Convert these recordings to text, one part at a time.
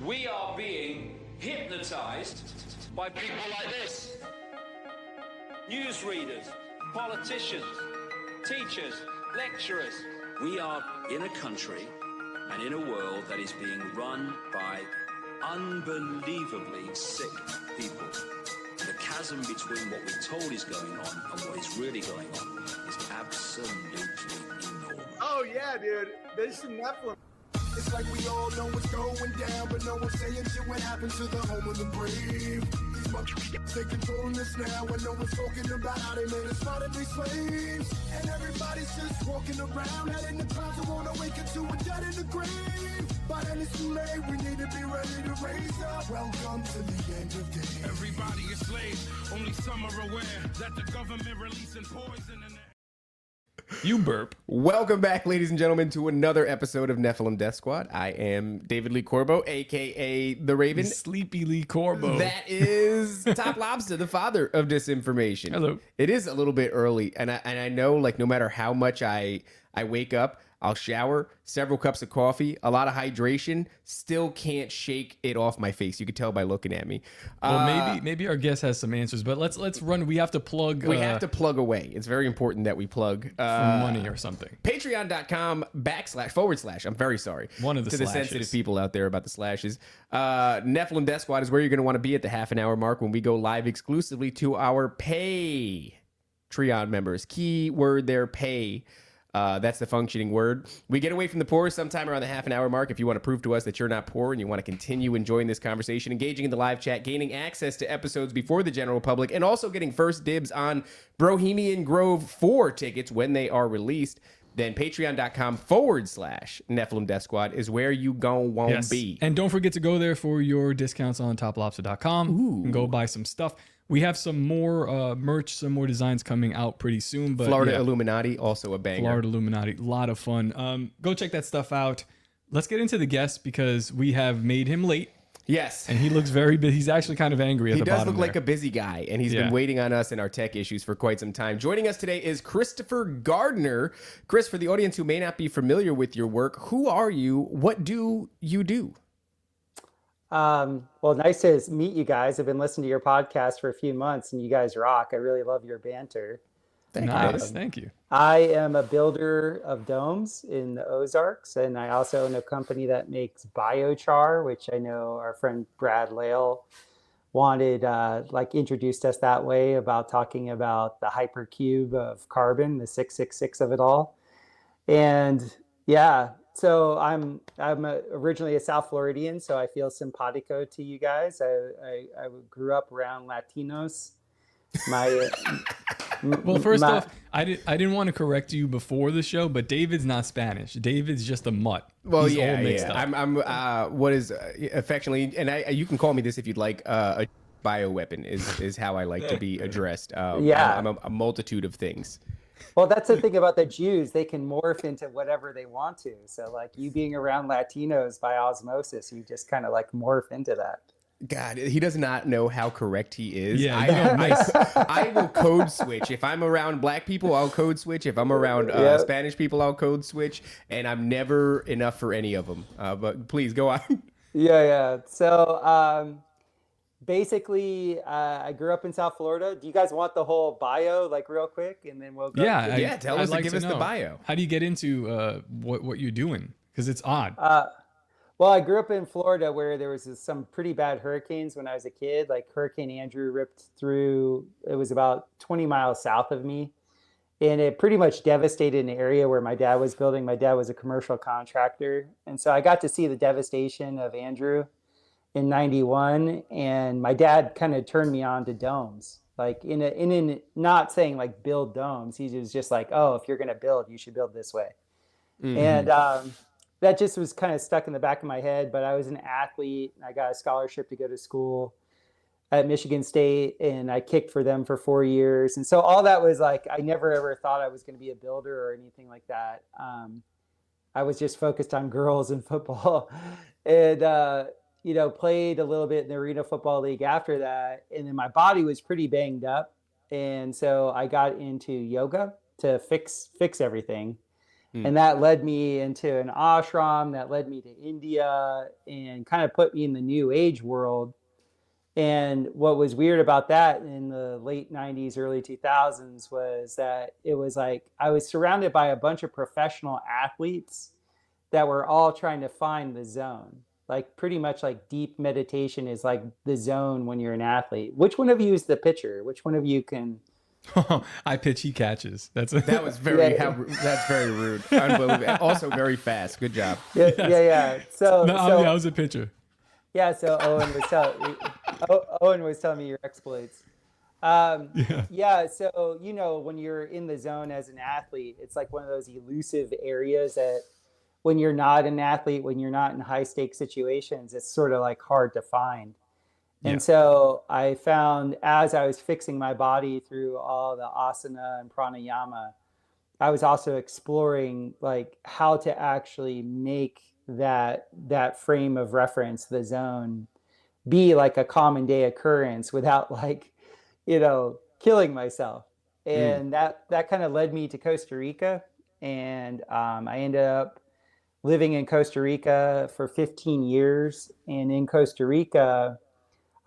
We are being hypnotized by people like this. Newsreaders, politicians, teachers, lecturers. We are in a country and in a world that is being run by unbelievably sick people. The chasm between what we're told is going on and what is really going on is absolutely enormous. Oh yeah, dude. There's some Nephilim. It's like we all know what's going down, but no one's saying shit what happened to the home of the brave. These motherfuckers, they controlling us now, and no one's talking about how they made us modern-day slaves. And everybody's just walking around, heading the clouds and wanna wake up to a dead in the grave. But then it's too late, we need to be ready to raise up. Welcome to the end of days. Everybody is slaves, only some are aware that the government releasing poison in the You burp. Welcome back, ladies and gentlemen, to another episode of Nephilim Death Squad. I am David Lee Corbo, a.k.a. The Raven. Sleepy Lee Corbo. That is Top Lobsta, the father of disinformation. Hello. It is a little bit early, and I know, like, no matter how much I wake up, I'll shower, several cups of coffee, a lot of hydration, still can't shake it off my face. You can tell by looking at me. Well, maybe our guest has some answers, but let's run. We have to plug. We have to plug away. It's very important that we plug for money or something. Patreon.com// I'm very sorry. One of the to slashes. the sensitive people out there about the slashes. Nephilim Death Squad is where you're going to want to be at the half-an-hour mark when we go live exclusively to our Patreon members. Key word there, pay. That's the functioning word. We get away from the poor sometime around the half-an-hour mark. If you want to prove to us that you're not poor and you want to continue enjoying this conversation, engaging in the live chat, gaining access to episodes before the general public, and also getting first dibs on Bohemian Grove 4 tickets when they are released, then patreon.com/Nephilim Death Squad is where you won't be. And don't forget to go there for your discounts on toplobster.com. Ooh. And go buy some stuff. We have some more merch, some more designs coming out pretty soon. But Florida Illuminati, also a banger. Florida Illuminati, a lot of fun. Go check that stuff out. Let's get into the guest because we have made him late. Yes. And he looks very busy. He's actually kind of angry at the bottom. He does look like a busy guy, and he's been waiting on us and our tech issues for quite some time. Joining us today is Christopher Gardner. Chris, for the audience who may not be familiar with your work, who are you? What do you do? Well, nice to meet you guys. I've been listening to your podcast for a few months, and you guys rock. I really love your banter. Thank you. I am a builder of domes in the Ozarks, and I also own a company that makes biochar, which I know our friend Brad Lale wanted, introduced us that way about talking about the hypercube of carbon, the 666 of it all. And yeah, so I'm originally a South Floridian, so I feel simpatico to you guys. I grew up around Latinos. Well, first off, I didn't want to correct you before the show, but David's not Spanish. David's just a mutt. Well, He's all mixed up. I'm what is affectionately, and you can call me this if you'd like. A bioweapon is how I like to be addressed. I'm a multitude of things. Well, that's the thing about the Jews. They can morph into whatever they want to. So like you being around Latinos by osmosis, you just kind of like morph into that. God, he does not know how correct he is. Yeah, I will code switch. If I'm around black people, I'll code switch. If I'm around Spanish people, I'll code switch. And I'm never enough for any of them. But please go on. Yeah. So basically, I grew up in South Florida. Do you guys want the whole bio, like real quick? And then we'll go. Tell us, give us the bio. How do you get into what you're doing? Because it's odd. Well, I grew up in Florida where there was some pretty bad hurricanes when I was a kid. Like Hurricane Andrew ripped through, it was about 20 miles south of me. And it pretty much devastated an area where my dad was building. My dad was a commercial contractor. And so I got to see the devastation of Andrew in 91. And my dad kind of turned me on to domes. Like in not saying like build domes. He was just like, oh, if you're going to build, you should build this way. Mm-hmm. And that just was kind of stuck in the back of my head. But I was an athlete. I got a scholarship to go to school at Michigan State, and I kicked for them for 4 years. And so all that was like, I never ever thought I was going to be a builder or anything like that. I was just focused on girls and football and, played a little bit in the Arena Football League after that. And then my body was pretty banged up. And so I got into yoga to fix everything. And that led me into an ashram, that led me to India, and kind of put me in the new age world. And what was weird about that in the late 90s, early 2000s was that it was like I was surrounded by a bunch of professional athletes that were all trying to find the zone. Like pretty much like deep meditation is like the zone when you're an athlete. Which one of you is the pitcher? Which one of you can... I pitch, he catches. That was very that's very rude. Unbelievable. Also very fast. Good job. Yeah. So I was a pitcher. Yeah, so Owen was telling me your exploits. So when you're in the zone as an athlete, it's like one of those elusive areas that when you're not an athlete, when you're not in high stakes situations, it's sort of like hard to find. And so I found as I was fixing my body through all the asana and pranayama, I was also exploring like how to actually make that frame of reference, the zone, be like a common day occurrence without like, killing myself. And that kind of led me to Costa Rica. And I ended up living in Costa Rica for 15 years. And in Costa Rica,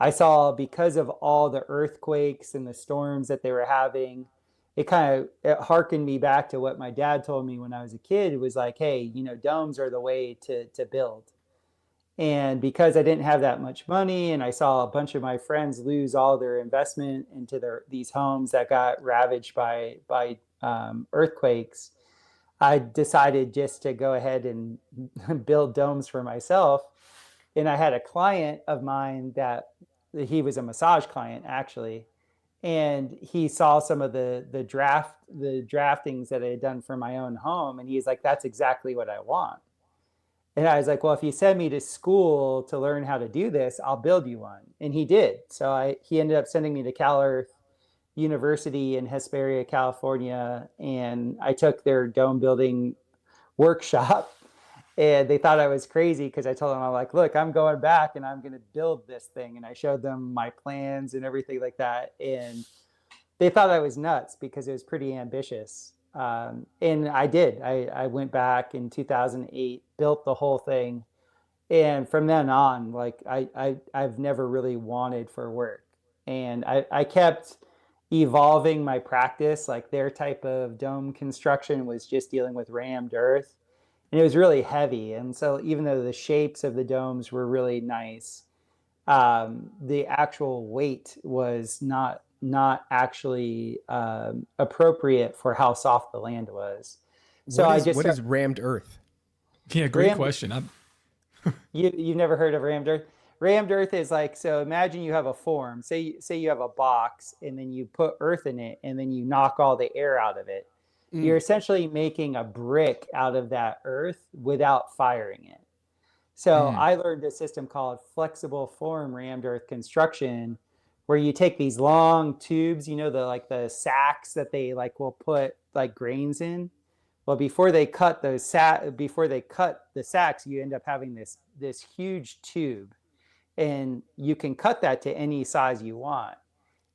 I saw, because of all the earthquakes and the storms that they were having, it harkened me back to what my dad told me when I was a kid. It was like, hey, domes are the way to build. And because I didn't have that much money, and I saw a bunch of my friends lose all their investment into these homes that got ravaged by earthquakes, I decided just to go ahead and build domes for myself. And I had a client of mine that he was a massage client actually. And he saw some of the draftings that I had done for my own home. And he's like, that's exactly what I want. And I was like, well, if you send me to school to learn how to do this, I'll build you one. And he did. So he ended up sending me to CalEarth University in Hesperia, California. And I took their dome building workshop. And they thought I was crazy because I told them, I'm like, look, I'm going back and I'm going to build this thing. And I showed them my plans and everything like that. And they thought I was nuts because it was pretty ambitious. And I did. I went back in 2008, built the whole thing. And from then on, like I've never really wanted for work. And I kept evolving my practice. Like their type of dome construction was just dealing with rammed earth. And it was really heavy. And so even though the shapes of the domes were really nice, the actual weight was not actually appropriate for how soft the land was. So what is rammed earth? Yeah, great question. You've never heard of rammed earth? Rammed earth is like, so imagine you have a form. Say you have a box and then you put earth in it and then you knock all the air out of it. You're essentially making a brick out of that earth without firing it. So I learned a system called flexible form rammed earth construction, where you take these long tubes, the sacks that they will put like grains in. Well, before they cut the sacks, you end up having this huge tube, and you can cut that to any size you want.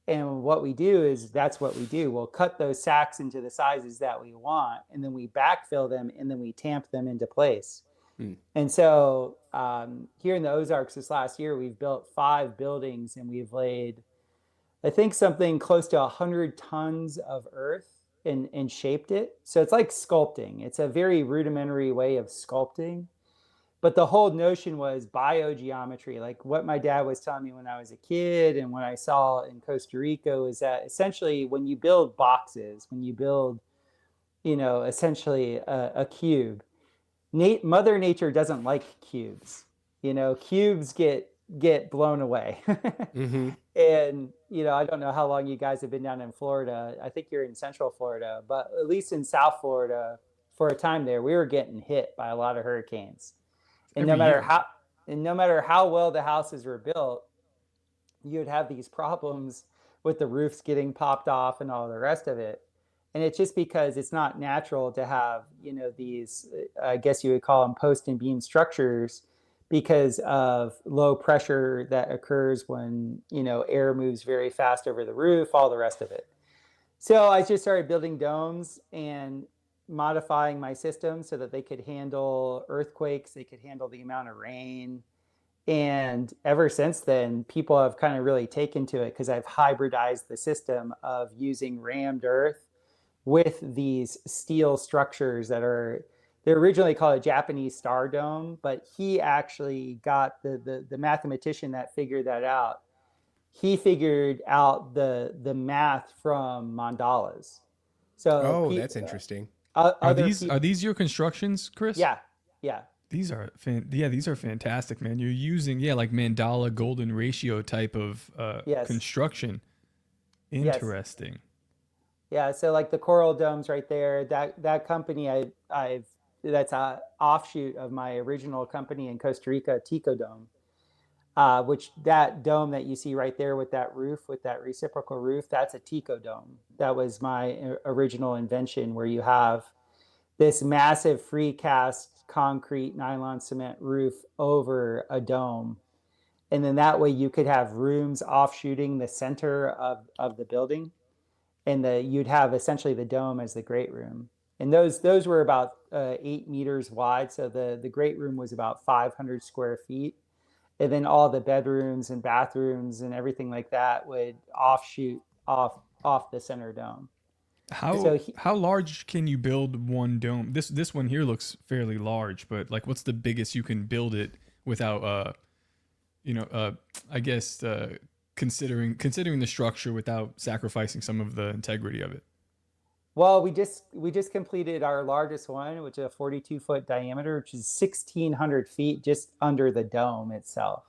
And what we do is that's what we do. We'll cut those sacks into the sizes that we want, and then we backfill them, and then we tamp them into place. And so here in the Ozarks this last year, we've built 5 buildings, and we've laid, I think, something close to 100 tons of earth and shaped it. So it's like sculpting. It's a very rudimentary way of sculpting. But the whole notion was biogeometry. Like what my dad was telling me when I was a kid and what I saw in Costa Rica was that essentially when you build boxes, when you build, essentially a cube, Mother Nature doesn't like cubes. Cubes get blown away. And, I don't know how long you guys have been down in Florida. I think you're in Central Florida, but at least in South Florida, for a time there, we were getting hit by a lot of hurricanes. And no matter how well the houses were built, you would have these problems with the roofs getting popped off and all the rest of it. And it's just because it's not natural to have, these, I guess you would call them post and beam structures, because of low pressure that occurs when, air moves very fast over the roof, all the rest of it. So I just started building domes, and modifying my system so that they could handle earthquakes, they could handle the amount of rain. And ever since then, people have kind of really taken to it because I've hybridized the system of using rammed earth with these steel structures they're originally called a Japanese star dome, but he actually got the mathematician that figured that out. He figured out the math from mandalas. So that's interesting. Are these your constructions, Chris? Yeah. These are fantastic, man. You're using like mandala golden ratio type of Yes. construction. Interesting. Yeah, so like the coral domes right there, that company I've that's a offshoot of my original company in Costa Rica, Tico Dome, which that dome that you see right there with that roof, with that reciprocal roof, that's a Tico Dome. That was my original invention, where you have this massive free cast concrete nylon cement roof over a dome. And then that way you could have rooms offshooting the center of the building. And you'd have essentially the dome as the great room. And those were about 8 meters wide. So the great room was about 500 square feet. And then all the bedrooms and bathrooms and everything like that would offshoot off the center dome. How large can you build one dome? This one here looks fairly large, but like, what's the biggest you can build it without, I guess, considering the structure without sacrificing some of the integrity of it? Well, we just completed our largest one, which is a 42-foot diameter, which is 1,600 feet just under the dome itself.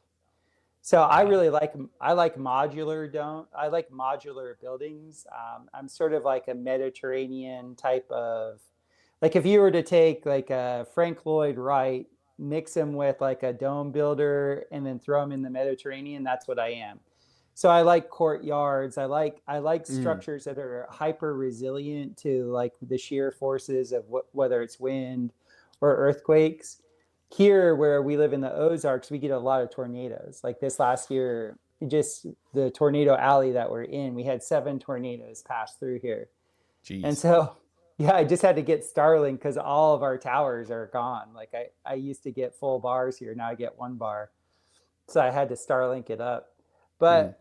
So I really like modular dome. I like modular buildings. I'm sort of like a Mediterranean type of, like if you were to take like a Frank Lloyd Wright, mix him with like a dome builder, and then throw him in the Mediterranean, that's what I am. So I like courtyards. I like structures that are hyper resilient to like the shear forces of whether it's wind or earthquakes. Here, where we live in the Ozarks, we get a lot of tornadoes. Like this last year, just the tornado alley that we're in, we had 7 tornadoes pass through here. Jeez. And so, yeah, I just had to get Starlink because all of our towers are gone. Like I used to get full bars here. Now I get 1 bar. So I had to Starlink it up. But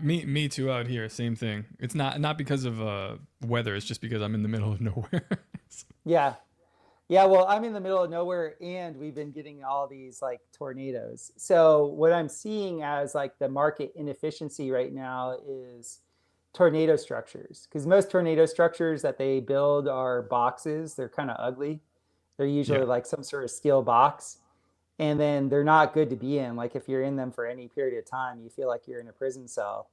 me too out here, same thing. It's not because of weather, it's just because I'm in the middle of nowhere. Yeah, well, I'm in the middle of nowhere, and we've been getting all these like tornadoes. So what I'm seeing as like the market inefficiency right now is tornado structures, because most tornado structures that they build are boxes. They're kind of ugly. They're usually like some sort of steel box. And then they're not good to be in. Like if you're in them for any period of time, you feel like you're in a prison cell.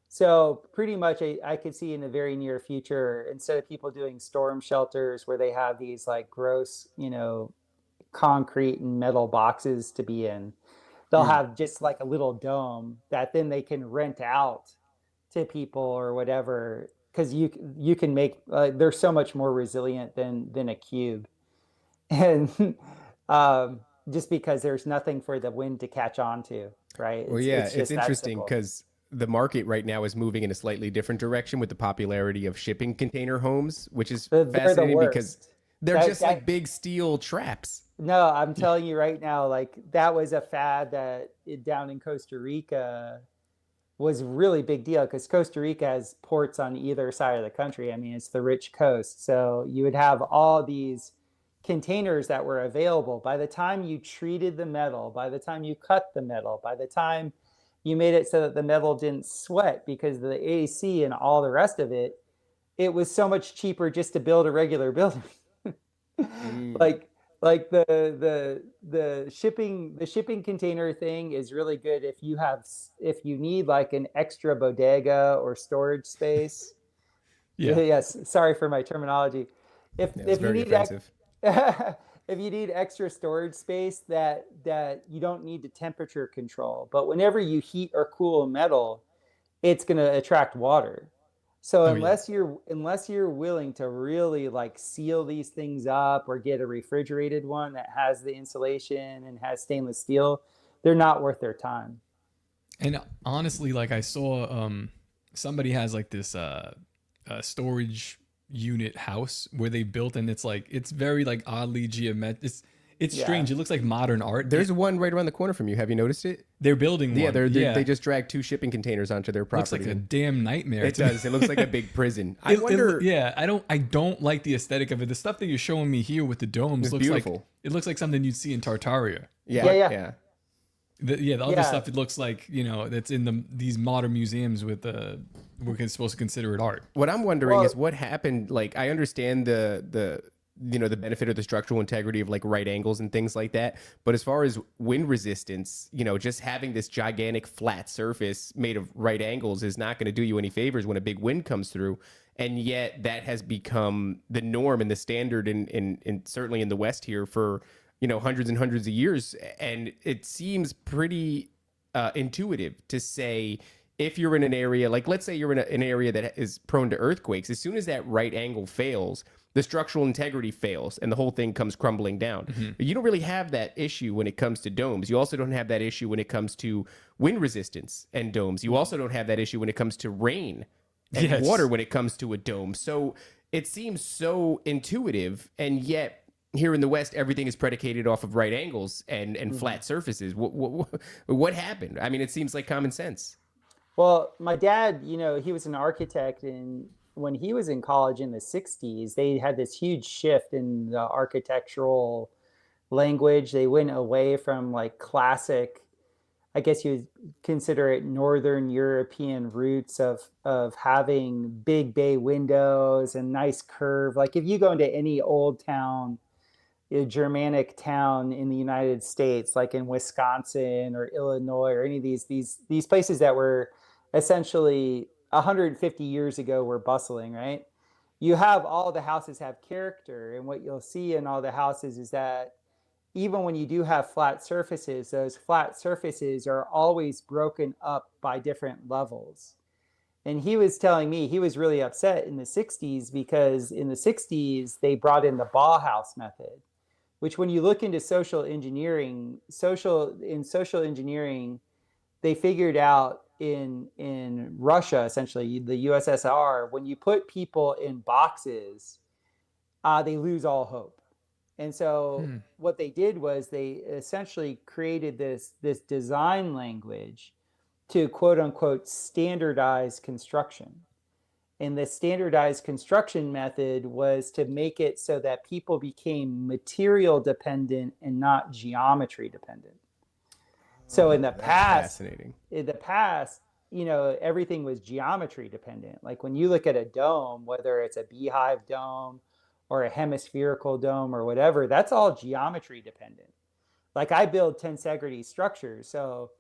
So pretty much I could see in the very near future, instead of people doing storm shelters where they have these like gross, concrete and metal boxes to be in, they'll have just like a little dome that then they can rent out to people or whatever. Because you can make, they're so much more resilient than a cube. And just because there's nothing for the wind to catch on to, right? It's interesting because the market right now is moving in a slightly different direction with the popularity of shipping container homes, which is fascinating because they're like big steel traps. No, I'm telling you right now, like that was a fad that down in Costa Rica was a really big deal because Costa Rica has ports on either side of the country. I mean, it's the rich coast. So you would have all these containers that were available. By the time you treated the metal, by the time you cut the metal, by the time you made it so that the metal didn't sweat because of the AC and all the rest of it, it was so much cheaper just to build a regular building. Like the shipping container thing is really good if you need like an extra bodega or storage space. Yes, sorry for my terminology. If you need if you need extra storage space that you don't need to temperature control, but whenever you heat or cool metal, it's going to attract water. So unless you're willing to really like seal these things up or get a refrigerated one that has the insulation and has stainless steel, they're not worth their time. And honestly, like I saw somebody has like this storage unit house where they built, and it's like it's very like oddly geometric. It's strange. It looks like modern art. There's one right around the corner from you. Have you noticed it? They're building one. They just dragged 2 shipping containers onto their property. Looks like a damn nightmare. It does. It looks like a big prison. I wonder. I don't like the aesthetic of it. The stuff that you're showing me here with the domes looks beautiful. like it looks like something you'd see in Tartaria. Yeah. The other stuff, it looks like, that's in these modern museums with we're supposed to consider it art. What I'm wondering is what happened. Like, I understand the benefit of the structural integrity of like right angles and things like that. But as far as wind resistance, just having this gigantic flat surface made of right angles is not going to do you any favors when a big wind comes through. And yet that has become the norm and the standard in certainly in the West here for, hundreds and hundreds of years. And it seems pretty intuitive to say, if you're in an area, like let's say you're in an area that is prone to earthquakes, as soon as that right angle fails, the structural integrity fails and the whole thing comes crumbling down. Mm-hmm. You don't really have that issue when it comes to domes. You also don't have that issue when it comes to wind resistance and domes. You also don't have that issue when it comes to rain and water when it comes to a dome. So it seems so intuitive, and yet here in the West, everything is predicated off of right angles and flat surfaces. What happened? I mean, it seems like common sense. Well, my dad, he was an architect, and when he was in college in the 60s, they had this huge shift in the architectural language. They went away from like classic, I guess you would consider it Northern European roots of having big bay windows and nice curve. Like if you go into any old town, a Germanic town in the United States, like in Wisconsin or Illinois or any of these places that were essentially 150 years ago were bustling, right? You have all the houses have character, and what you'll see in all the houses is that even when you do have flat surfaces, those flat surfaces are always broken up by different levels. And he was telling me he was really upset in the 60s because in the 60s they brought in the Bauhaus method, which when you look into social engineering, they figured out in Russia, essentially the USSR, when you put people in boxes, they lose all hope. And so what they did was they essentially created this design language to quote unquote standardize construction. And the standardized construction method was to make it so that people became material dependent and not geometry dependent. So in the past, everything was geometry dependent. Like when you look at a dome, whether it's a beehive dome or a hemispherical dome or whatever, that's all geometry dependent. Like I build tensegrity structures. So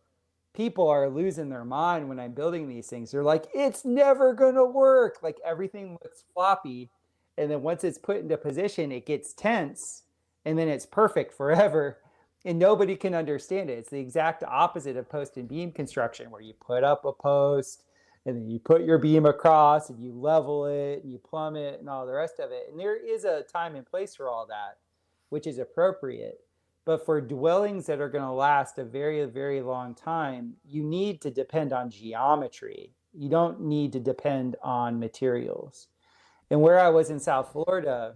people are losing their mind when I'm building these things. They're like, it's never going to work. Like everything looks floppy. And then once it's put into position, it gets tense and then it's perfect forever. And nobody can understand it. It's the exact opposite of post and beam construction, where you put up a post and then you put your beam across and you level it and you plumb it and all the rest of it. And there is a time and place for all that, which is appropriate. But for dwellings that are going to last a very, very long time, you need to depend on geometry. You don't need to depend on materials. And where I was in South Florida,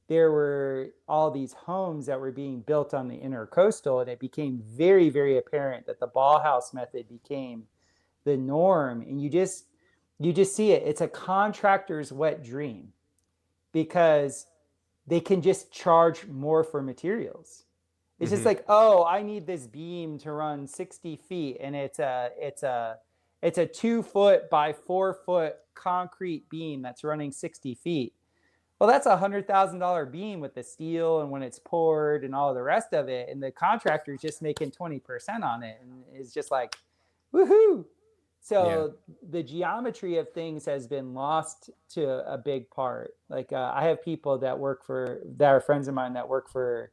there were all these homes that were being built on the intercoastal, and it became very, very apparent that the Bauhaus method became the norm. And you just see it. It's a contractor's wet dream because they can just charge more for materials. It's just like, oh, I need this beam to run 60 feet, and it's a 2 foot by 4 foot concrete beam that's running 60 feet. Well, that's $100,000 beam with the steel and when it's poured and all the rest of it. And the contractor's just making 20% on it. And it's just like, woohoo. So the geometry of things has been lost to a big part. Like I have people that are friends of mine that work for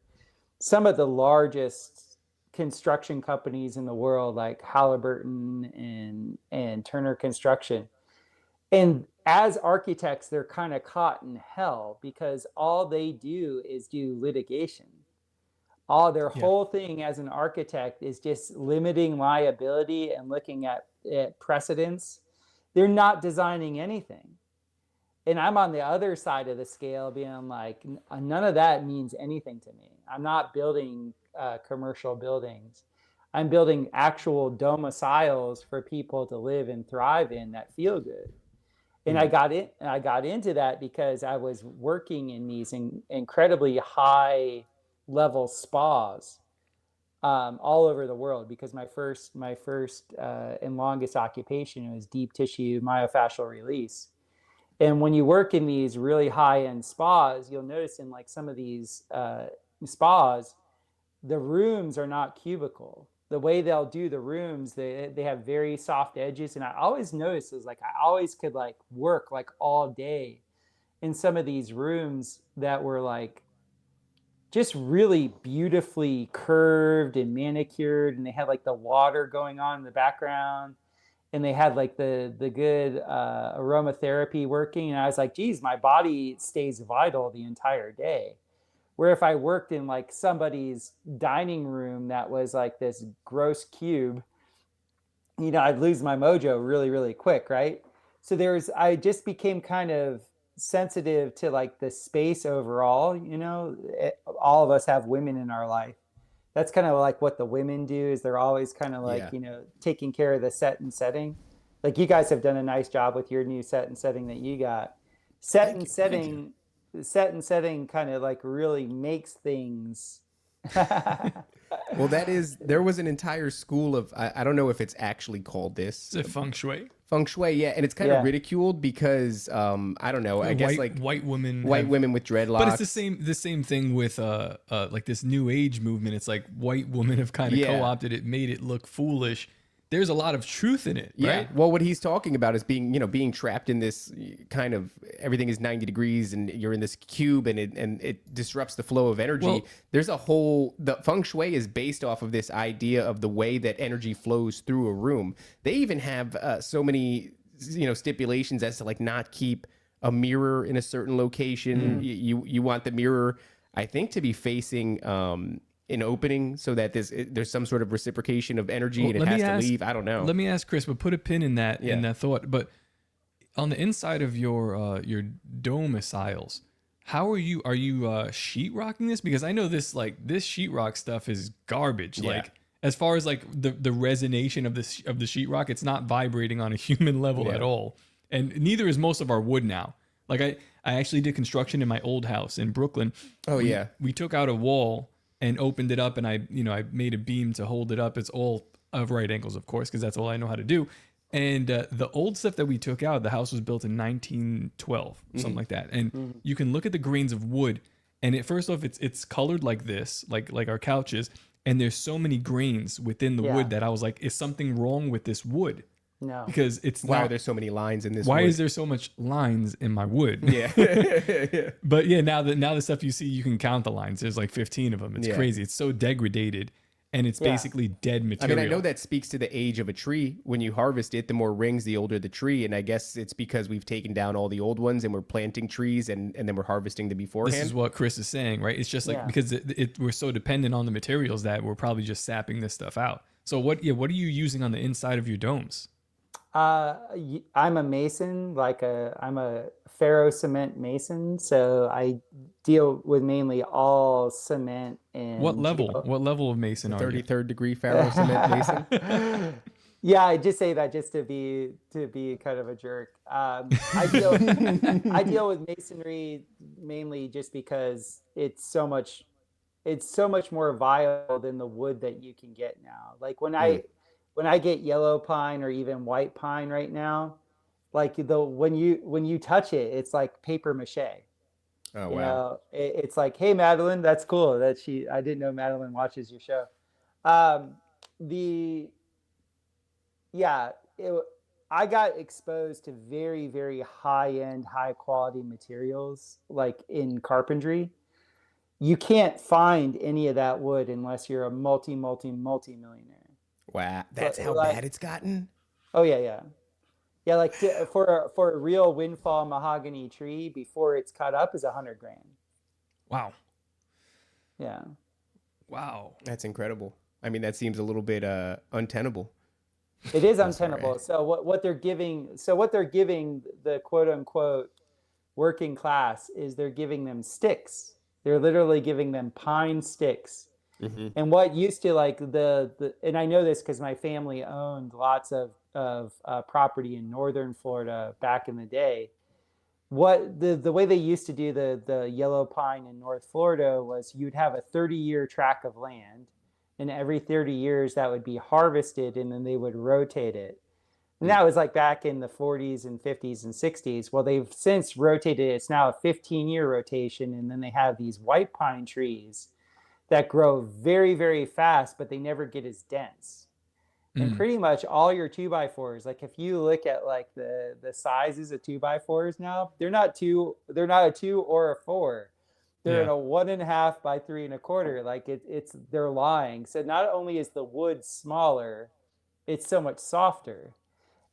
some of the largest construction companies in the world, like Halliburton and Turner Construction. And as architects, they're kind of caught in hell because all they do is do litigation. All their whole thing as an architect is just limiting liability and looking at precedents. They're not designing anything. And I'm on the other side of the scale being like, none of that means anything to me. I'm not building commercial buildings. I'm building actual domiciles for people to live and thrive in that feel good. And I got into that because I was working in these incredibly high level spas all over the world, because my first and longest occupation was deep tissue myofascial release. And when you work in these really high-end spas, you'll notice in like some of these spas, the rooms are not cubicle. The way they'll do the rooms, they have very soft edges. And I always noticed is like, I always could like work like all day in some of these rooms that were like just really beautifully curved and manicured. And they had like the water going on in the background. And they had like the good aromatherapy working. And I was like, geez, my body stays vital the entire day. Where if I worked in like somebody's dining room that was like this gross cube, you know, I'd lose my mojo really, really quick, right? So I just became kind of sensitive to like the space overall. You know, all of us have women in our life. That's kind of like what the women do, is they're always kind of like, you know, taking care of the set and setting. Like you guys have done a nice job with your new set and setting that you got. Set and setting kind of like really makes things. Well, there was an entire school of, I don't know if it's actually called this. Is it feng shui? Feng shui, yeah. And it's kind of ridiculed because, I don't know, I guess like white women with dreadlocks. But it's the same thing with like this new age movement. It's like white women have kind of co-opted it, made it look foolish. There's a lot of truth in it, right? Well, what he's talking about is being trapped in this kind of, everything is 90 degrees and you're in this cube and it disrupts the flow of energy. Well, the feng shui is based off of this idea of the way that energy flows through a room. They even have so many, stipulations as to like not keep a mirror in a certain location. You want the mirror, I think, to be facing, an opening so that there's some sort of reciprocation of energy and it has to leave. I don't know. Let me ask Chris, but put a pin in that thought. But on the inside of your domiciles, how are you sheetrocking this? Because I know this sheetrock stuff is garbage. Yeah. Like as far as like the resonation of the sheetrock, it's not vibrating on a human level at all. And neither is most of our wood now. Like I actually did construction in my old house in Brooklyn. We took out a wall and opened it up, and I made a beam to hold it up. It's all of right angles, of course, because that's all I know how to do. And the old stuff that we took out, the house was built in 1912, something like that. And you can look at the grains of wood, and first off, it's colored like this, like our couches. And there's so many grains within the wood that I was like, is something wrong with this wood? No, because it's why are there so many lines in this? Why wood? is there so much lines in my wood? Yeah, But yeah, now the stuff you see, you can count the lines. There's like 15 of them. It's crazy. It's so degraded, and it's basically dead material. I mean, I know that speaks to the age of a tree. When you harvest it, the more rings, the older the tree. And I guess it's because we've taken down all the old ones and we're planting trees and then we're harving them beforehand. This is what Chris is saying, right? It's just like because we're so dependent on the materials that we're probably just sapping this stuff out. So what are you using on the inside of your domes? I'm a mason, I'm a Ferro cement mason. So I deal with mainly all cement and what level of mason are you? 33rd degree Ferro cement mason. Yeah, I just say that just to be kind of a jerk. I deal with masonry mainly just because it's so much more viable than the wood that you can get now. Like when I get yellow pine or even white pine right now, like when you touch it, it's like paper mache. Oh, wow. You know, it's like, hey, Madeline, that's cool. I didn't know Madeline watches your show. I got exposed to very, very high-end, high-quality materials, like in carpentry. You can't find any of that wood unless you're a multi-millionaire. Wow, that's how bad it's gotten? Oh, yeah. Yeah, like for a real windfall mahogany tree, before it's cut up, is $100,000. Wow. Yeah. Wow. That's incredible. I mean, that seems a little bit untenable. It is untenable. Right. So what they're giving the quote unquote working class is they're giving them sticks. They're literally giving them pine sticks. Mm-hmm. And what used to like and I know this because my family owned lots of property in northern Florida back in the day. What the way they used to do the yellow pine in North Florida was you'd have a 30-year tract of land, and every 30 years that would be harvested, and then they would rotate it. And that was like back in the 40s and 50s and 60s. Well, they've since rotated it. It's now a 15-year rotation, and then they have these white pine trees that grow very, very fast, but they never get as dense. And pretty much all your 2x4s, like if you look at like the sizes of 2x4s now, they're not a 2 or a 4. They're in a 1.5 by 3 1/4. Like they're lying. So not only is the wood smaller, it's so much softer.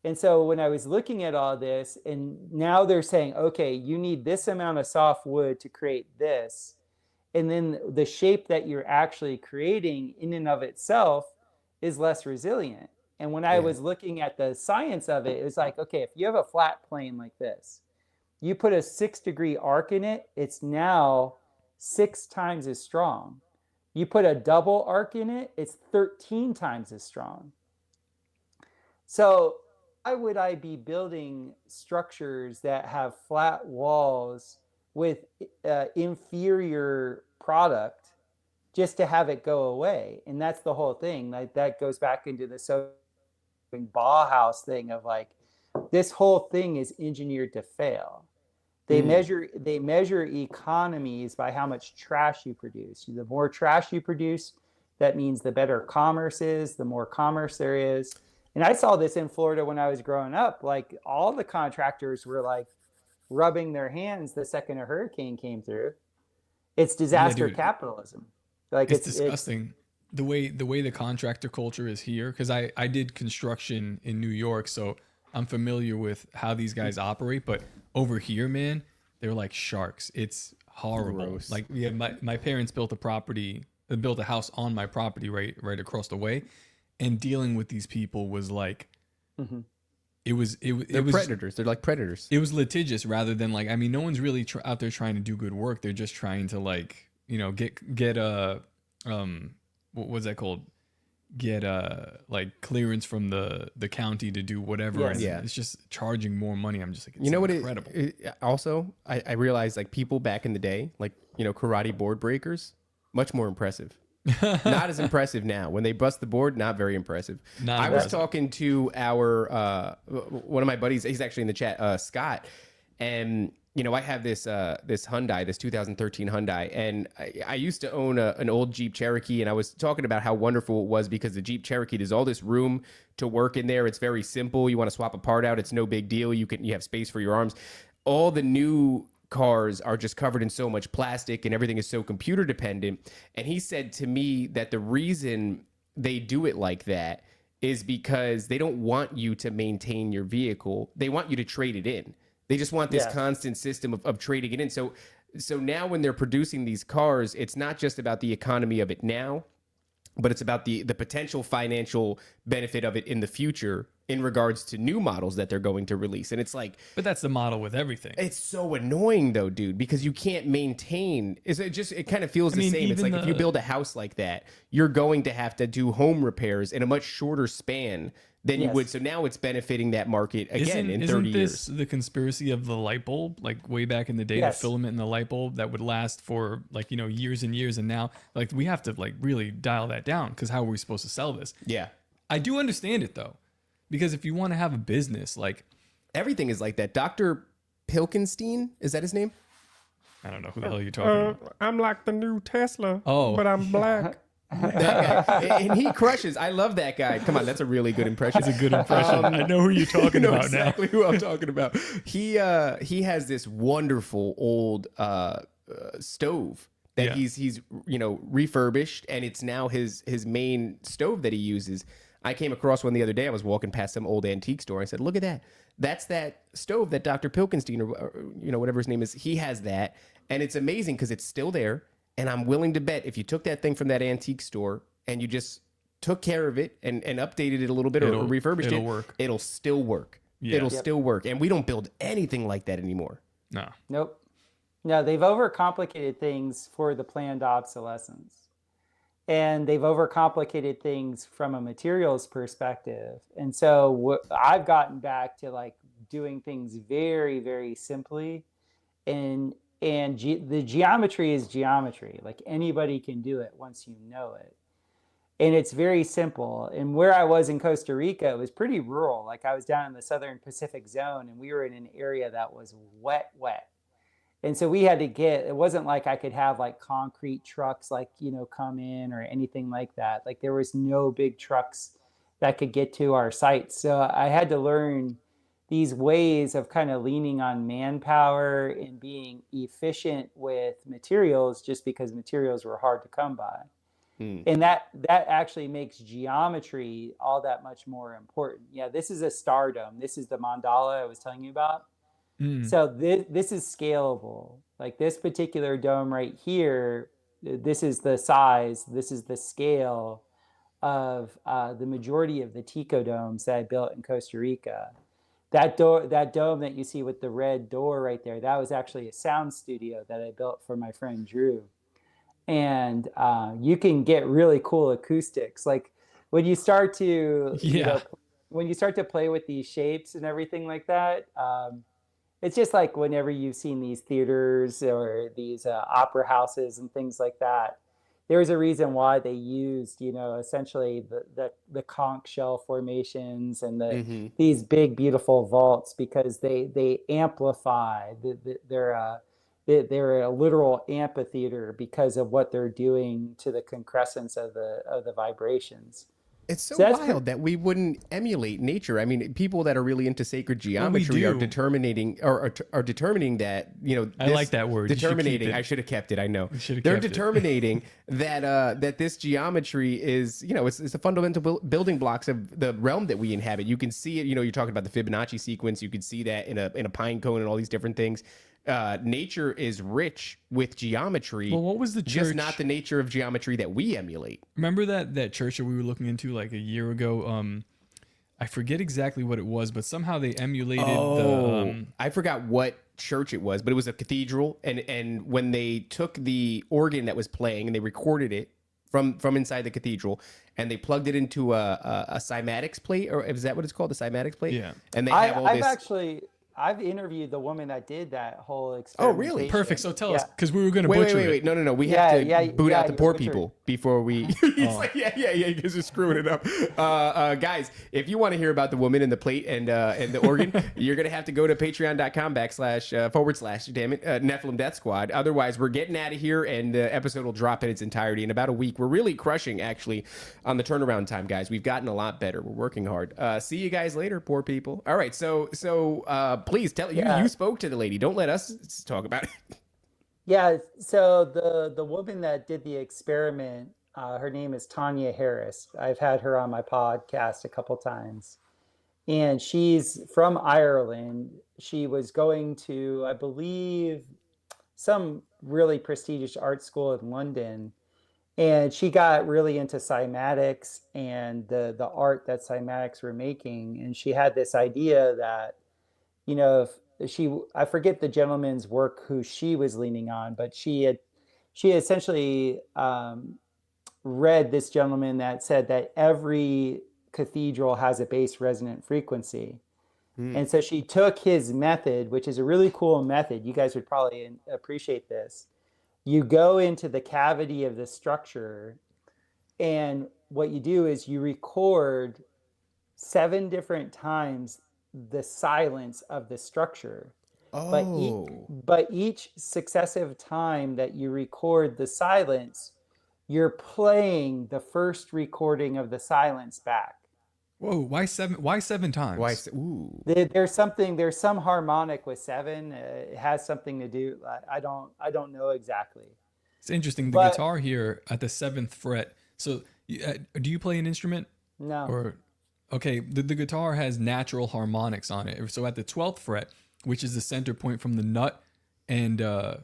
And so when I was looking at all this, and now they're saying, okay, you need this amount of soft wood to create this. And then the shape that you're actually creating in and of itself is less resilient. And when I was looking at the science of it, it was like, okay, if you have a flat plane like this, you put a 6-degree arc in it, it's now 6 times as strong. You put a double arc in it, it's 13 times as strong. So why would I be building structures that have flat walls with inferior product just to have it go away? And that's the whole thing. Like that goes back into the Bauhaus thing of like, this whole thing is engineered to fail. They measure economies by how much trash you produce. The more trash you produce, that means the better commerce is, the more commerce there is. And I saw this in Florida when I was growing up. Like all the contractors were like rubbing their hands the second a hurricane came through. It's disaster capitalism. Like it's disgusting. The way the contractor culture is here, because I did construction in New York, so I'm familiar with how these guys operate. But over here, man, they're like sharks. It's horrible. Gross. Like my parents built a house on my property right across the way, and dealing with these people was like, it was predators. They're like predators. It was litigious rather than like, I mean, no one's really out there trying to do good work. They're just trying to like, you know, get a what was that called? Get like clearance from the county to do whatever. Yes. And it's just charging more money. I'm just like, it's You know what? incredible. Also, I realized like people back in the day, like, you know, karate board breakers, much more impressive. Not as impressive now. When they bust the board, not very impressive. I was talking to our one of my buddies. He's actually in the chat, Scott, and you know, I have this Hyundai, this 2013 Hyundai, and I used to own an old Jeep Cherokee, and I was talking about how wonderful it was because the Jeep Cherokee, there's all this room to work in there. It's very simple. You want to swap a part out, it's no big deal. You have space for your arms. All the new cars are just covered in so much plastic and everything is so computer dependent. And he said to me that the reason they do it like that is because they don't want you to maintain your vehicle. They want you to trade it in. They just want this constant system of trading it in. So now when they're producing these cars, it's not just about the economy of it now, but it's about the potential financial benefit of it in the future in regards to new models that they're going to release. And it's like, but that's the model with everything. It's so annoying though, dude, because you can't maintain. It kind of feels the same. It's like if you build a house like that, you're going to have to do home repairs in a much shorter span than you would. So now it's benefiting that market again in 30 years. Isn't this the conspiracy of the light bulb? Like way back in the day, the filament in the light bulb that would last for like, you know, years and years. And now like we have to like really dial that down because how are we supposed to sell this? Yeah. I do understand it though. Because if you want to have a business, like everything is like that. Dr. Pilkenstein, is that his name? I don't know who the hell you're talking about. I'm like the new Tesla, Oh. but I'm black. That guy. And he crushes. I love that guy. Come on, that's a really good impression. That's a good impression. I know who you're talking about exactly who I'm talking about. He has this wonderful old stove that he's you know refurbished, and it's now his main stove that he uses. I came across one the other day. I was walking past some old antique store. I said, "Look at that! That's that stove that Dr. Pilkenstein, or you know whatever his name is, he has that, and it's amazing because it's still there. And I'm willing to bet if you took that thing from that antique store and you just took care of it and updated it a little bit or refurbished it'll work. It'll still work. Yeah. It'll still work. And we don't build anything like that anymore. No. Nope. No, they've overcomplicated things for the planned obsolescence. And they've overcomplicated things from a materials perspective. And so I've gotten back to like doing things very, very simply. And the geometry is geometry. Like anybody can do it once you know it. And it's very simple. And where I was in Costa Rica, it was pretty rural. Like I was down in the Southern Pacific zone and we were in an area that was wet. And so we had to it wasn't like I could have like concrete trucks, like, come in or anything like that. Like there was no big trucks that could get to our sites. So I had to learn these ways of kind of leaning on manpower and being efficient with materials just because materials were hard to come by. And that actually makes geometry all that much more important. Yeah, this is a Stardom. This is the mandala I was telling you about. So this is scalable. Like this particular dome right here, this is the size, this is the scale of the majority of the Tico domes that I built in Costa Rica. That dome that you see with the red door right there, that was actually a sound studio that I built for my friend Drew. And you can get really cool acoustics. Like when you start to, when you start to play with these shapes and everything like that, it's just like whenever you've seen these theaters or these opera houses and things like that, there's a reason why they used, essentially the conch shell formations and these big, beautiful vaults, because they amplify. They're a literal amphitheater because of what they're doing to the concrescence of the vibrations. It's so wild that we wouldn't emulate nature. I mean, people that are really into sacred geometry are determining that, I like that word. Determining. I should have kept it. I know. They're determining that this geometry is, it's the fundamental building blocks of the realm that we inhabit. You can see it. You're talking about the Fibonacci sequence. You can see that in a pine cone and all these different things. Nature is rich with geometry. Well, what was the church? Just not the nature of geometry that we emulate. Remember that church that we were looking into like a year ago? I forget exactly what it was, but somehow they emulated I forgot what church it was, but it was a cathedral. And when they took the organ that was playing and they recorded it from inside the cathedral and they plugged it into a cymatics plate, or is that what it's called? The cymatics plate? Yeah. And they have all this. I've interviewed the woman that did that whole experiment. Oh, really? Perfect. So tell us, because we were going to butcher it. Wait. No. We have to boot out the poor people before we... He's like, because you're screwing it up. Guys, if you want to hear about the woman and the plate and the organ, you're going to have to go to patreon.com / Nephilim Death Squad. Otherwise, we're getting out of here and the episode will drop in its entirety in about a week. We're really crushing, actually, on the turnaround time, guys. We've gotten a lot better. We're working hard. See you guys later, poor people. All right, so please tell you spoke to the lady. Don't let us talk about it. Yeah. So the woman that did the experiment, her name is Tanya Harris. I've had her on my podcast a couple times, and she's from Ireland. She was going to, I believe, some really prestigious art school in London, and she got really into cymatics and the art that cymatics were making. And she had this idea that, I forget the gentleman's work who she was leaning on, but she essentially read this gentleman that said that every cathedral has a base resonant frequency. And so she took his method, which is a really cool method. You guys would probably appreciate this. You go into the cavity of the structure, and what you do is you record 7 different times the silence of the structure. But each successive time that you record the silence, you're playing the first recording of the silence back. Whoa, why 7 times? There's some harmonic with 7. It has something to do. I don't know exactly. It's interesting. The guitar here at the 7th fret. So do you play an instrument? No. Okay, the guitar has natural harmonics on it. So at the 12th fret, which is the center point from the nut, so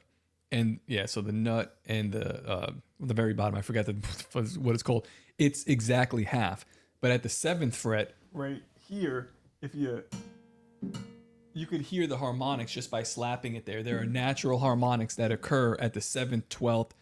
the nut and the very bottom, I forgot what it's called. It's exactly half. But at the 7th fret, right here, if you you could hear the harmonics just by slapping it there. There are natural harmonics that occur at the 7th, 12th,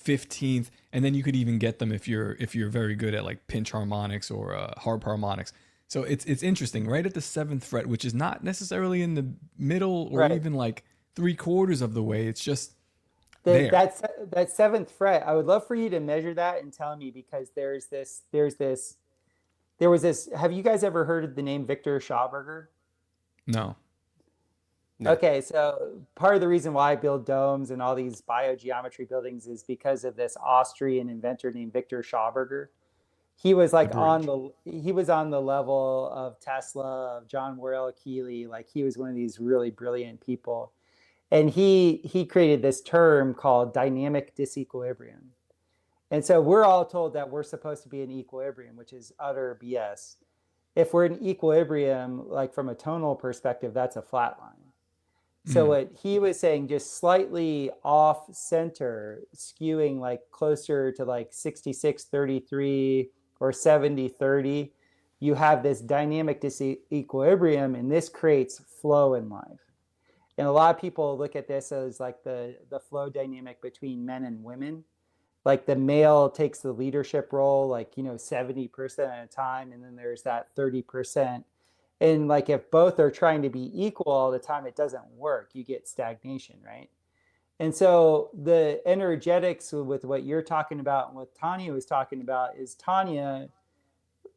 15th, and then you could even get them if you're very good at like pinch harmonics or harp harmonics. So it's interesting, right at the 7th fret, which is not necessarily in the middle or even like 3/4 of the way. It's just there. That 7th fret. I would love for you to measure that and tell me, because there was this. Have you guys ever heard of the name Victor Schauberger? No. Okay, so part of the reason why I build domes and all these biogeometry buildings is because of this Austrian inventor named Victor Schauberger. He was like on the level of Tesla, of John Worrell Keeley. Like, he was one of these really brilliant people. And he created this term called dynamic disequilibrium. And so we're all told that we're supposed to be in equilibrium, which is utter BS. If we're in equilibrium, like from a tonal perspective, that's a flat line. So what he was saying, just slightly off center, skewing like closer to like 66-33 or 70-30, you have this dynamic disequilibrium, and this creates flow in life. And a lot of people look at this as like the flow dynamic between men and women. Like, the male takes the leadership role, like, 70% at a time. And then there's that 30%. And like, if both are trying to be equal all the time, it doesn't work. You get stagnation, right? And so the energetics with what you're talking about and what Tanya was talking about is Tanya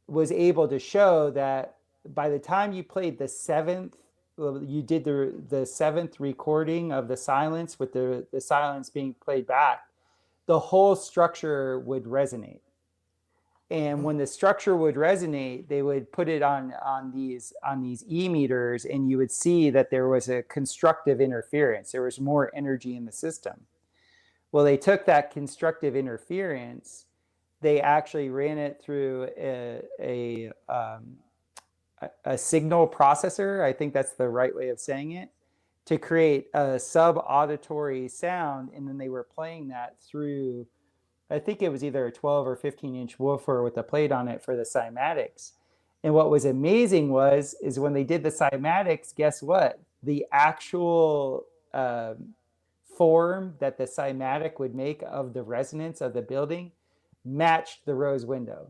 was able to show that by the time you played the 7th, you did the 7th recording of the silence with the silence being played back, the whole structure would resonate. And when the structure would resonate, they would put it on these e-meters, and you would see that there was a constructive interference. There was more energy in the system. Well, they took that constructive interference, they actually ran it through a signal processor. I think that's the right way of saying it, to create a sub-auditory sound. And then they were playing that through, I think it was either a 12 or 15-inch woofer with a plate on it for the cymatics. And what was amazing is when they did the cymatics, guess what? The actual form that the cymatic would make of the resonance of the building matched the rose window.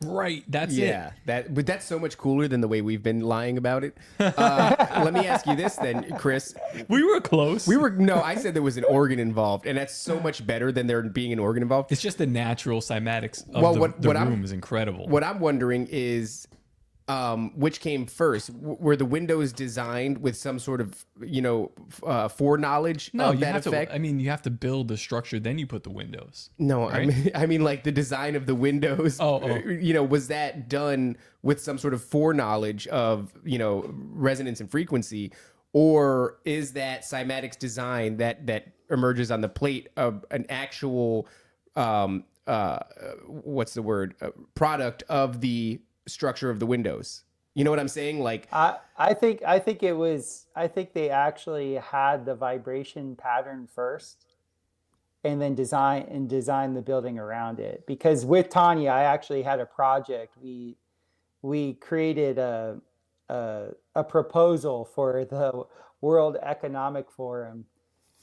Right, that's it. But that's so much cooler than the way we've been lying about it. Let me ask you this then, Chris. We were close. No, I said there was an organ involved, and that's so much better than there being an organ involved. It's just the natural cymatics of the room is incredible. What I'm wondering is, which came first? Were the windows designed with some sort of, foreknowledge of that effect? You have to build the structure, then you put the windows. No, right? I mean like the design of the windows. Was that done with some sort of foreknowledge of, resonance and frequency, or is that cymatics design that emerges on the plate of an actual, product of the structure of the windows? You know what I'm saying? Like, I think they actually had the vibration pattern first, and then design the building around it. Because with Tanya, I actually had a project. We created a proposal for the World Economic Forum.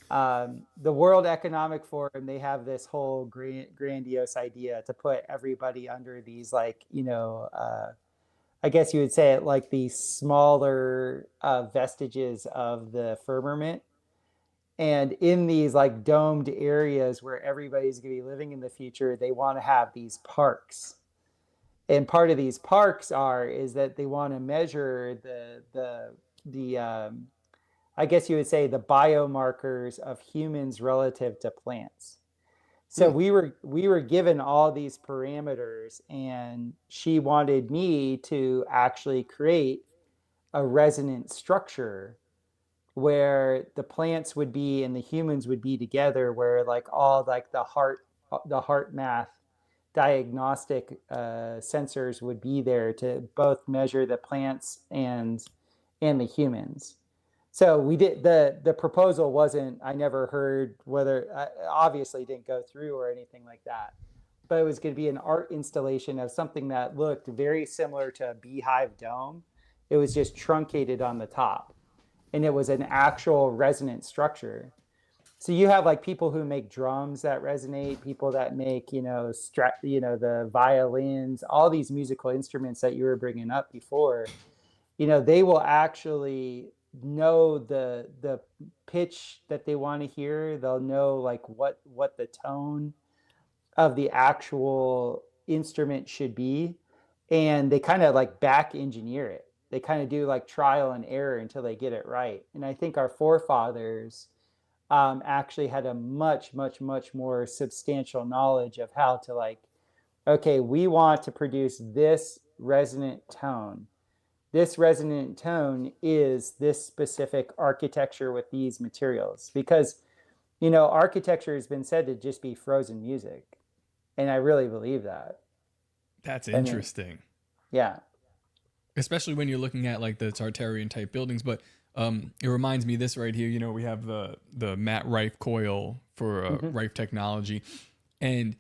The World Economic Forum, they have this whole grandiose idea to put everybody under these, like, I guess you would say it like these smaller vestiges of the firmament. And in these like domed areas where everybody's going to be living in the future, they want to have these parks. And part of these parks is that they want to measure the I guess you would say the biomarkers of humans relative to plants. So we were given all these parameters, and she wanted me to actually create a resonant structure where the plants would be and the humans would be together, where like all like the heart math diagnostic sensors would be there to both measure the plants and the humans. So we did the proposal wasn't, I never heard whether, obviously didn't go through or anything like that, but it was going to be an art installation of something that looked very similar to a beehive dome, It was just truncated on the top, and it was an actual resonant structure. So you have like people who make drums that resonate, people that make, the violins, all these musical instruments that you were bringing up before, they will actually know the pitch that they want to hear. They'll know like what the tone of the actual instrument should be. And they kind of like back engineer it. They kind of do like trial and error until they get it right. And I think our forefathers actually had a much, much, much more substantial knowledge of how to like, okay, we want to produce this resonant tone. This resonant tone is this specific architecture with these materials, because, architecture has been said to just be frozen music. And I really believe that. That's interesting. Yeah. Especially when you're looking at like the Tartarian type buildings, but it reminds me of this right here. We have the Matt Rife coil for Rife technology, and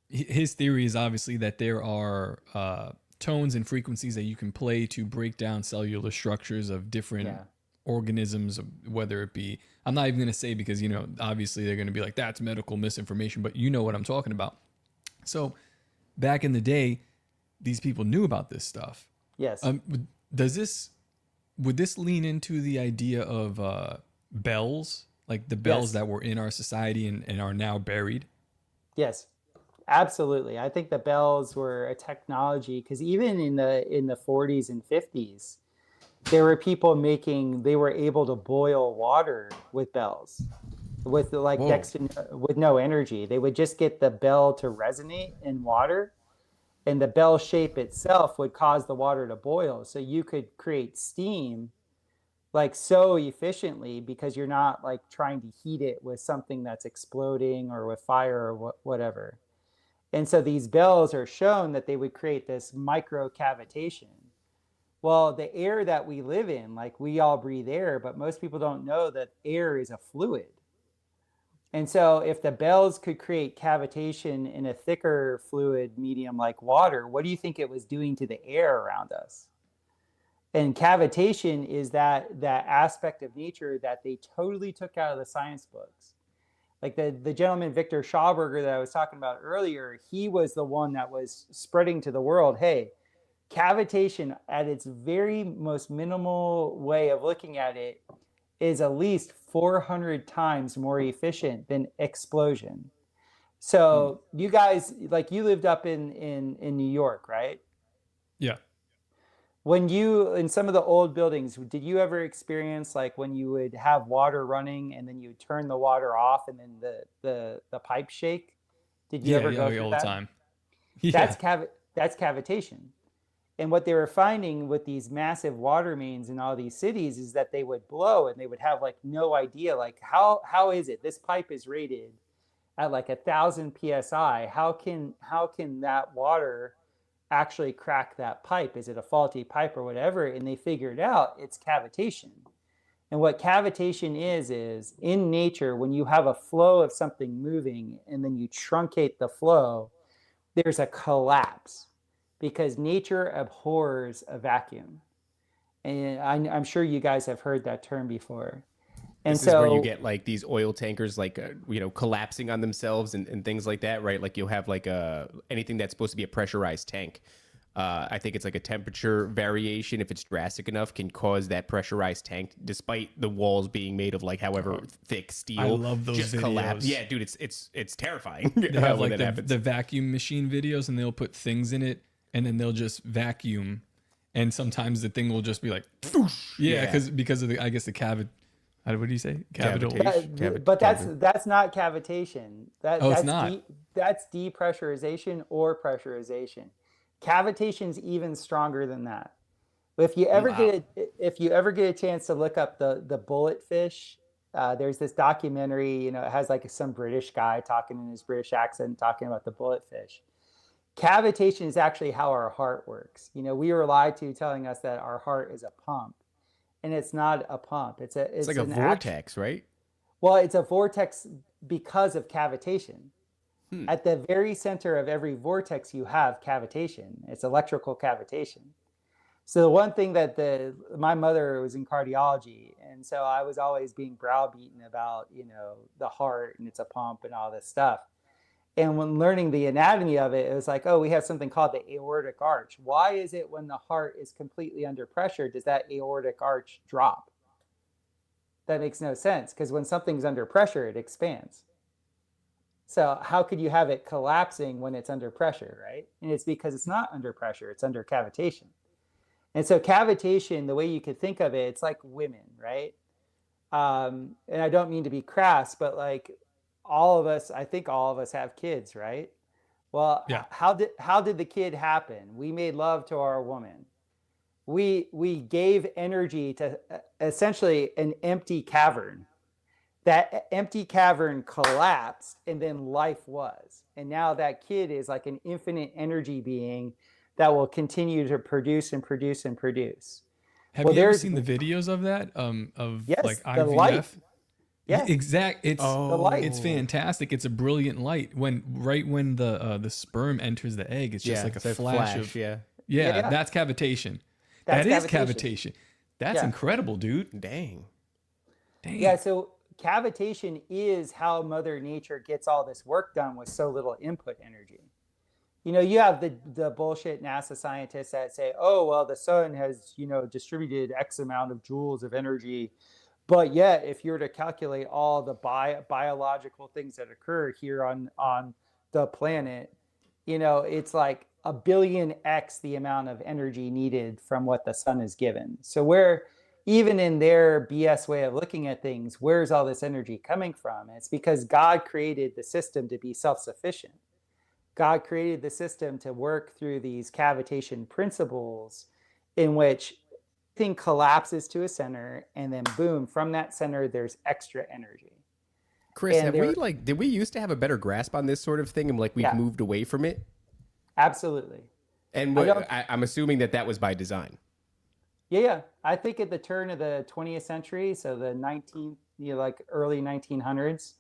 his theory is obviously that there are tones and frequencies that you can play to break down cellular structures of different organisms, whether it be, I'm not even going to say, because, obviously they're going to be like, that's medical misinformation, but you know what I'm talking about. So back in the day, these people knew about this stuff. Yes. Would this lean into the idea of bells, like the bells that were in our society and are now buried? Yes, absolutely. I think the bells were a technology, because even in the 40s and 50s, there were people they were able to boil water with bells, with like with no energy. They would just get the bell to resonate in water, and the bell shape itself would cause the water to boil. So you could create steam like so efficiently, because you're not like trying to heat it with something that's exploding or with fire or whatever. And so these bells are shown that they would create this micro cavitation. Well, the air that we live in, like we all breathe air, but most people don't know that air is a fluid. And so if the bells could create cavitation in a thicker fluid medium like water, what do you think it was doing to the air around us? And cavitation is that aspect of nature that they totally took out of the science books. Like the gentleman, Victor Schauberger, that I was talking about earlier, he was the one that was spreading to the world, hey, cavitation at its very most minimal way of looking at it is at least 400 times more efficient than explosion. So you guys, like you lived up in New York, right? Yeah. When you, in some of the old buildings, did you ever experience like when you would have water running and then you would turn the water off and then the pipe shake? Did you ever go through all that? the time? Yeah. That's cavitation. And what they were finding with these massive water mains in all these cities is that they would blow and they would have like no idea, like how is it? This pipe is rated at like 1,000 PSI. How can that water actually crack that pipe? Is it a faulty pipe or whatever? And they figured out it's cavitation. And what cavitation is in nature, when you have a flow of something moving and then you truncate the flow, there's a collapse, because nature abhors a vacuum. And I'm sure you guys have heard that term before. And this is where you get like these oil tankers, like, collapsing on themselves and things like that, right? Like you'll have like anything that's supposed to be a pressurized tank. I think it's like a temperature variation, if it's drastic enough, can cause that pressurized tank, despite the walls being made of like however thick steel. I love those just videos. Collapse. Yeah, dude, it's terrifying. They have when like that happens. the vacuum machine videos, and they'll put things in it, and then they'll just vacuum, and sometimes the thing will just be like, because of the, I guess the what do you say? Cavitation. But that's not cavitation. It's not. That's depressurization or pressurization. Cavitation's even stronger than that. If you ever get a chance to look up the bullet fish, there's this documentary. It has like some British guy talking in his British accent, talking about the bullet fish. Cavitation is actually how our heart works. We were lied to, telling us that our heart is a pump. And it's not a pump. It's like a vortex, right? Well, it's a vortex because of cavitation. At the very center of every vortex, you have cavitation. It's electrical cavitation. So the one thing that my mother was in cardiology, and so I was always being browbeaten about, the heart and it's a pump and all this stuff. And when learning the anatomy of it, it was like, oh, we have something called the aortic arch. Why is it when the heart is completely under pressure, does that aortic arch drop? That makes no sense, because when something's under pressure, it expands. So how could you have it collapsing when it's under pressure, right? And it's because it's not under pressure, it's under cavitation. And so cavitation, the way you could think of it, it's like women, right? And I don't mean to be crass, but like I think all of us have kids, right? Well, Yeah. how did the kid happen? We made love to our woman. We gave energy to essentially an empty cavern. That empty cavern collapsed, and then life was. And now that kid is like an infinite energy being that will continue to produce and produce and produce. Have you ever seen the videos of that? Yes, like the IVF? light. Yeah. Exact. It's the light. it's fantastic. It's a brilliant light. Right when the sperm enters the egg, it's just like a flash of yeah. Yeah, that's cavitation. That is cavitation. That's incredible, dude. Dang. Yeah, so cavitation is how Mother Nature gets all this work done with so little input energy. You have the bullshit NASA scientists that say, oh, well, the sun has, distributed X amount of joules of energy. But yet, if you were to calculate all the biological things that occur here on the planet, it's like a billion X the amount of energy needed from what the sun is given. So even in their BS way of looking at things, where's all this energy coming from? It's because God created the system to be self-sufficient. God created the system to work through these cavitation principles in which thing collapses to a center, and then boom, from that center, there's extra energy. Chris, did we used to have a better grasp on this sort of thing, and we've moved away from it? Absolutely. And I'm assuming that was by design. Yeah. I think at the turn of the 20th century, so the early 1900s,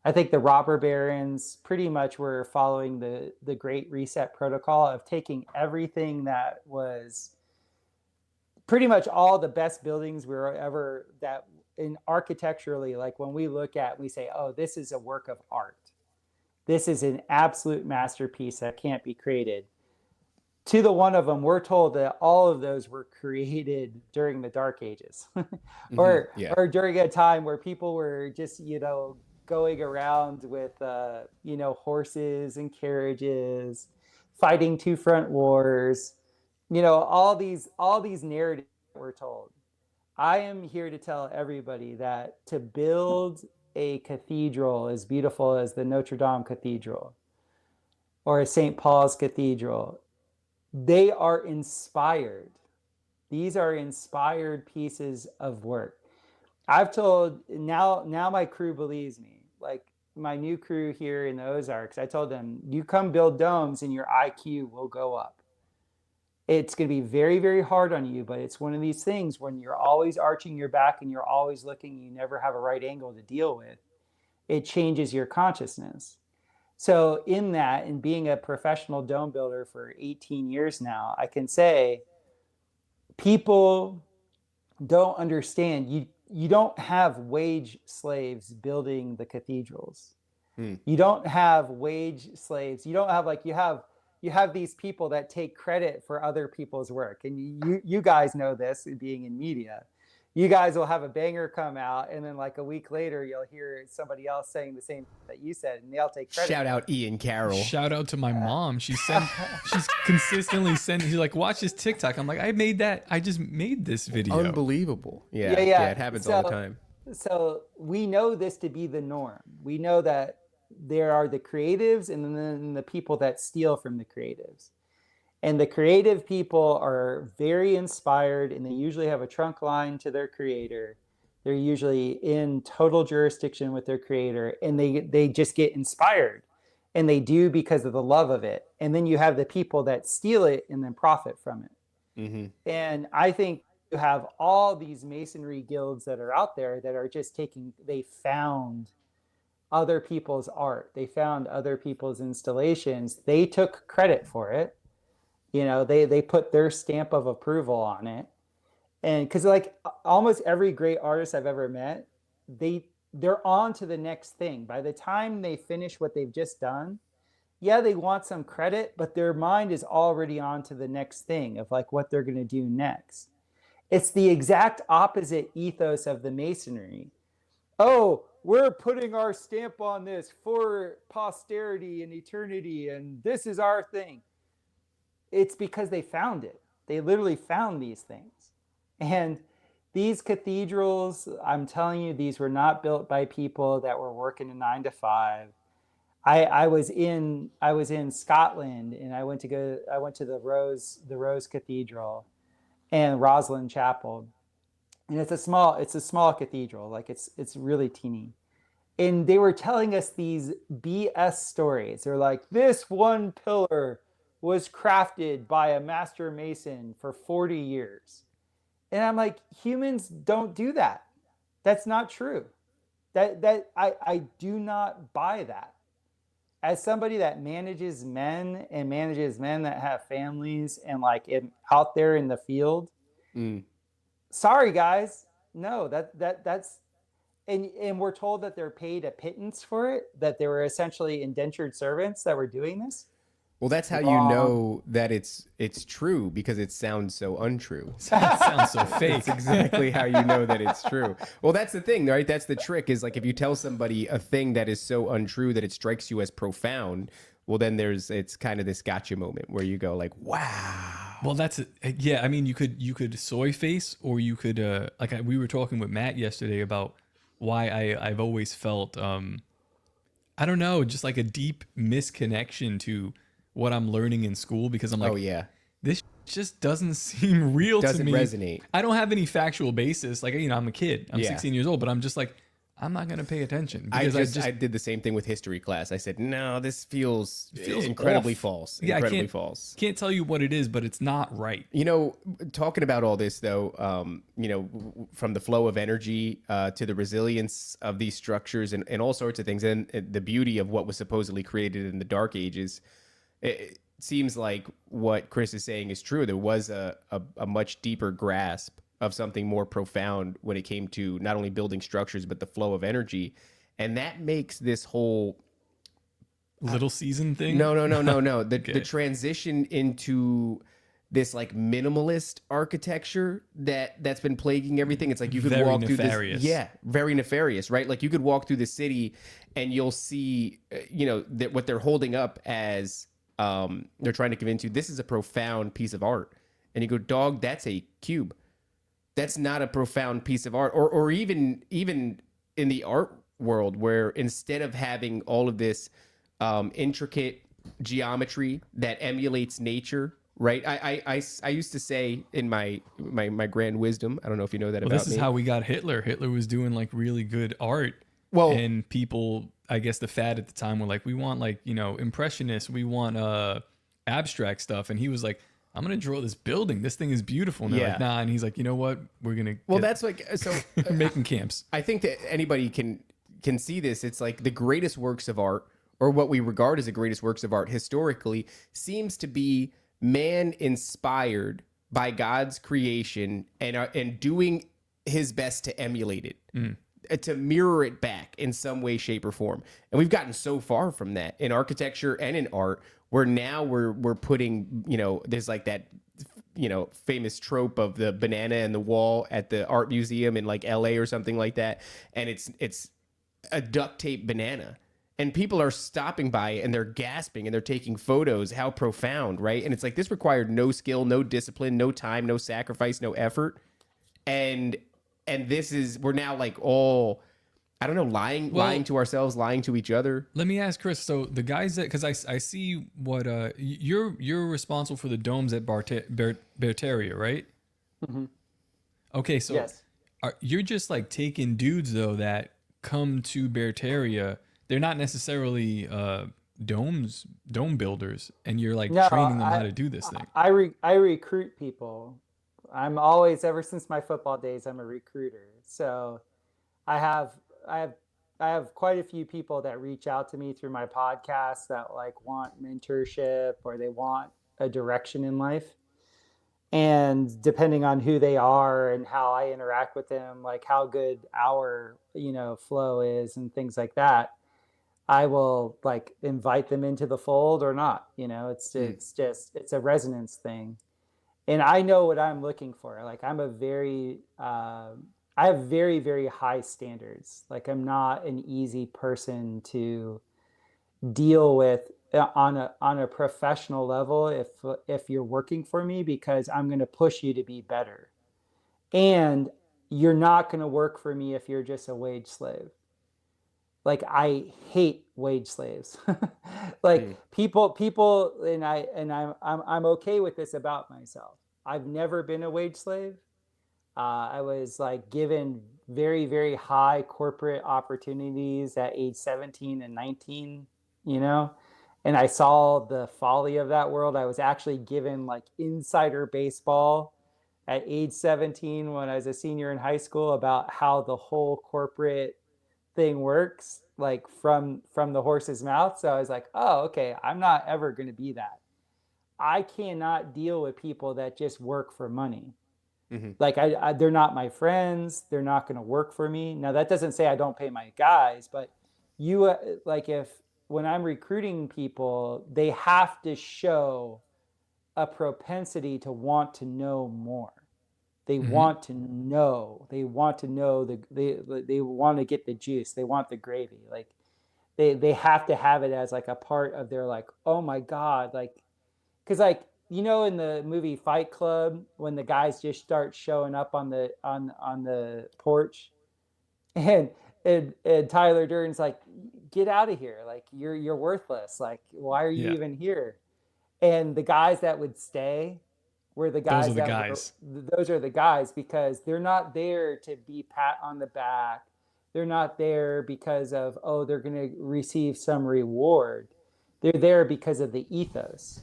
I think the robber barons pretty much were following the Great Reset protocol of taking everything that was pretty much all the best buildings architecturally, like when we look at, we say, oh, this is a work of art. This is an absolute masterpiece that can't be created. To the one of them, we're told that all of those were created during the Dark Ages or during a time where people were just, going around with, horses and carriages, fighting two front wars, all these narratives we're told. I am here to tell everybody that to build a cathedral as beautiful as the Notre Dame Cathedral or a St. Paul's Cathedral, they are inspired. These are inspired pieces of work. I've told, now my crew believes me. Like my new crew here in the Ozarks, I told them, you come build domes and your IQ will go up. It's going to be very, very hard on you, but it's one of these things when you're always arching your back and you're always looking, you never have a right angle to deal with. It changes your consciousness. So in that, and being a professional dome builder for 18 years now, I can say people don't understand. You don't have wage slaves building the cathedrals. You don't have wage slaves. You don't have you have these people that take credit for other people's work. And you guys know this, being in media. You guys will have a banger come out, and then like a week later, you'll hear somebody else saying the same that you said, and they'll take credit. Shout out Ian Carroll. Shout out to my mom. She's consistently sending. She's like, watch this TikTok. I'm like, I just made this video. Unbelievable. Yeah. It happens all the time. So we know this to be the norm. We know that there are the creatives and then the people that steal from the creatives. And the creative people are very inspired, and they usually have a trunk line to their creator. They're usually in total jurisdiction with their creator, and they just get inspired, and they do because of the love of it. And then you have the people that steal it and then profit from it. Mm-hmm. And I think you have all these masonry guilds that are out there that are just they found other people's art. They found other people's installations. They took credit for it. They put their stamp of approval on it. And because like almost every great artist I've ever met, they're on to the next thing. By the time they finish what they've just done, yeah, they want some credit, but their mind is already on to the next thing of like what they're going to do next. It's the exact opposite ethos of the Masonry. Oh, we're putting our stamp on this for posterity and eternity, and this is our thing. It's because they found it. They literally found these things. And these cathedrals, I'm telling you, these were not built by people that were working a 9 to 5. I was in Scotland, and I went to the Rose Cathedral and Roslin Chapel. And it's a small cathedral, like it's really teeny. And they were telling us these BS stories. They're like, this one pillar was crafted by a master mason for 40 years. And I'm like, humans don't do that. That's not true. I do not buy that. As somebody that manages men that have families and like out there in the field, sorry guys, no, that's and we're told that they're paid a pittance for it, that they were essentially indentured servants that were doing this. Well, that's how you know that it's true, because it sounds so untrue. It sounds so fake. That's exactly how you know that it's true. Well, that's the thing, right? That's the trick, is like if you tell somebody a thing that is so untrue that it strikes you as profound, well, then it's kind of this gotcha moment where you go like, wow. Well, that's it. Yeah. I mean, you could soy face, or you could we were talking with Matt yesterday about why I've always felt I don't know, just like a deep misconnection to what I'm learning in school, because I'm like, oh yeah, this just doesn't seem real to me. Doesn't resonate. I don't have any factual basis. Like, I'm a kid. I'm Yeah. 16 years old, but I'm just like, I'm not going to pay attention. I Because did the same thing with history class. I said, no, this feels incredibly off. false. Yeah, Incredibly false. Can't tell you what it is, but it's not right. Talking about all this though, from the flow of energy to the resilience of these structures and all sorts of things, and the beauty of what was supposedly created in the Dark Ages, it seems like what Chris is saying is true. There was a much deeper grasp of something more profound when it came to not only building structures, but the flow of energy. And that makes this whole little season thing. No. The Okay. transition into this like minimalist architecture that's been plaguing everything. It's like you could Very walk nefarious. through this. Yeah, very nefarious, right? Like you could walk through the city and you'll see, that what they're holding up as they're trying to convince you this is a profound piece of art. And you go, dog, that's a cube. That's not a profound piece of art. Or even in the art world, where instead of having all of this intricate geometry that emulates nature, right? I used to say in my grand wisdom, I don't know if you know that about me. This is how we got Hitler. Hitler was doing like really good art. Well, and people, I guess the fad at the time were like, we want like, impressionists, we want abstract stuff. And he was like, I'm going to draw this building. This thing is beautiful. And they're like, nah. And he's like, you know what? We're going to that's like, so making camps. I think that anybody can see this. It's like the greatest works of art, or what we regard as the greatest works of art historically, seems to be man inspired by God's creation and doing his best to emulate it, to mirror it back in some way, shape, or form. And we've gotten so far from that in architecture and in art, where now we're putting, there's like that, famous trope of the banana in the wall at the art museum in like LA or something like that. And it's a duct tape banana. And people are stopping by and they're gasping and they're taking photos. How profound, right? And it's like, this required no skill, no discipline, no time, no sacrifice, no effort. And we're now like all, I don't know, lying to ourselves, lying to each other. Let me ask Chris. So the guys that, because I see what you're responsible for the domes at Berteria, right? Mm-hmm. Okay, so yes. You're just like taking dudes though that come to Berteria. They're not necessarily dome builders, and you're like training them how to do this thing. I recruit people. I'm always, ever since my football days, I'm a recruiter. So I have quite a few people that reach out to me through my podcast that like want mentorship, or they want a direction in life. And depending on who they are and how I interact with them, like how good our, flow is and things like that, I will like invite them into the fold or not. It's a resonance thing. And I know what I'm looking for. Like I have very, very high standards. Like I'm not an easy person to deal with on a professional level if you're working for me, because I'm going to push you to be better. And you're not going to work for me if you're just a wage slave. Like I hate wage slaves. Like people and I'm okay with this about myself. I've never been a wage slave. I was like given very, very high corporate opportunities at age 17 and 19, and I saw the folly of that world. I was actually given like insider baseball at age 17 when I was a senior in high school about how the whole corporate thing works, like from the horse's mouth. So I was like, oh, okay, I'm not ever going to be that. I cannot deal with people that just work for money. Mm-hmm. Like they're not my friends. They're not going to work for me. Now that doesn't say I don't pay my guys, but when I'm recruiting people, they have to show a propensity to want to know more. They want to know. They want to know they want to get the juice. They want the gravy. Like they have to have it as like a part of their like, oh my God, like, because like in the movie Fight Club, when the guys just start showing up on the porch, and Tyler Durden's like, get out of here, like you're worthless, like why are you even here? And the guys that would stay were the guys those are the guys, because they're not there to be pat on the back. They're not there because of, oh, they're going to receive some reward. They're there because of the ethos.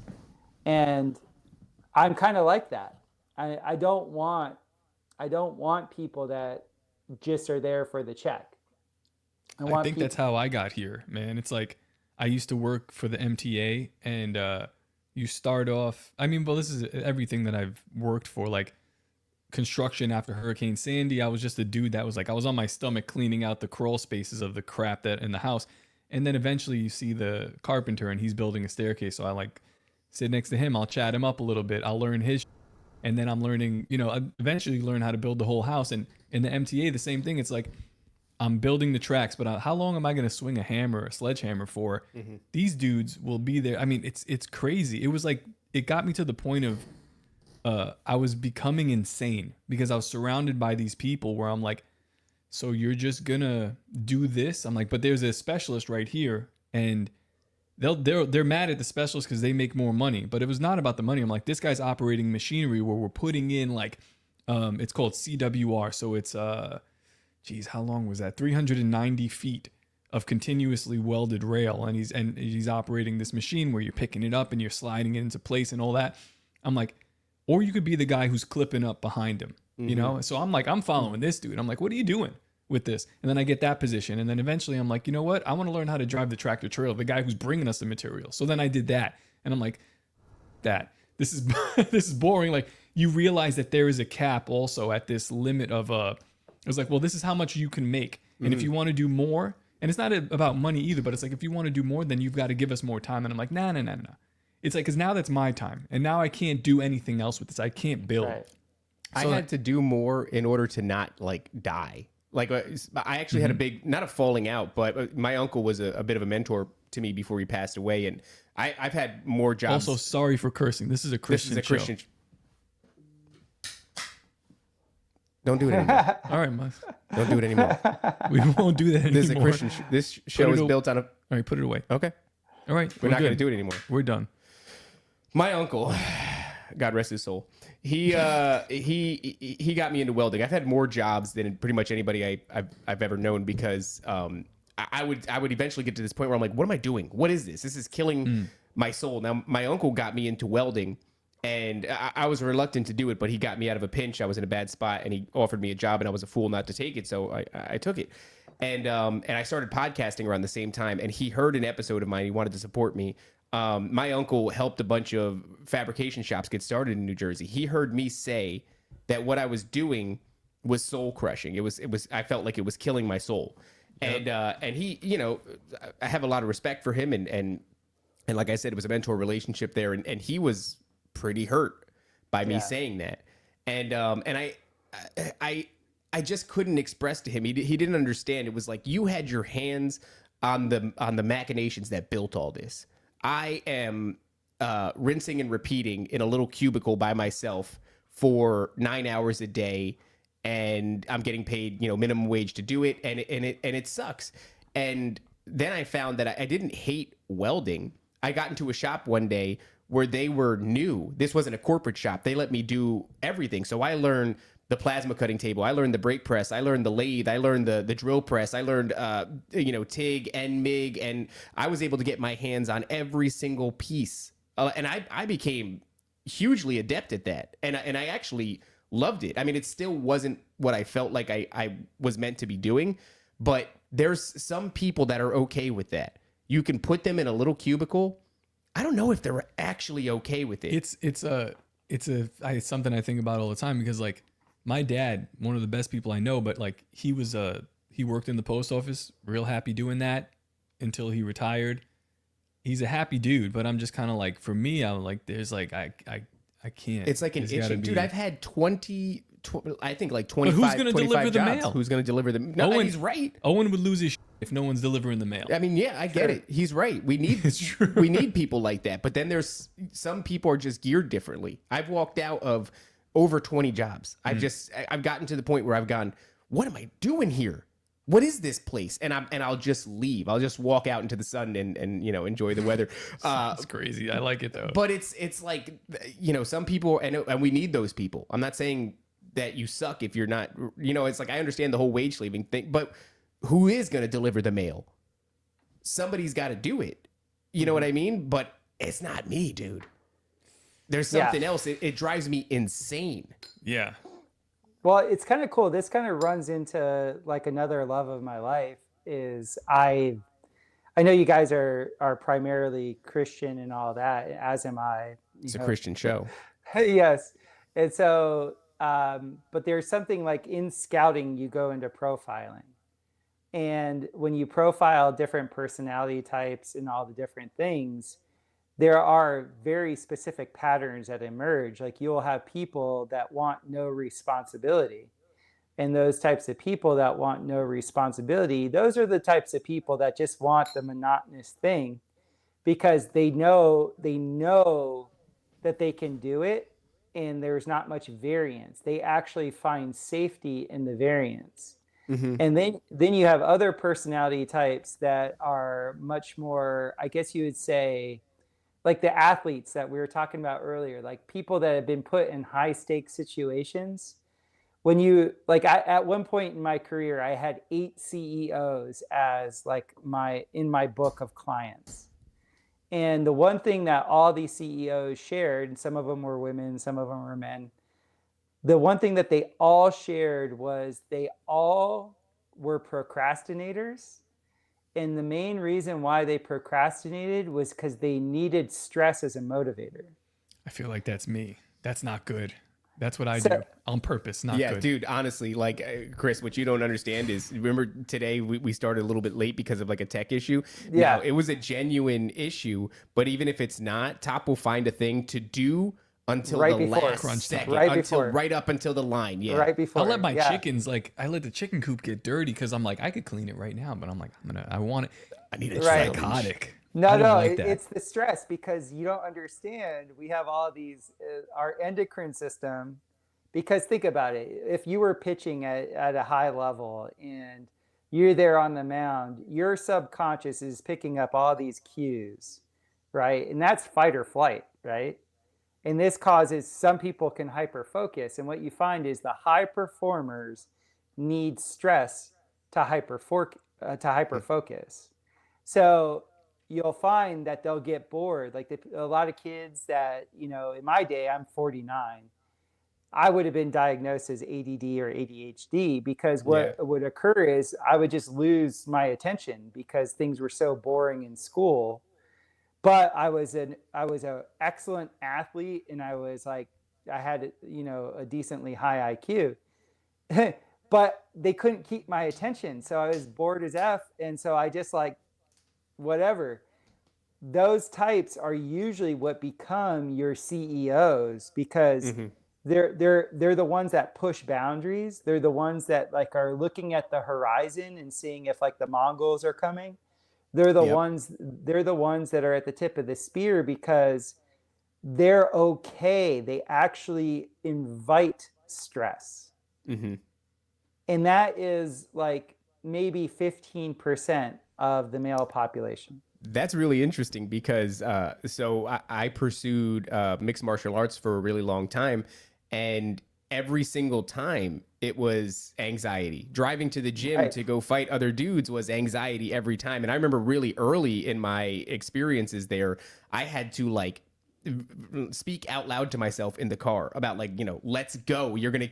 And I'm kind of like that. I don't want people that just are there for the check. I think that's how I got here, man. It's like I used to work for the MTA, and you start off, this is everything that I've worked for, like construction after Hurricane Sandy. I was just a dude that was like, I was on my stomach cleaning out the crawl spaces of the crap that in the house. And then eventually you see the carpenter and he's building a staircase. So I like sit next to him. I'll chat him up a little bit. I'll learn his, and then I'm learning, I eventually learn how to build the whole house. And in the MTA, the same thing. It's like, I'm building the tracks, but how long am I going to swing a hammer, a sledgehammer for? Mm-hmm. These dudes will be there. It's crazy. It was like, it got me to the point of, I was becoming insane because I was surrounded by these people where I'm like, so you're just gonna do this? I'm like, but there's a specialist right here, and they're mad at the specialist because they make more money. But it was not about the money. I'm like, this guy's operating machinery where we're putting in like, it's called CWR. So it's how long was that? 390 feet of continuously welded rail, and he's operating this machine where you're picking it up and you're sliding it into place and all that. I'm like, or you could be the guy who's clipping up behind him, So I'm like, I'm following this dude. I'm like, what are you doing with this? And then I get that position, and then eventually I'm like, you know what? I want to learn how to drive the tractor trailer, the guy who's bringing us the material. So then I did that, and I'm like, this is this is boring. Like, you realize that there is a cap also at this limit of it was like, well, this is how much you can make. And if you want to do more, and it's not about money either, but it's like, if you want to do more, then you've got to give us more time. And I'm like, nah. It's like, because now that's my time. And now I can't do anything else with this. I can't build. Right. So I had to do more in order to not like die. Like I actually had a big, not a falling out, but my uncle was a bit of a mentor to me before he passed away. And I've had more jobs. Also, sorry for cursing. This is a Christian show. Don't do it anymore. All right, Mike. Don't do it anymore. We won't do that anymore. This is a Christian. This show is built on a. All right, put it away. Okay. All right, we're not going to do it anymore. We're done. My uncle, God rest his soul, he got me into welding. I've had more jobs than pretty much anybody I've ever known, because I would eventually get to this point where I'm like, what am I doing? What is this? This is killing my soul. Now, my uncle got me into welding. And I was reluctant to do it, but he got me out of a pinch. I was in a bad spot, and he offered me a job, and I was a fool not to take it, so I took it. And I started podcasting around the same time, and he heard an episode of mine. He wanted to support me. My uncle helped a bunch of fabrication shops get started in New Jersey. He heard me say that what I was doing was soul crushing. It was I felt like it was killing my soul. And he, you know, I have a lot of respect for him, and like I said, it was a mentor relationship there, and he was pretty hurt by me saying that. And I just couldn't express to him. He didn't understand. It was like, you had your hands on the machinations that built all this. I am rinsing and repeating in a little cubicle by myself for 9 hours a day, and I'm getting paid, you know, minimum wage to do it, and it sucks. And then I found that I didn't hate welding. I got into a shop one day where they were new. This wasn't a corporate shop. They let me do everything. So I learned the plasma cutting table. I learned the brake press. I learned the lathe. I learned the drill press. I learned, TIG and MIG, and I was able to get my hands on every single piece. And I became hugely adept at that. And I actually loved it. I mean, it still wasn't what I felt like I was meant to be doing, but there's some people that are okay with that. You can put them in a little cubicle. I don't know if they're actually okay with it. It's something I think about all the time, because like my dad, one of the best people I know, but like he worked in the post office, real happy doing that until he retired. He's a happy dude, but I'm just kind of like, for me, I'm like, there's like, I can't. It's like an issue. Dude, I've had 25 But who's going to deliver the jobs. mail? Who's going to deliver the mail? No, he's right. Owen would lose his if no one's delivering the mail. I mean, yeah, I get it. He's right. We need we need people like that. But then there's some people are just geared differently. I've walked out of over 20 jobs. I've gotten to the point where I've gone, what am I doing here? What is this place? And I'll just leave. I'll just walk out into the sun and enjoy the weather. It's crazy. I like it though. But it's like, some people, and we need those people. I'm not saying that you suck if you're not, it's like, I understand the whole wage slaving thing, but who is going to deliver the mail? Somebody's got to do it. You know what I mean? But it's not me, dude. There's something else. It drives me insane. Yeah. Well, it's kind of cool. This kind of runs into like another love of my life is I know you guys are primarily Christian and all that, as am I. It's a Christian show. Yes. And so, but there's something like in scouting, you go into profiling. And when you profile different personality types and all the different things, there are very specific patterns that emerge. Like you'll have people that want no responsibility. And those types of people that want no responsibility, those are the types of people that just want the monotonous thing because they know that they can do it and there's not much variance. They actually find safety in the variance. Mm-hmm. And then you have other personality types that are much more, I guess you would say, like the athletes that we were talking about earlier, like people that have been put in high stakes situations. When you at one point in my career, I had 8 CEOs as like in my book of clients. And the one thing that all these CEOs shared, and some of them were women, some of them were men, the one thing that they all shared was they all were procrastinators. And the main reason why they procrastinated was because they needed stress as a motivator. I feel like that's me. That's not good. That's what I do on purpose, not good. Yeah, dude, honestly, like, Chris, what you don't understand is, remember today we started a little bit late because of like a tech issue? Yeah. Now, it was a genuine issue, but even if it's not, Top will find a thing to do until right the before. last Crunch second, time. right up until the line. Yeah. Right before. I let my chickens, I let the chicken coop get dirty because I'm like, I could clean it right now, but I'm like, I want it. I need a Right. Psychotic. No, like that. it's the stress because you don't understand. We have all these, our endocrine system, because think about it. If you were pitching at a high level and you're there on the mound, your subconscious is picking up all these cues, right? And that's fight or flight, right? And this causes some people can hyper focus. And what you find is the high performers need stress to hyper focus. So you'll find that they'll get bored. Like a lot of kids that, in my day, I'm 49. I would have been diagnosed as ADD or ADHD because what would occur is I would just lose my attention because things were so boring in school. but I was an excellent athlete, and I was like, I had, a decently high IQ, but they couldn't keep my attention. So I was bored as F. And so I just like, whatever. Those types are usually what become your CEOs, because they're the ones that push boundaries. They're the ones that like are looking at the horizon and seeing if like the Mongols are coming. They're the ones that are at the tip of the spear, because they're okay. They actually invite stress. And that is like maybe 15% of the male population. That's really interesting because so I pursued mixed martial arts for a really long time, and every single time it was anxiety. Driving to the gym to go fight other dudes was anxiety every time. And I remember really early in my experiences there, I had to like speak out loud to myself in the car about like, let's go. You're gonna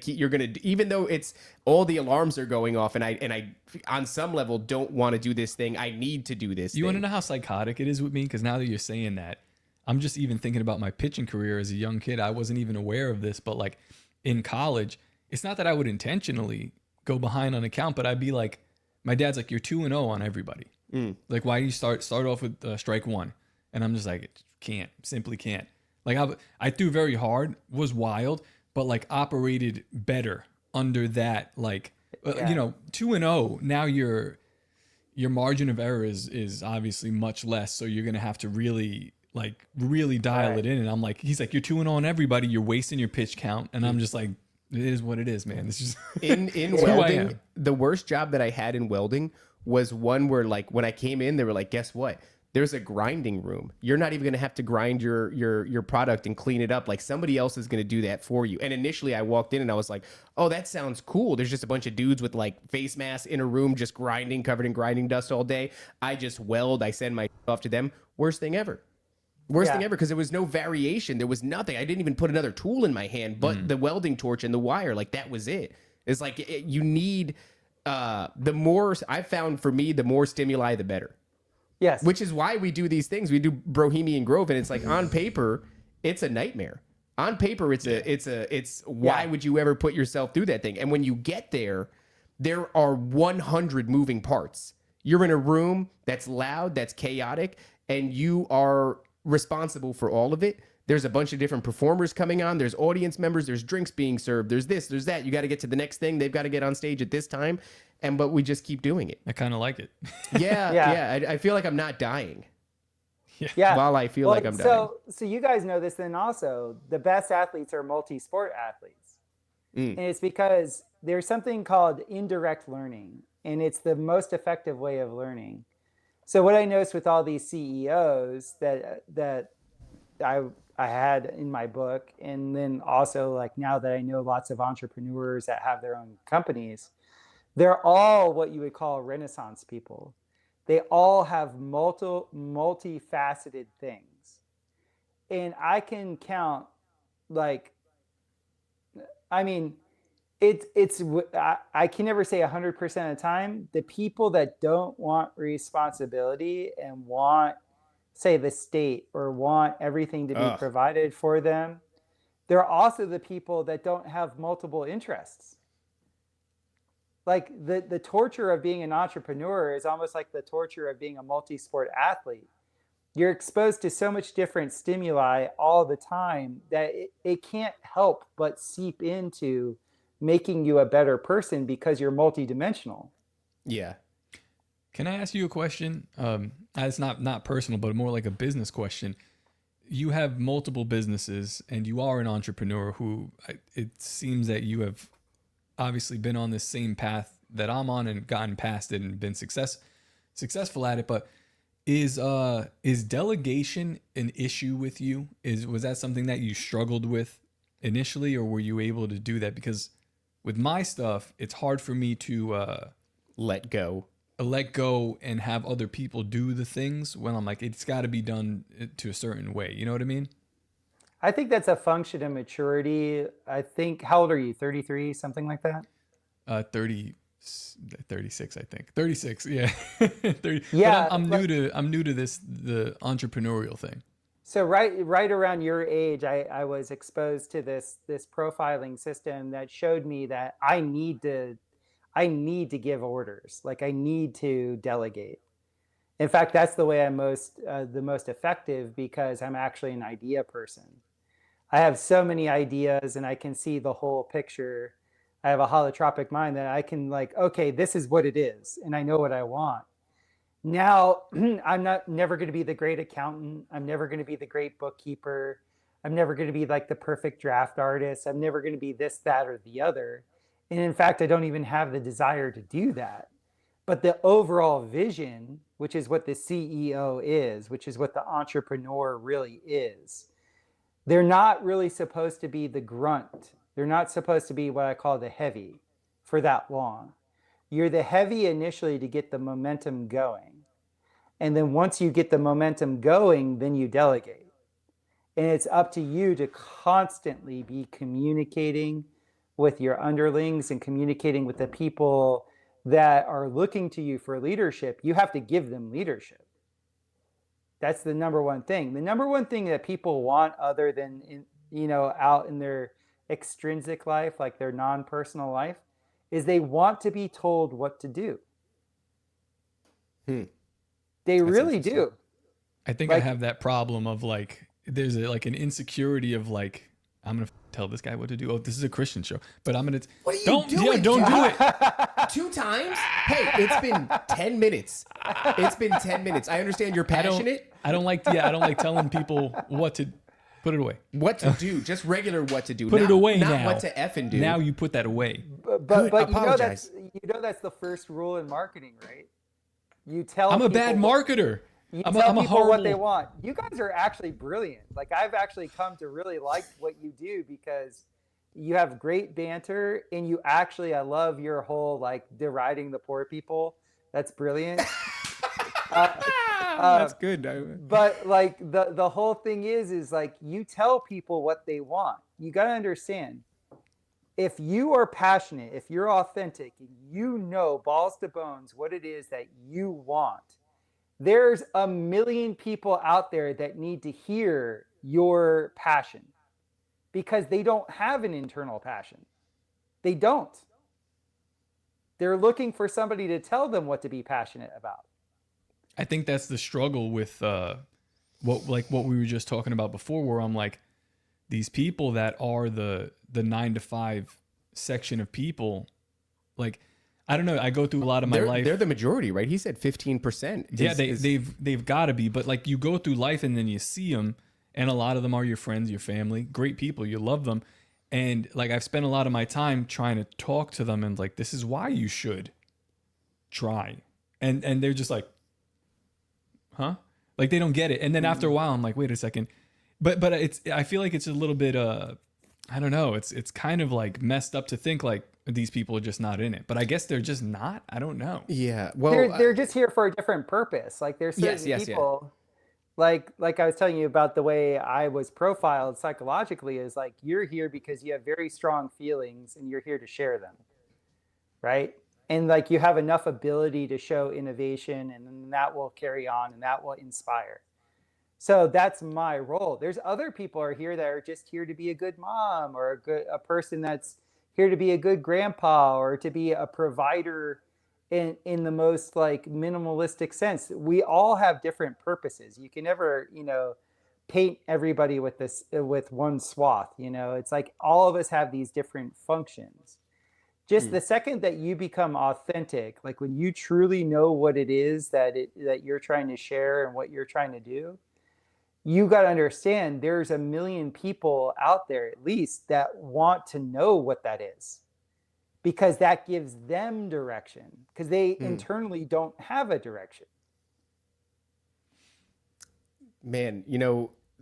even though it's all the alarms are going off, and I on some level don't want to do this thing, I need to do this. You want to know how psychotic it is with me? Because now that you're saying that, I'm just even thinking about my pitching career as a young kid. I wasn't even aware of this, but like in college, it's not that I would intentionally go behind on a count, but I'd be like, my dad's like, you're 2-0 on everybody. Like, why do you start off with strike one? And I'm just like, simply can't. Like I threw very hard, was wild, but like operated better under that. Like, 2-0. Now your margin of error is obviously much less. So you're going to have to really dial it in. And I'm like, he's like, you're 2-0 on everybody. You're wasting your pitch count. And I'm just like, it is what it is, man. It's just in welding. The worst job that I had in welding was one where like when I came in, they were like, guess what? There's a grinding room. You're not even going to have to grind your product and clean it up. Like somebody else is going to do that for you. And initially I walked in and I was like, oh, that sounds cool. There's just a bunch of dudes with like face masks in a room, just grinding, covered in grinding dust all day. I just weld. I send my off to them. Worst thing ever. Worst thing ever, because there was no variation. There was nothing. I didn't even put another tool in my hand, but the welding torch and the wire. Like that was it. It's like you need the more, I found for me, the more stimuli, the better. Yes. Which is why we do these things. We do Bohemian Grove, and it's like on paper, it's a nightmare. On paper, it's why would you ever put yourself through that thing? And when you get there, there are 100 moving parts. You're in a room that's loud, that's chaotic, and you are responsible for all of it. There's a bunch of different performers coming on. There's audience members. There's drinks being served. There's this, there's that. You got to get to the next thing. They've got to get on stage at this time. But we just keep doing it. I kind of like it. I feel like I'm not dying. Yeah. While I feel like I'm dying. So you guys know this then also. The best athletes are multi-sport athletes. And it's because there's something called indirect learning. And it's the most effective way of learning. So what I noticed with all these CEOs that I had in my book, and then also like now that I know lots of entrepreneurs that have their own companies, they're all what you would call Renaissance people. They all have multifaceted things. And I can count like, I mean, I can never say 100% of the time, the people that don't want responsibility and want, say, the state or want everything to be provided for them, they're also the people that don't have multiple interests. Like the torture of being an entrepreneur is almost like the torture of being a multi-sport athlete. You're exposed to so much different stimuli all the time that it can't help but seep into making you a better person because you're multidimensional. Yeah. Can I ask you a question? It's not personal, but more like a business question. You have multiple businesses and you are an entrepreneur who it seems that you have obviously been on this same path that I'm on and gotten past it and been successful at it. But is delegation an issue with you? Was that something that you struggled with initially, or were you able to do that? Because with my stuff, it's hard for me to let go and have other people do the things when I'm like, it's got to be done to a certain way. You know what I mean? I think that's a function of maturity. I think, how old are you? 33, something like that? 30, 36, I think. 36, yeah. 30. Yeah, But I'm new to the entrepreneurial thing. So right around your age, I was exposed to this profiling system that showed me that I need to give orders. Like I need to delegate. In fact, that's the way I'm the most effective, because I'm actually an idea person. I have so many ideas and I can see the whole picture. I have a holotropic mind that I can like, okay, this is what it is, and I know what I want. Now, I'm never going to be the great accountant. I'm never going to be the great bookkeeper. I'm never going to be like the perfect draft artist. I'm never going to be this, that, or the other. And in fact, I don't even have the desire to do that. But the overall vision, which is what the CEO is, which is what the entrepreneur really is, they're not really supposed to be the grunt. They're not supposed to be what I call the heavy for that long. You're the heavy initially to get the momentum going. And then once you get the momentum going, then you delegate. And it's up to you to constantly be communicating with your underlings and communicating with the people that are looking to you for leadership. You have to give them leadership. That's the number one thing. The number one thing that people want, other than out in their extrinsic life, like their non-personal life, is they want to be told what to do. They really do. I think I have that problem of like, there's an insecurity of like, I'm going to tell this guy what to do. Oh, this is a Christian show, but I'm going to. What are you doing? Yeah, don't do it. 2 times? Hey, it's been 10 minutes. It's been 10 minutes. I understand you're passionate. I don't like telling people what to put it away. What to do, just regular what to do. Put it away not now. What to effing do. Now you put that away. But that's the first rule in marketing, right? You tell. I'm a bad marketer. You I'm tell a people horrible... what they want. You guys are actually brilliant. Like I've actually come to really like what you do, because you have great banter, and you actually, I love your whole like deriding the poor people. That's brilliant. That's good. But like the whole thing is like you tell people what they want. You got to understand, if you are passionate, if you're authentic, and you know balls to bones what it is that you want, there's a million people out there that need to hear your passion, because they don't have an internal passion. They don't. They're looking for somebody to tell them what to be passionate about. I think that's the struggle with what we were just talking about before, where I'm like, these people that are the 9 to 5 section of people, like, I don't know. I go through a lot of my life. They're the majority, right? He said 15%. Yeah, they've got to be. But like, you go through life and then you see them, and a lot of them are your friends, your family, great people. You love them, and like, I've spent a lot of my time trying to talk to them and like, this is why you should try, and they're just like, huh? Like they don't get it. And then after a while, I'm like, wait a second. But I feel like it's a little bit I don't know. It's kind of like messed up to think like these people are just not in it. But I guess they're just not. I don't know. Yeah. Well, they're just here for a different purpose. Like there's certain people, like I was telling you about the way I was profiled psychologically, is like, you're here because you have very strong feelings and you're here to share them. Right. And like, you have enough ability to show innovation, and then that will carry on and that will inspire. So that's my role. There's other people are here that are just here to be a good mom, or a person that's here to be a good grandpa, or to be a provider in the most like minimalistic sense. We all have different purposes. You can never, paint everybody with one swath. It's like all of us have these different functions. Just the second that you become authentic, like when you truly know what it is that you're trying to share and what you're trying to do, you got to understand there's a million people out there at least that want to know what that is, because that gives them direction, because they internally don't have a direction. Man,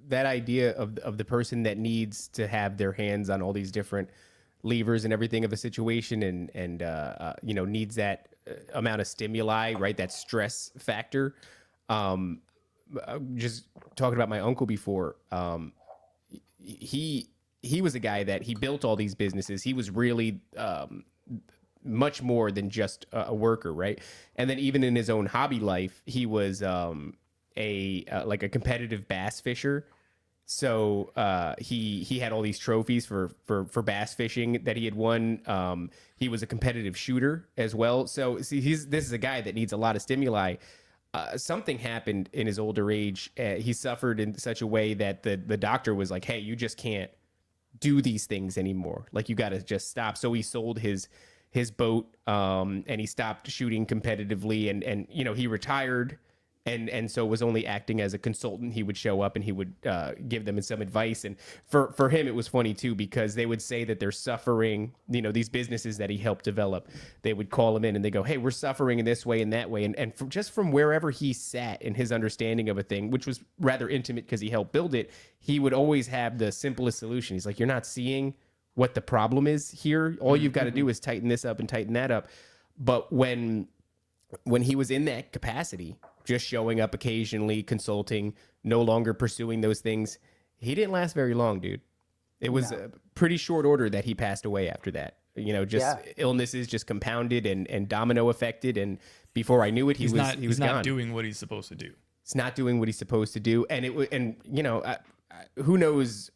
that idea of the person that needs to have their hands on all these different levers and everything of a situation, and needs that amount of stimuli, right? That stress factor. Just talking about my uncle before, he was a guy that he built all these businesses. He was really much more than just a worker, right? And then even in his own hobby life, he was like a competitive bass fisher. So he had all these trophies for bass fishing that he had won. He was a competitive shooter as well. So see, this is a guy that needs a lot of stimuli. Something happened in his older age. He suffered in such a way that the doctor was like, "Hey, you just can't do these things anymore. Like, you got to just stop." So he sold his boat, and he stopped shooting competitively, and you know, he retired. And so was only acting as a consultant. He would show up and he would give them some advice. And for him, it was funny too, because they would say that they're suffering, you know, these businesses that he helped develop, they would call him in and they go, "Hey, we're suffering in this way and that way." And just from wherever he sat in his understanding of a thing, which was rather intimate because he helped build it, he would always have the simplest solution. He's like, "You're not seeing what the problem is here. All you've got to do is tighten this up and tighten that up." But when he was in that capacity, just showing up occasionally, consulting, no longer pursuing those things, he didn't last very long, dude. It was a pretty short order that he passed away after that. You know, just illnesses just compounded and domino affected. And before I knew it, he was not gone. doing what he's supposed to do. It's not doing what he's supposed to do. And you know, who knows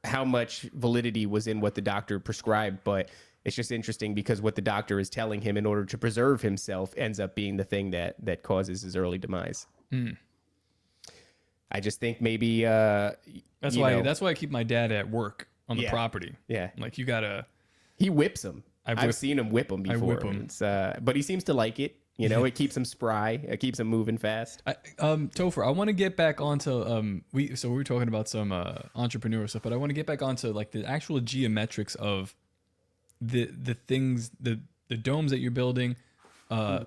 how much validity was in what the doctor prescribed, but it's just interesting because what the doctor is telling him in order to preserve himself ends up being the thing that causes his early demise. I just think maybe that's why I keep my dad at work on the property. Yeah, like you gotta. He whips him. I've seen him whip him before. I whip him. But he seems to like it. You know, it keeps him spry. It keeps him moving fast. Topher, I want to get back onto we were talking about some entrepreneur stuff, but I want to get back onto like the actual geometrics of the things, the domes that you're building.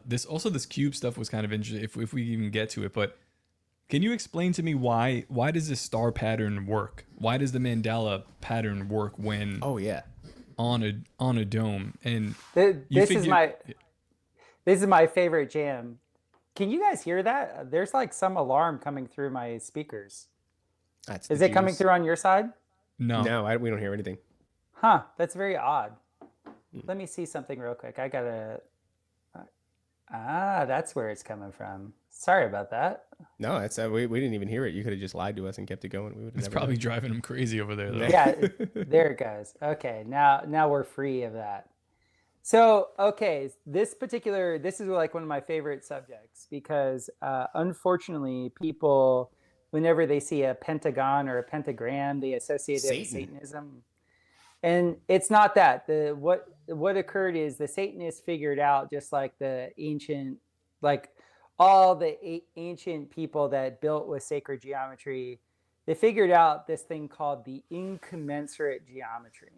This cube stuff was kind of interesting if we even get to it. But can you explain to me why does this star pattern work? Why does the mandala pattern work when on a dome? And this is my favorite jam. Can you guys hear that? There's like some alarm coming through my speakers. Is it coming through on your side? No, we don't hear anything. Huh? That's very odd. Let me see something real quick. I gotta. That's where it's coming from. Sorry about that. No, it's we didn't even hear it. You could have just lied to us and kept it going. We would. It's probably driving him crazy over there, though. Yeah, there it goes. Okay, now we're free of that. So, okay, this is like one of my favorite subjects because unfortunately, people, whenever they see a pentagon or a pentagram, they associate it with Satanism. And it's not that. What occurred is the Satanists figured out, just like the ancient, like all the ancient people that built with sacred geometry, they figured out this thing called the incommensurate geometry.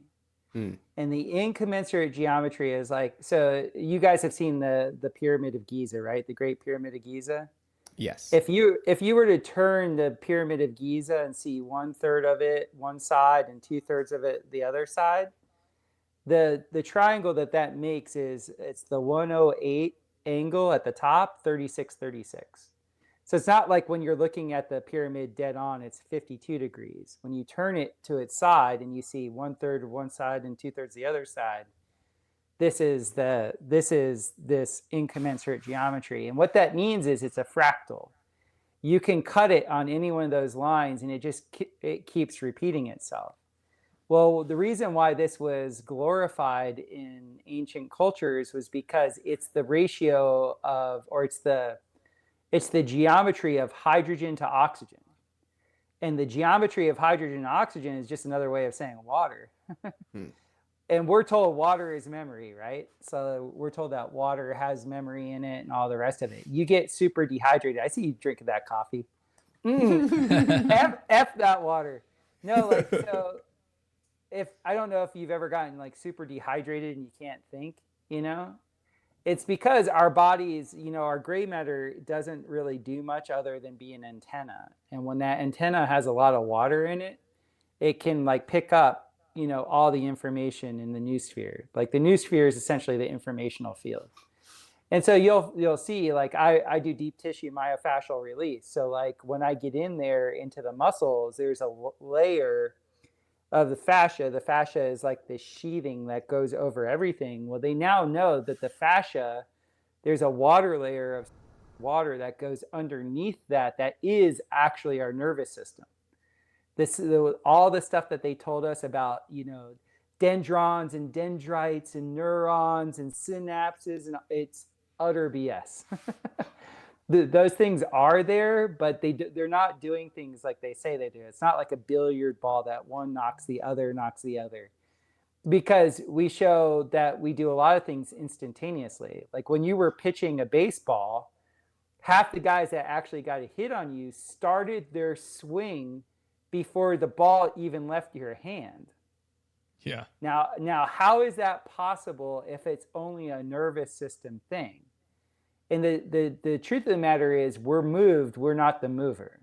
And the incommensurate geometry is like, so you guys have seen the Pyramid of Giza, right? The Great Pyramid of Giza. Yes. If you were to turn the Pyramid of Giza and see 1/3 of it one side and 2/3 of it the other side, the triangle that makes is it's the 108 angle at the top, 36, 36. So it's not like when you're looking at the pyramid dead on, it's 52 degrees. When you turn it to its side and you see 1/3 of one side and 2/3 the other side, this is this incommensurate geometry. And what that means is it's a fractal. You can cut it on any one of those lines and it keeps repeating itself. Well, the reason why this was glorified in ancient cultures was because it's the ratio of, or it's the geometry of hydrogen to oxygen. And the geometry of hydrogen and oxygen is just another way of saying water. And we're told water is memory, right? So we're told that water has memory in it and all the rest of it. You get super dehydrated. I see you drinking that coffee. F that water. No, like, so I don't know if you've ever gotten like super dehydrated and you can't think, you know? It's because our bodies, you know, our gray matter doesn't really do much other than be an antenna. And when that antenna has a lot of water in it, it can like pick up, you know, all the information in the noosphere. Like the noosphere is essentially the informational field. And so you'll see, like I do deep tissue myofascial release. So like when I get in there into the muscles, there's a layer of the fascia. The fascia is like the sheathing that goes over everything. Well, they now know that the fascia, there's a water layer of water that goes underneath that is actually our nervous system. All the stuff that they told us about, dendrons and dendrites and neurons and synapses, and it's utter BS. Those things are there, but they're not doing things like they say they do. It's not like a billiard ball that one knocks the other, because we show that we do a lot of things instantaneously. Like when you were pitching a baseball, half the guys that actually got a hit on you started their swing before the ball even left your hand. Yeah. Now, how is that possible if it's only a nervous system thing? And the truth of the matter is we're moved, we're not the mover.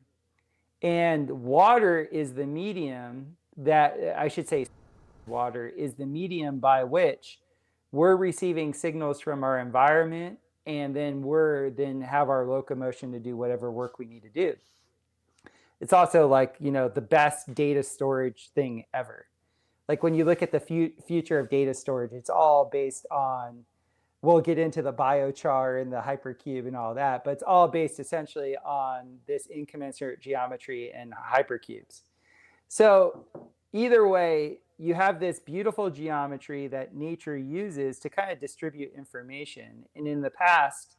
And water is the medium water is the medium by which we're receiving signals from our environment, and then have our locomotion to do whatever work we need to do. It's also like, the best data storage thing ever. Like when you look at the future of data storage, it's all based on, we'll get into the biochar and the hypercube and all that, but it's all based essentially on this incommensurate geometry and hypercubes. So either way, you have this beautiful geometry that nature uses to kind of distribute information. And in the past,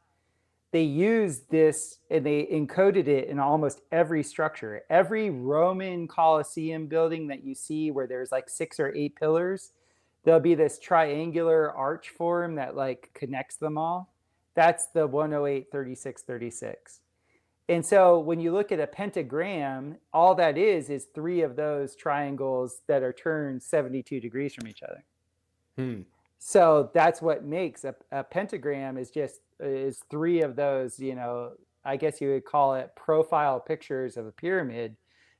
they used this and they encoded it in almost every structure. Every Roman Colosseum building that you see where there's like 6 or 8 pillars, there'll be this triangular arch form that like connects them all. That's the 108, 36, 36. And so when you look at a pentagram, all that is 3 of those triangles that are turned 72 degrees from each other. So that's what makes a pentagram is 3 of those, I guess you would call it profile pictures of a pyramid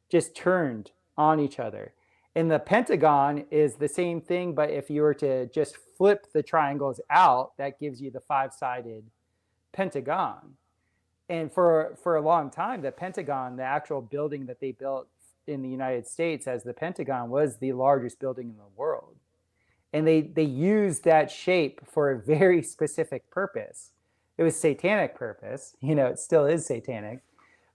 just turned on each other. And the pentagon is the same thing, but if you were to just flip the triangles out, that gives you the 5-sided pentagon. And for a long time, the Pentagon, the actual building that they built in the United States as the Pentagon, was the largest building in the world. And they used that shape for a very specific purpose. It was satanic purpose. It still is satanic.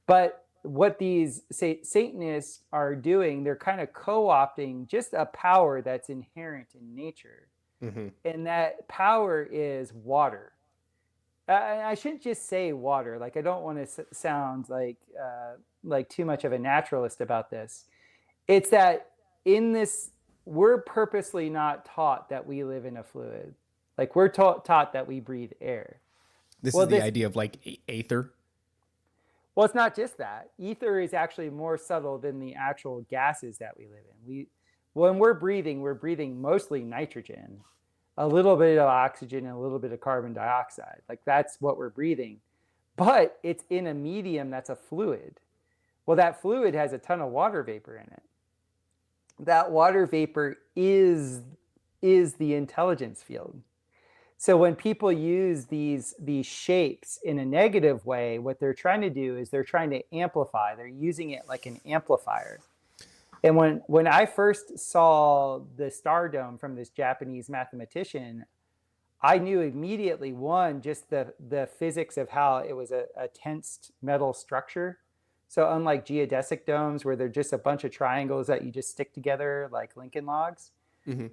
But what these Satanists are doing, they're kind of co-opting just a power that's inherent in nature. And that power is water. I shouldn't just say water. Like, I don't want to sound like too much of a naturalist about this. It's that in this, we're purposely not taught that we live in a fluid. Like, we're taught that we breathe air. This is the idea of like aether. Well, it's not just that. Ether is actually more subtle than the actual gases that we live in. When we're breathing mostly nitrogen, a little bit of oxygen and a little bit of carbon dioxide. Like, that's what we're breathing. But it's in a medium that's a fluid. Well, that fluid has a ton of water vapor in it. That water vapor is the intelligence field. So when people use these shapes in a negative way, what they're trying to do is they're trying to amplify. They're using it like an amplifier. And when I first saw the Stardom from this Japanese mathematician, I knew immediately, one, just the physics of how it was a tensed metal structure. So unlike geodesic domes, where they're just a bunch of triangles that you just stick together like Lincoln logs,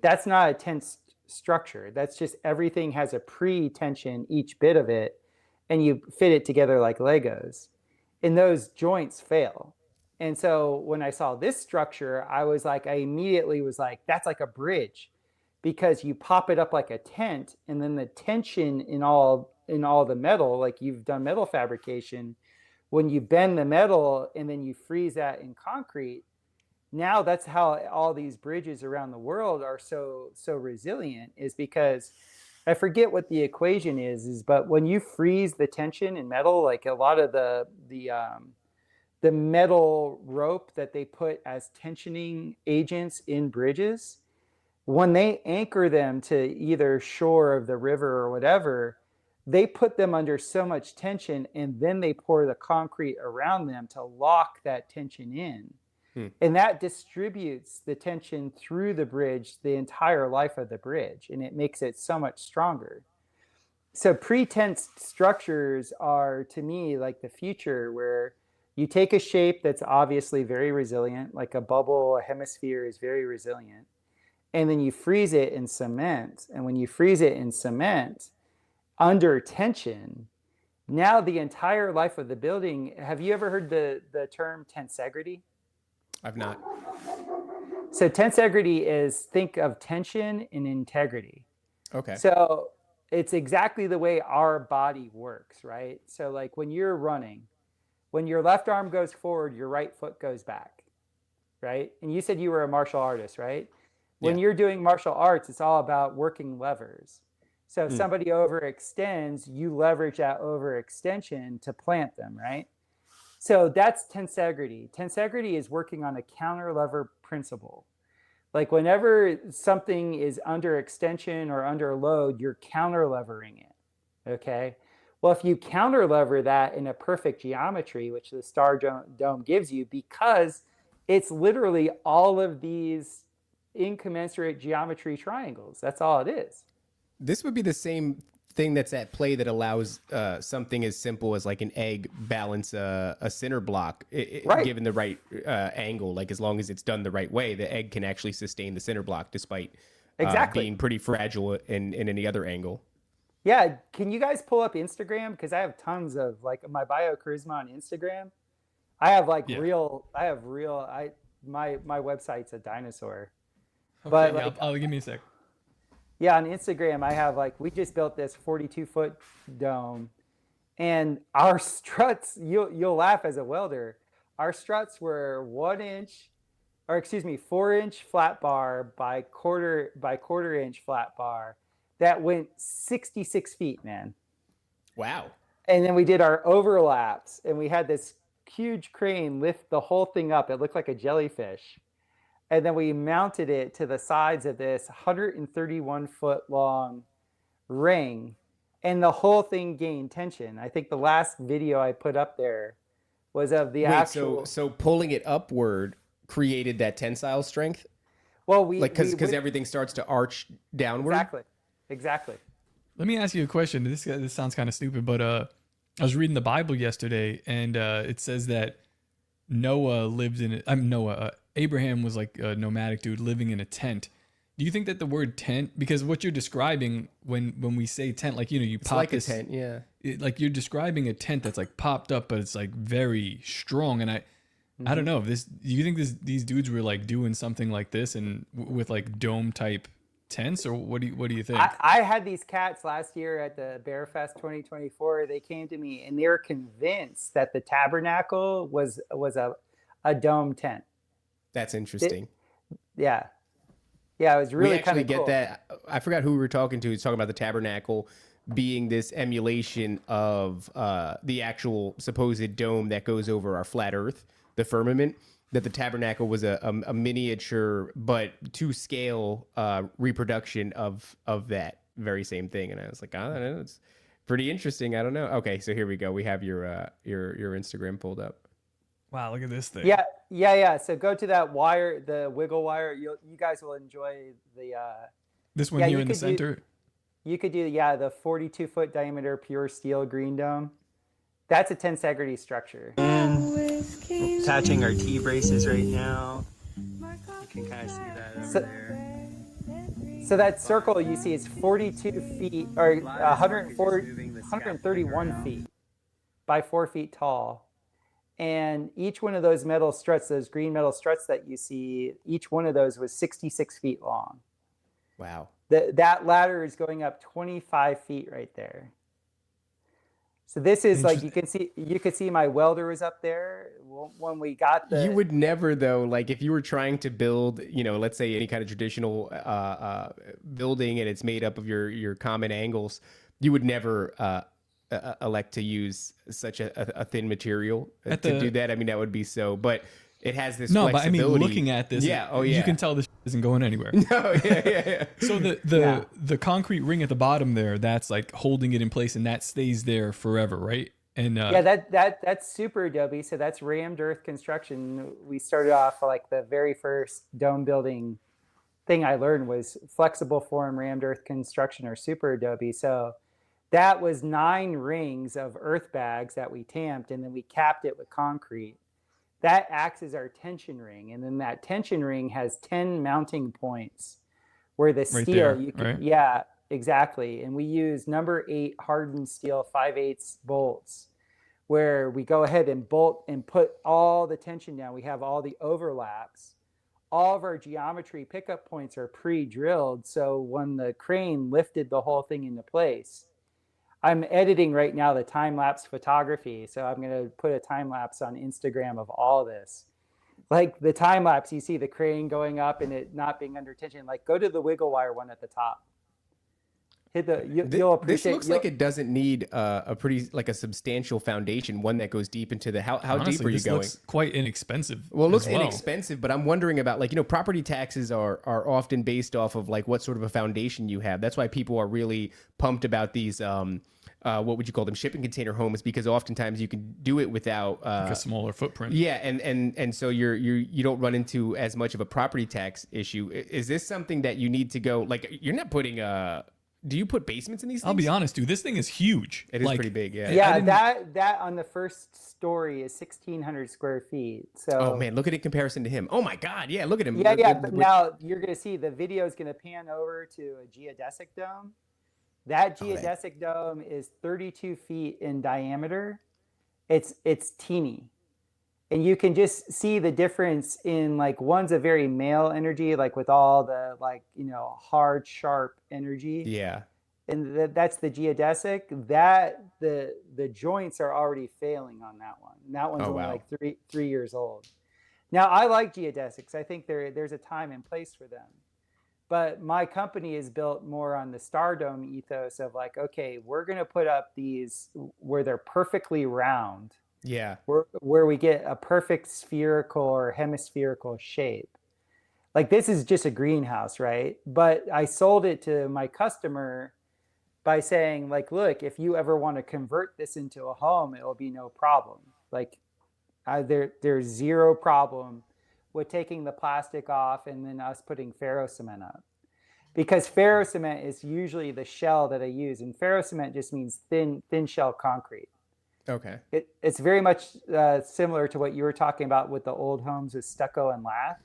that's not a tense structure. That's just everything has a pre-tension, each bit of it, and you fit it together like Legos. And those joints fail. And so when I saw this structure, I immediately was like, that's like a bridge, because you pop it up like a tent, and then the tension in all the metal, like you've done metal fabrication, when you bend the metal and then you freeze that in concrete, now that's how all these bridges around the world are so resilient, is because I forget what the equation is, but when you freeze the tension in metal, like a lot of the metal rope that they put as tensioning agents in bridges, when they anchor them to either shore of the river or whatever, they put them under so much tension, and then they pour the concrete around them to lock that tension in. And that distributes the tension through the bridge the entire life of the bridge, and it makes it so much stronger. So pre-tensed structures are, to me, like the future, where you take a shape that's obviously very resilient, like a bubble, a hemisphere is very resilient, and then you freeze it in cement. And when you freeze it in cement under tension, now the entire life of the building, have you ever heard the term tensegrity? I've not. So tensegrity is, think of tension and integrity. Okay. So it's exactly the way our body works, right? So like when you're running, when your left arm goes forward, your right foot goes back, right? And you said you were a martial artist, right? When you're doing martial arts, it's all about working levers. So if somebody overextends, you leverage that overextension to plant them, right? So that's tensegrity. Tensegrity is working on a counter lever principle. Like whenever something is under extension or under load, you're counter levering it, okay? Well, if you counter lever that in a perfect geometry, which the star dome gives you, because it's literally all of these incommensurate geometry triangles. That's all it is. This would be the same thing that's at play that allows something as simple as like an egg balance a cinder block, given the right angle. Like as long as it's done the right way, the egg can actually sustain the cinder block despite being pretty fragile in any other angle. Yeah, can you guys pull up Instagram? Because I have tons of like my BioCharisma on Instagram. I have like my website's a dinosaur. Okay, But yeah, like, I'll give me a sec. Yeah, on Instagram, I have like, we just built this 42-foot dome, and our struts, you'll laugh as a welder, our struts were 4-inch flat bar by quarter inch flat bar that went 66 feet, man. Wow. And then we did our overlaps, and we had this huge crane lift the whole thing up. It looked like a jellyfish. And then we mounted it to the sides of this 131-foot long ring, and the whole thing gained tension. I think the last video I put up there was of the actual. So pulling it upward created that tensile strength? Well, because everything starts to arch downward? Exactly. Let me ask you a question. This sounds kind of stupid, but I was reading the Bible yesterday, and it says that Abraham was like a nomadic dude living in a tent. Do you think that the word tent, because what you're describing when we say tent, like, you It's pop like this, a tent, yeah. Like you're describing a tent that's like popped up, but it's like very strong. And I don't know, do you think these dudes were like doing something like this and with like dome type tents, or what do you think? I had these cats last year at the Bear Fest 2024. They came to me and they were convinced that the tabernacle was a dome tent. That's interesting. Yeah, it was really kind of cool. cool. That. I forgot who we were talking to. He's talking about the tabernacle being this emulation of the actual supposed dome that goes over our flat Earth, the firmament. That the tabernacle was a miniature but to scale reproduction of that very same thing. And I was like, I don't know, it's pretty interesting. I don't know. Okay, so here we go. We have your Instagram pulled up. Wow, look at this thing. Yeah. So go to that wire, the wiggle wire. You guys will enjoy the. This one here in the center. You could do the 42-foot diameter pure steel green dome. That's a tensegrity structure. Attaching our T-braces right now. You can kind of see that over there. So that circle you see is 42 feet or 131 feet by 4 feet tall. And each one of those metal struts, those green metal struts that you see, each one of those was 66 feet long. Wow. That ladder is going up 25 feet right there. So this is like, you could see my welder was up there when we got the. You would never though, like if you were trying to build, let's say any kind of traditional building and it's made up of your common angles, you would never elect to use such a thin material to do that. I mean, that would be so, but it has this flexibility. But I mean, looking at this, you can tell this isn't going anywhere. No, yeah. So the concrete ring at the bottom there, that's like holding it in place, and that stays there forever, right? And yeah, that's super Adobe. So that's rammed earth construction. We started off like the very first dome building thing I learned was flexible form rammed earth construction or super Adobe. So that was 9 rings of earth bags that we tamped, and then we capped it with concrete. That acts as our tension ring, and then that tension ring has 10 mounting points where the Right steel there, you can, right? yeah, exactly. And we use number 8 hardened steel 5/8 bolts, where we go ahead and bolt and put all the tension down. We have all the overlaps. All of our geometry pickup points are pre-drilled, so when the crane lifted the whole thing into place. I'm editing right now the time-lapse photography, so I'm going to put a time-lapse on Instagram of all this. Like the time-lapse, you see the crane going up and it not being under tension. Like go to the wiggle wire one at the top. Hit the, you'll appreciate. This looks like it doesn't need a pretty, like a substantial foundation, one that goes deep into the, how Honestly, deep are you this going? looks quite inexpensive. Well, it looks as well. inexpensive, but I'm wondering about, like, property taxes are often based off of like what sort of a foundation you have. That's why people are really pumped about these, what would you call them, shipping container homes, because oftentimes you can do it without Like a smaller footprint. yeah, and so you don't run into as much of a property tax issue. Is this something that you need to go, like, you're not putting do you put basements in these things? I'll be honest, dude. This thing is huge. It is pretty big, yeah. Yeah, that on the first story is 1,600 square feet. So oh man, look at it in comparison to him. Oh my God, yeah, look at him. yeah. But now you're gonna see the video is gonna pan over to a geodesic dome. That geodesic dome is 32 feet in diameter. It's teeny, and you can just see the difference in, like, one's a very male energy, like with all the, like, hard, sharp energy. Yeah. And that's the geodesic. That the joints are already failing on that one. And that one's only wow. like three years old. Now I like geodesics. I think there's a time and place for them. But my company is built more on the Stardom ethos of, like, okay, we're gonna put up these where they're perfectly round. Yeah. Where we get a perfect spherical or hemispherical shape. Like, this is just a greenhouse, right? But I sold it to my customer by saying, like, look, if you ever want to convert this into a home, it will be no problem. Like, there's zero problem with taking the plastic off and then us putting ferro cement up. Because ferro cement is usually the shell that I use, and ferro cement just means thin shell concrete. Okay. It's very much similar to what you were talking about with the old homes with stucco and lath.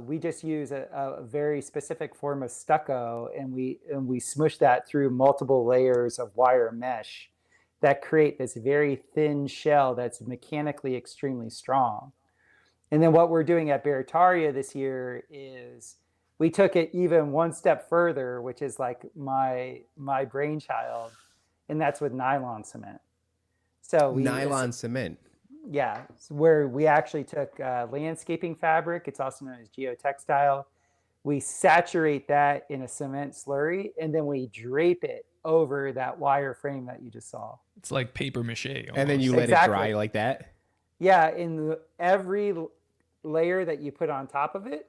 We just use a very specific form of stucco, and we smush that through multiple layers of wire mesh that create this very thin shell that's mechanically extremely strong. And then what we're doing at Barataria this year is we took it even one step further, which is like my brainchild, and that's with nylon cement. So nylon cement. Yeah, where we actually took landscaping fabric. It's also known as geotextile. We saturate that in a cement slurry, and then we drape it over that wire frame that you just saw. It's like paper mache. Almost. And then you let it dry like that? Yeah, every layer that you put on top of it,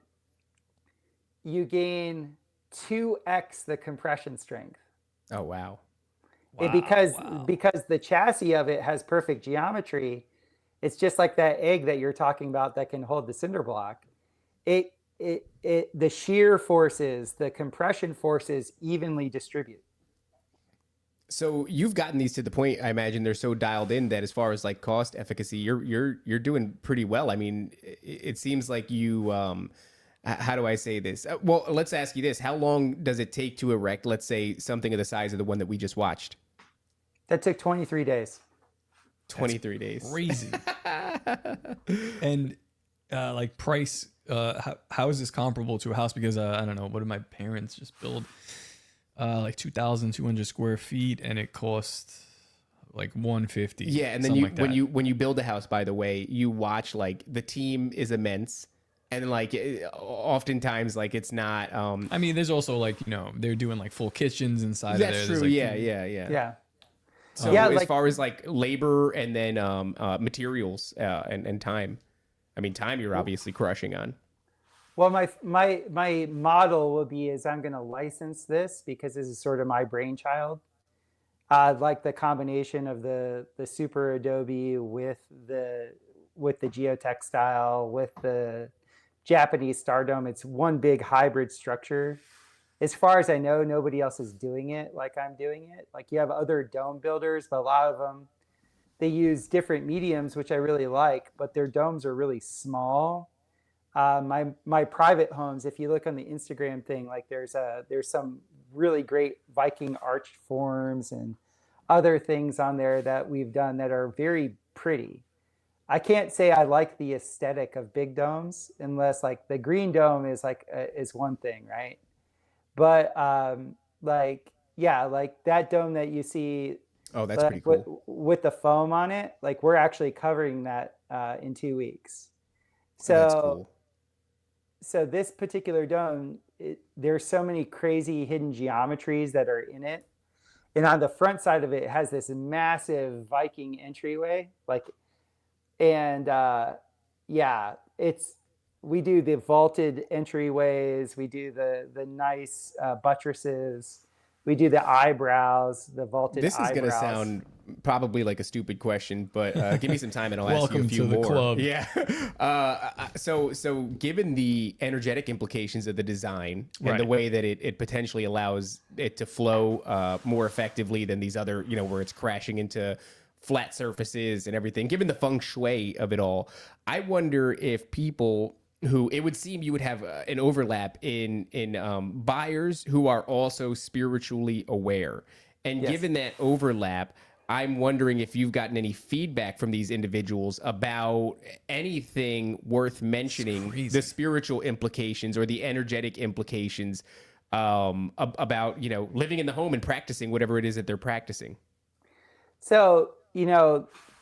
you gain 2x the compression strength. Oh, wow. Because the chassis of it has perfect geometry, it's just like that egg that you're talking about that can hold the cinder block. The shear forces, the compression forces evenly distribute. So you've gotten these to the point, I imagine they're so dialed in that as far as like cost efficacy, you're doing pretty well. I mean, it seems like you, how do I say this? Well, let's ask you this. How long does it take to erect, let's say, something of the size of the one that we just watched? That took 23 days. 23 days. Crazy. And like price, how is this comparable to a house? Because I don't know, what did my parents just build? Like 2,200 square feet, and it cost like 150. Yeah, and then when you build a house, by the way, you watch, like, the team is immense, and like oftentimes, like, it's not. I mean, there's also, like, they're doing like full kitchens inside of there. That's true. Like, Yeah. So yeah, as far as like labor and then materials and time, I mean, time you're obviously crushing on. Well, my model will be is I'm going to license this because this is sort of my brainchild. like the combination of the super Adobe with the geotextile with the Japanese Stardom. It's one big hybrid structure. As far as I know, nobody else is doing it like I'm doing it. Like you have other dome builders, but a lot of them, they use different mediums, which I really like, but their domes are really small. My private homes, if you look on the Instagram thing, like there's some really great Viking arch forms and other things on there that we've done that are very pretty. I can't say I like the aesthetic of big domes unless like the green dome is like is one thing, right? But like that dome that you see, oh, that's pretty cool, with the foam on it. Like we're actually covering that in 2 weeks. So that's cool. So this particular dome, there's so many crazy hidden geometries that are in it, and on the front side of it has this massive Viking entryway, like. And we do the vaulted entryways, we do the nice buttresses, we do the eyebrows, the vaulted eyebrows. This is going to sound probably like a stupid question, but give me some time and I'll ask you a few more. Welcome to the club. Yeah. So given the energetic implications of the design and the way that it potentially allows it to flow more effectively than these other, where it's crashing into flat surfaces and everything, given the feng shui of it all, I wonder if people who, it would seem you would have an overlap in buyers who are also spiritually aware. And given that overlap, I'm wondering if you've gotten any feedback from these individuals about anything worth mentioning, the spiritual implications or the energetic implications about, living in the home and practicing whatever it is that they're practicing. So,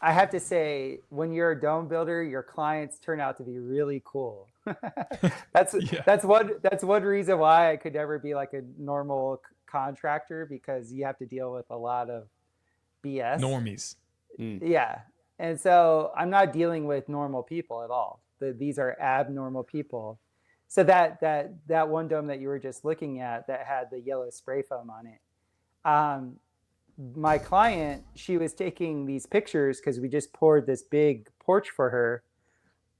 I have to say, when you're a dome builder, your clients turn out to be really cool. That's one reason why I could never be like a normal contractor, because you have to deal with a lot of BS. Normies. Yeah. And so I'm not dealing with normal people at all. These are abnormal people. So that one dome that you were just looking at that had the yellow spray foam on it, my client, she was taking these pictures because we just poured this big porch for her,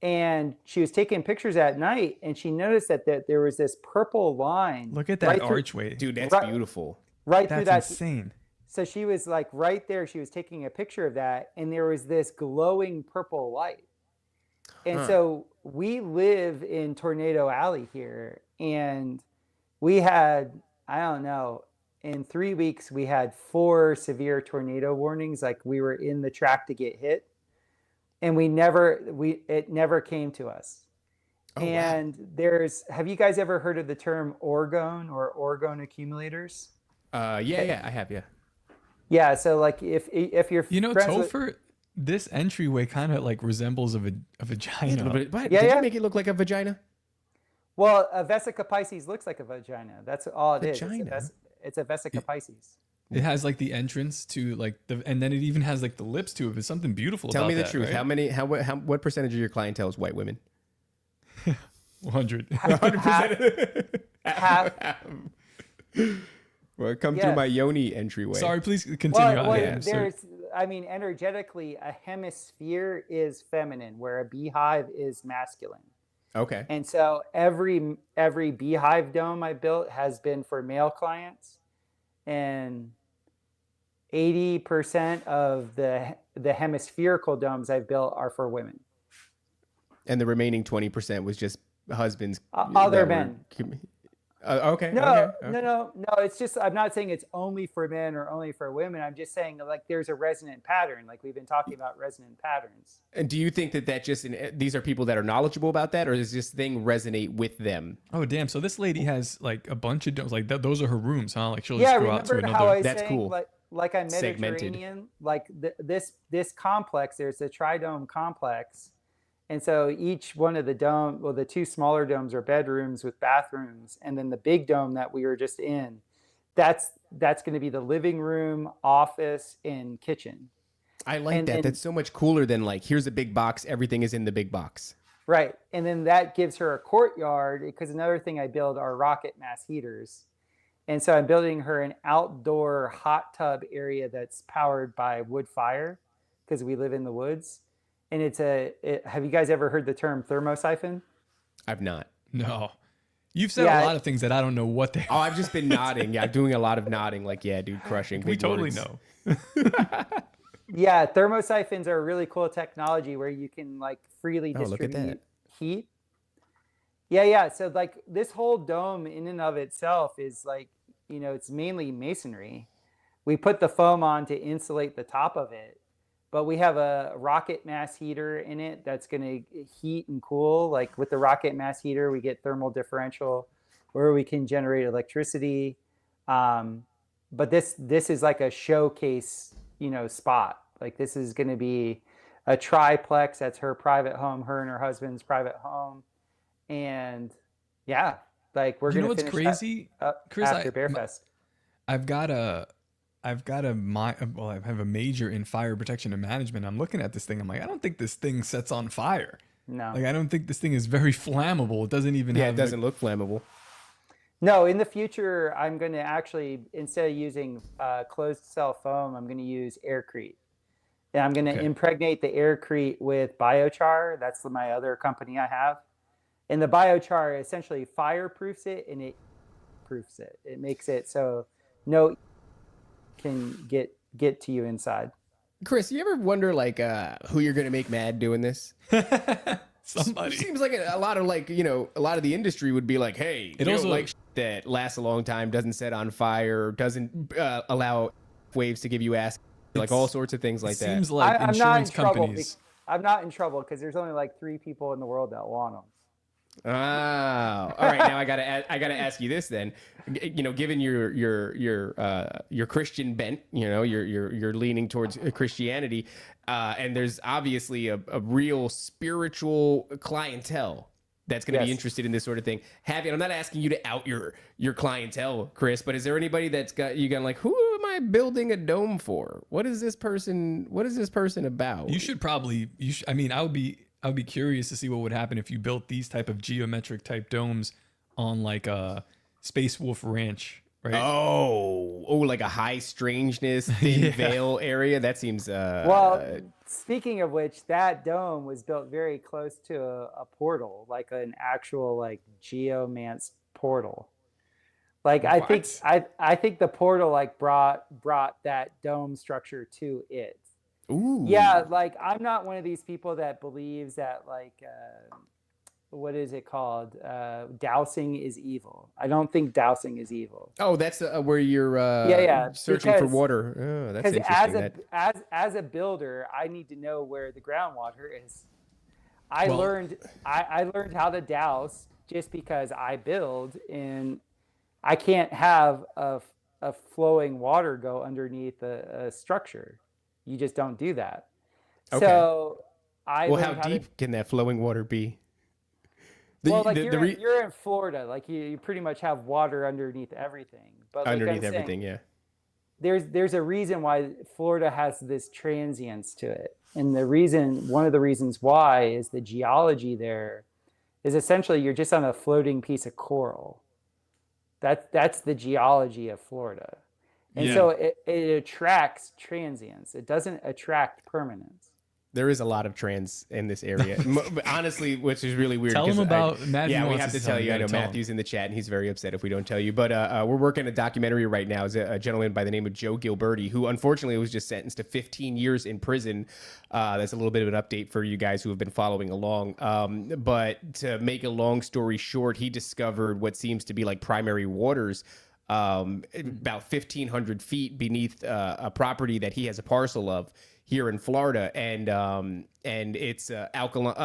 and she was taking pictures at night, and she noticed that there was this purple line. Look at that archway. Dude, that's beautiful. Right through that. That's insane. So she was like right there, she was taking a picture of that, and there was this glowing purple light. And so we live in Tornado Alley here, and we had, I don't know, in 3 weeks, we had 4 severe tornado warnings. Like we were in the track to get hit, and it never came to us. Oh, and wow. Have you guys ever heard of the term orgone or orgone accumulators? Yeah, I have. Yeah. Yeah. So like if you're, Topher, this entryway kind of like resembles a vagina. Did you make it look like a vagina? Well, a Vesica Pisces looks like a vagina. That's all it is. It's a Vesica Pisces. It has like the entrance to like and then it even has like the lips to it. It's something beautiful. Tell me the that, truth. Right? What percentage of your clientele is white women? 100. 100%. Well, come through my yoni entryway. Sorry, please continue on. Energetically, a hemisphere is feminine, where a beehive is masculine. Okay. And so every beehive dome I built has been for male clients, and 80% of the hemispherical domes I've built are for women. And the remaining 20% was just husbands. Other men. Okay. No. It's just, I'm not saying it's only for men or only for women. I'm just saying like there's a resonant pattern. Like we've been talking about resonant patterns. And do you think that just these are people that are knowledgeable about that, or does this thing resonate with them? Oh, damn. So this lady has like a bunch of domes. Like those are her rooms, huh? Like she'll just go out to another. How I was That's saying, cool. Like I'm Mediterranean. Like this complex, there's a tridome complex. And so each one of the 2 smaller domes are bedrooms with bathrooms. And then the big dome that we were just in, that's going to be the living room, office, and kitchen. I like that. That's so much cooler than like, here's a big box. Everything is in the big box. Right. And then that gives her a courtyard, because another thing I build are rocket mass heaters. And so I'm building her an outdoor hot tub area that's powered by wood fire because we live in the woods. And have you guys ever heard the term thermo siphon? I've not. No. You've said a lot of things that I don't know what they are. Oh, I've just been nodding. Yeah, I'm doing a lot of nodding. Like, yeah, dude, crushing. We big totally words. know. Yeah, thermosiphons are a really cool technology where you can like freely Oh, look at distribute that. heat. Yeah. So like this whole dome in and of itself is like, it's mainly masonry. We put the foam on to insulate the top of it, but we have a rocket mass heater in it that's going to heat and cool. Like with the rocket mass heater, we get thermal differential where we can generate electricity. But this is like a showcase, spot. Like this is going to be a triplex. That's her private home, her and her husband's private home. And yeah, like we're going to finish crazy, Chris, after Bearfest. I have a major in fire protection and management. I'm looking at this thing. I'm like, I don't think this thing sets on fire. No. Like, I don't think this thing is very flammable. It doesn't even have... Yeah, it doesn't look flammable. No, in the future, I'm going to actually, instead of using closed cell foam, I'm going to use aircrete. And I'm going to impregnate the aircrete with biochar. That's my other company I have. And the biochar essentially fireproofs it and it proofs it. It makes it so no can get to you inside. Chris, you ever wonder like who you're gonna make mad doing this? Somebody. Seems like a lot of a lot of the industry would be like, hey, It you also- don't like that lasts a long time, doesn't set on fire, doesn't allow waves to give you acid, like all sorts of things like that. Seems like I'm not in insurance trouble. companies. I'm not in trouble because there's only like 3 people in the world that want them. Oh, all right. Now I gotta ask you this then. Given your Christian bent, you're leaning towards Christianity, and there's obviously a real spiritual clientele that's going to be interested in this sort of thing. I'm not asking you to out your clientele, Chris, but is there anybody that's got you going like, who am I building a dome for? What is this person about? You should probably. I mean, I would be curious to see what would happen if you built these type of geometric type domes on like a Space Wolf Ranch, right? Oh, like a high strangeness, thin veil area. That seems. Well, speaking of which, that dome was built very close to a portal, like an actual like geomance portal. Like I think the portal like brought that dome structure to it. Ooh. Yeah, like I'm not one of these people that believes that like what is it called? Dowsing is evil. I don't think dowsing is evil. Oh, that's where you're searching for water. Oh, that's interesting. As a builder, I need to know where the groundwater is. I learned how to douse just because I build, and I can't have a flowing water go underneath a structure. You just don't do that. Okay. So how deep can that flowing water be? You're in Florida, like you pretty much have water underneath everything. But like underneath everything, yeah. There's a reason why Florida has this transience to it, and one of the reasons why is the geology there is essentially you're just on a floating piece of coral. That's the geology of Florida. And so it attracts transience. It doesn't attract permanence. There is a lot of trans in this area, honestly, which is really weird. Tell them about Matthew. Yeah, we have to tell you. I know Matthew's in the chat, and he's very upset if we don't tell you. But we're working a documentary right now. It's a gentleman by the name of Joe Gilberti, who unfortunately was just sentenced to 15 years in prison. That's a little bit of an update for you guys who have been following along. But to make a long story short, he discovered what seems to be like primary waters about 1,500 feet beneath a property that he has a parcel of here in Florida, and it's alkaline.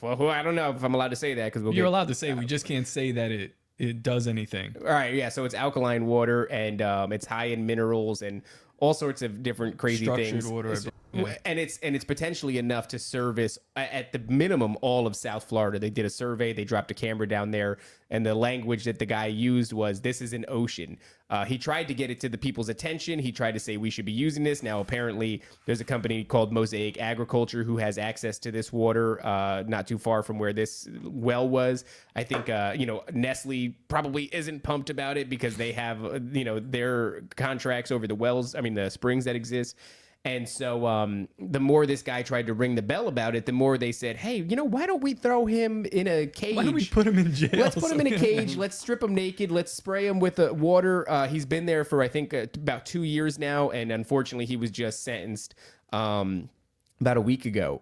Well, I don't know if I'm allowed to say that because you're allowed to say. We just can't say that it does anything. All right, yeah. So it's alkaline water, and it's high in minerals and all sorts of different crazy Structured things. water, yeah. And it's potentially enough to service at the minimum all of South Florida. They did a survey, they dropped a camera down there, and the language that the guy used was, "This is an ocean." He tried to get it to the people's attention. He tried to say we should be using this. Now apparently there's a company called Mosaic Agriculture who has access to this water, not too far from where this well was. I think Nestle probably isn't pumped about it because they have their contracts over the wells. I mean the springs that exist. And so the more this guy tried to ring the bell about it, the more they said, hey, why don't we throw him in a cage? Why don't we put him in jail? Let's put him in a cage. Let's strip him naked. Let's spray him with water. He's been there for, I think, about 2 years now. And unfortunately, he was just sentenced about a week ago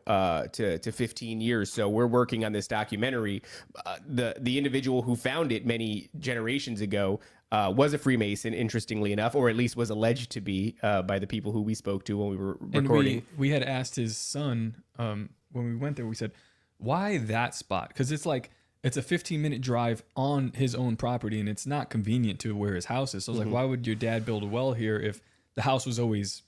to 15 years. So we're working on this documentary. The individual who found it many generations ago was a Freemason, interestingly enough, or at least was alleged to be by the people who we spoke to when we were recording. And we had asked his son when we went there, we said, why that spot? Because it's a 15-minute drive on his own property, and it's not convenient to where his house is. So I was like, why would your dad build a well here if the house was always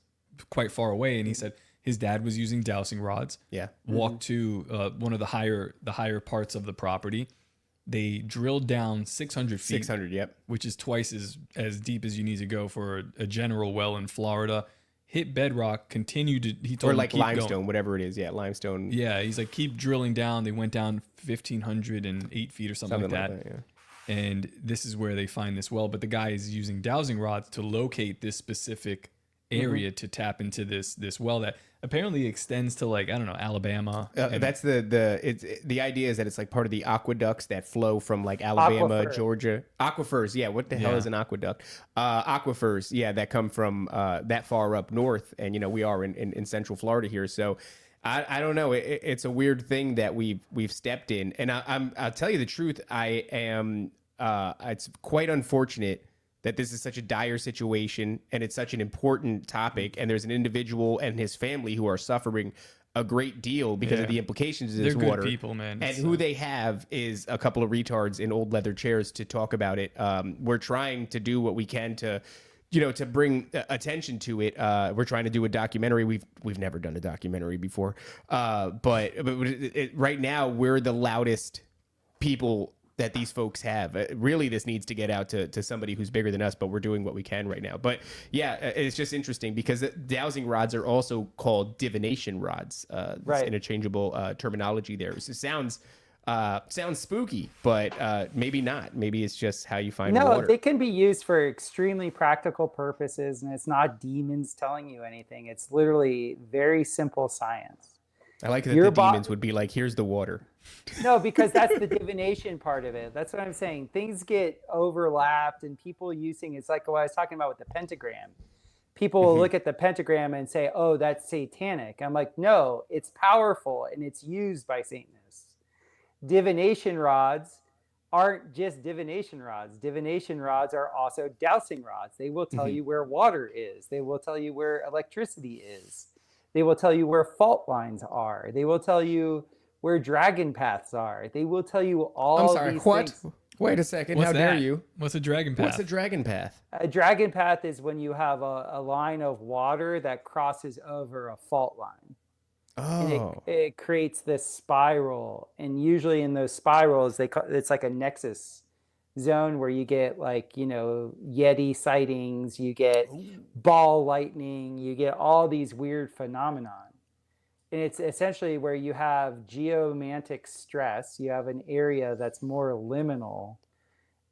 quite far away? And he said his dad was using dowsing rods. Yeah. Walked to one of the higher parts of the property. They drilled down 600 feet. 600, yep. Which is twice as deep as you need to go for a general well in Florida. Hit bedrock, continued to, he told or him like keep limestone, going. Whatever it is. Yeah, limestone. Yeah, he's like, keep drilling down. They went down 1,508 feet or something like that. Yeah. And this is where they find this well. But the guy is using dowsing rods to locate this specific area to tap into this well that apparently extends to Alabama. That's the idea is that it's like part of the aqueducts that flow from like Alabama, Georgia. Aquifers, yeah. What the hell is an aqueduct? Aquifers, yeah, that come from that far up north, and we are in Central Florida here, so. I don't know. It's a weird thing that we've stepped in, and I'll tell you the truth. I am. It's quite unfortunate that this is such a dire situation and it's such an important topic, and there's an individual and his family who are suffering a great deal because of the implications of this They're water. Good people, man. And who they have is a couple of retards in old leather chairs to talk about it. We're trying to do what we can to bring attention to it. We're trying to do a documentary. We've never done a documentary before, but right now we're the loudest people that these folks have. Really, this needs to get out to somebody who's bigger than us, but we're doing what we can right now. But yeah, it's just interesting because dowsing rods are also called divination rods. This interchangeable terminology there. So it sounds spooky, but maybe not. Maybe it's just how you find water. No, they can be used for extremely practical purposes, and it's not demons telling you anything. It's literally very simple science. I like that the demons would be like, here's the water. No, because that's the divination part of it. That's what I'm saying. Things get overlapped, and people using it's like what I was talking about with the pentagram. People will look at the pentagram and say, oh, that's satanic. I'm like, no, it's powerful, and it's used by Satanists. Divination rods aren't just divination rods. Divination rods are also dowsing rods. They will tell you where water is. They will tell you where electricity is. They will tell you where fault lines are. They will tell you where dragon paths are. They will tell you all these things. Wait a second. What's How that? dare you? What's a dragon path? What's a dragon path? A dragon path is when you have a line of water that crosses over a fault line. Oh. And it creates this spiral. And usually in those spirals, it's like a nexus zone where you get Yeti sightings, you get ball lightning, you get all these weird phenomenon. And it's essentially where you have geomantic stress. You have an area that's more liminal,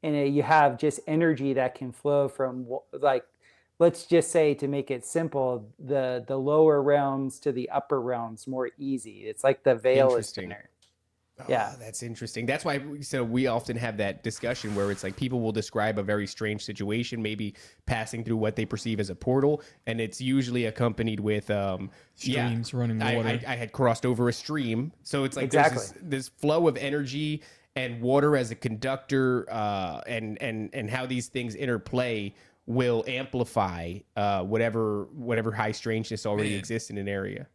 and you have just energy that can flow from, let's just say, to make it simple, the lower realms to the upper realms more easy. It's like the veil is thinner. Yeah, that's interesting. That's why we often have that discussion where it's like people will describe a very strange situation, maybe passing through what they perceive as a portal, and it's usually accompanied with streams running water. I had crossed over a stream, so it's like there's this flow of energy and water as a conductor, and how these things interplay will amplify whatever high strangeness already exists in an area.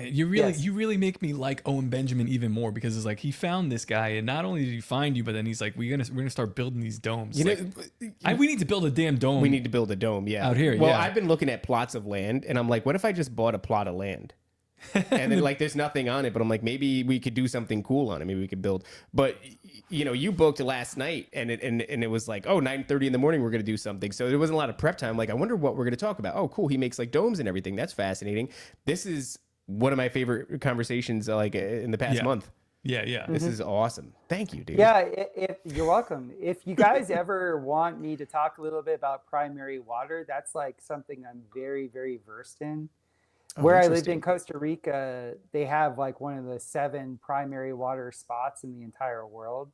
You really make me like Owen Benjamin even more, because it's like he found this guy, and not only did he find you, but then he's like, we're gonna start building these domes. We need to build a damn dome. We need to build a dome, yeah. Out here, well, yeah. I've been looking at plots of land, and I'm like, what if I just bought a plot of land? And then like there's nothing on it, but I'm like, maybe we could do something cool on it. Maybe we could build. But you booked last night, and it was like, 9:30 in the morning we're gonna do something. So there wasn't a lot of prep time. Like, I wonder what we're gonna talk about. Oh, cool, he makes like domes and everything. That's fascinating. This is one of my favorite conversations like in the past month. Yeah. This is awesome. Thank you, dude. Yeah, you're welcome. If you guys ever want me to talk a little bit about primary water, that's like something I'm very, very versed in. Where I lived in Costa Rica, they have like one of the 7 primary water spots in the entire world.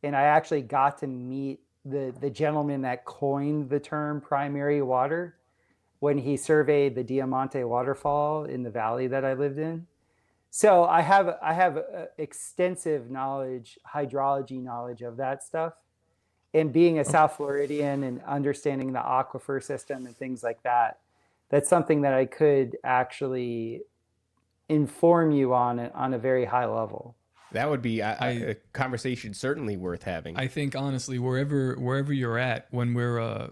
And I actually got to meet the gentleman that coined the term primary water when he surveyed the Diamante waterfall in the valley that I lived in. So I have extensive knowledge, hydrology knowledge of that stuff. And being a South Floridian and understanding the aquifer system and things like that, that's something that I could actually inform you on a very high level. That would be a conversation certainly worth having. I think honestly, wherever you're at, when we're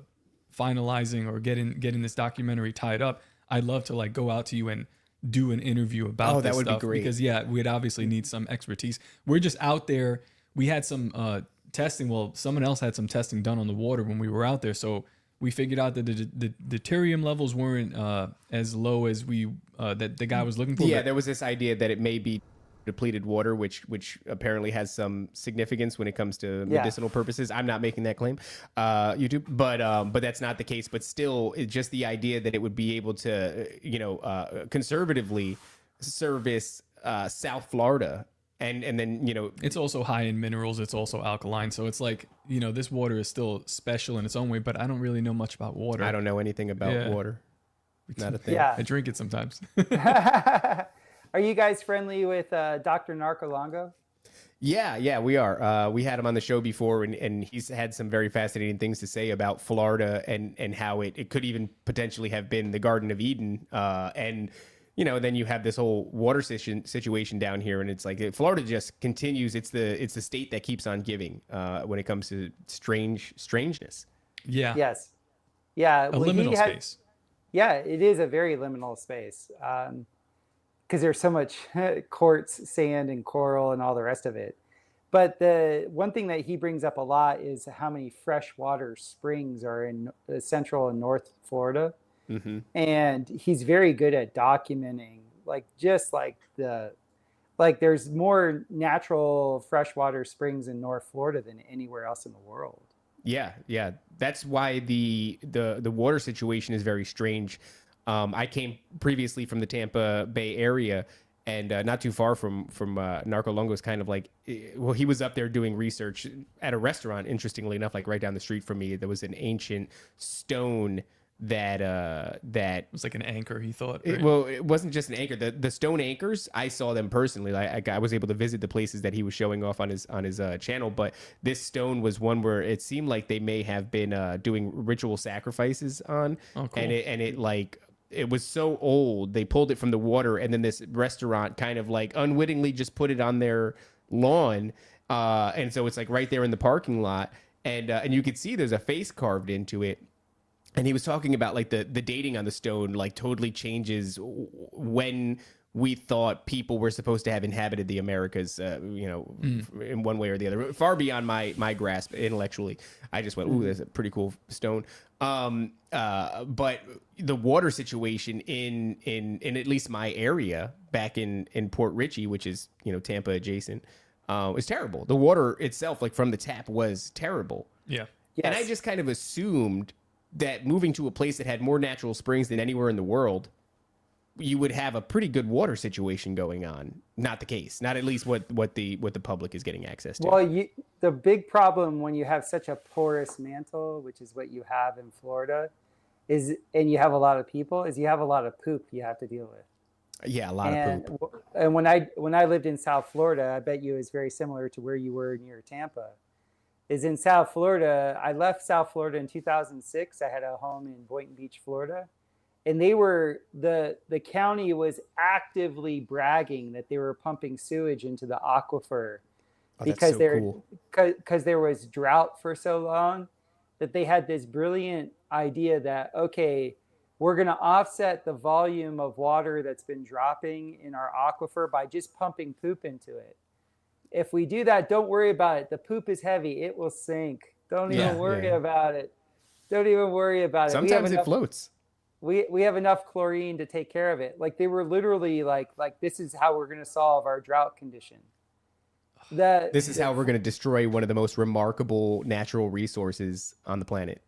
finalizing or getting this documentary tied up, I'd love to like go out to you and do an interview about this that would stuff, be great. because we'd obviously need some expertise. We're just out there. We had some testing. Well, someone else had some testing done on the water when we were out there, so we figured out that the deuterium levels weren't as low as that the guy was looking for. Yeah, there was this idea that it may be depleted water, which apparently has some significance when it comes to medicinal purposes. I'm not making that claim, YouTube, but that's not the case. But still, it's just the idea that it would be able to, conservatively service South Florida. And then, it's also high in minerals. It's also alkaline. So it's like, this water is still special in its own way, but I don't really know much about water. I don't know anything about water. Not a thing. Yeah. I drink it sometimes. Are you guys friendly with Dr. Narcolongo? Yeah, we are. We had him on the show before, and he's had some very fascinating things to say about Florida and how it could even potentially have been the Garden of Eden. And then you have this whole water situation down here, and it's like Florida just continues. It's the state that keeps on giving when it comes to strangeness. Yeah. Yes. Yeah. A liminal space. Yeah, it is a very liminal space because there's so much quartz, sand, and coral, and all the rest of it. But the one thing that he brings up a lot is how many freshwater springs are in Central and North Florida. Mm-hmm. And he's very good at documenting, there's more natural freshwater springs in North Florida than anywhere else in the world. Yeah. That's why the water situation is very strange. I came previously from the Tampa Bay area, and not too far from Narcolongo is kind of like, he was up there doing research at a restaurant, interestingly enough, like right down the street from me. There was an ancient stone that it was like an anchor, he thought, right? It wasn't just an anchor. The stone anchors, I saw them personally. I was able to visit the places that he was showing off on his channel, but this stone was one where it seemed like they may have been doing ritual sacrifices on. Oh, cool. And it was so old, they pulled it from the water, and then this restaurant kind of like unwittingly just put it on their lawn, and so it's like right there in the parking lot, and you could see there's a face carved into it. And he was talking about like the dating on the stone like totally changes when we thought people were supposed to have inhabited the Americas, in one way or the other, far beyond my grasp intellectually. I just went, ooh, that's a pretty cool stone. But the water situation in at least my area back in Port Richey, which is, Tampa adjacent, is terrible. The water itself, like from the tap, was terrible. Yeah. Yes. And I just kind of assumed that moving to a place that had more natural springs than anywhere in the world, you would have a pretty good water situation going on. Not the case. Not at least what the public is getting access to. Well, the big problem when you have such a porous mantle, which is what you have in Florida, and you have a lot of people, is you have a lot of poop you have to deal with. Yeah, a lot of poop. And when I lived in South Florida, I bet you it was very similar to where you were near Tampa. Is in South Florida. I left South Florida in 2006. I had a home in Boynton Beach, Florida. and the county was actively bragging that they were pumping sewage into the aquifer because there was drought for so long, that they had this brilliant idea that, okay, we're going to offset the volume of water that's been dropping in our aquifer by just pumping poop into it. If we do that, don't worry about it. The poop is heavy. It will sink. Don't even worry about it. Don't even worry about it. Sometimes it floats. We have enough chlorine to take care of it. Like, they were literally like this is how we're going to solve our drought condition. This is how we're going to destroy one of the most remarkable natural resources on the planet.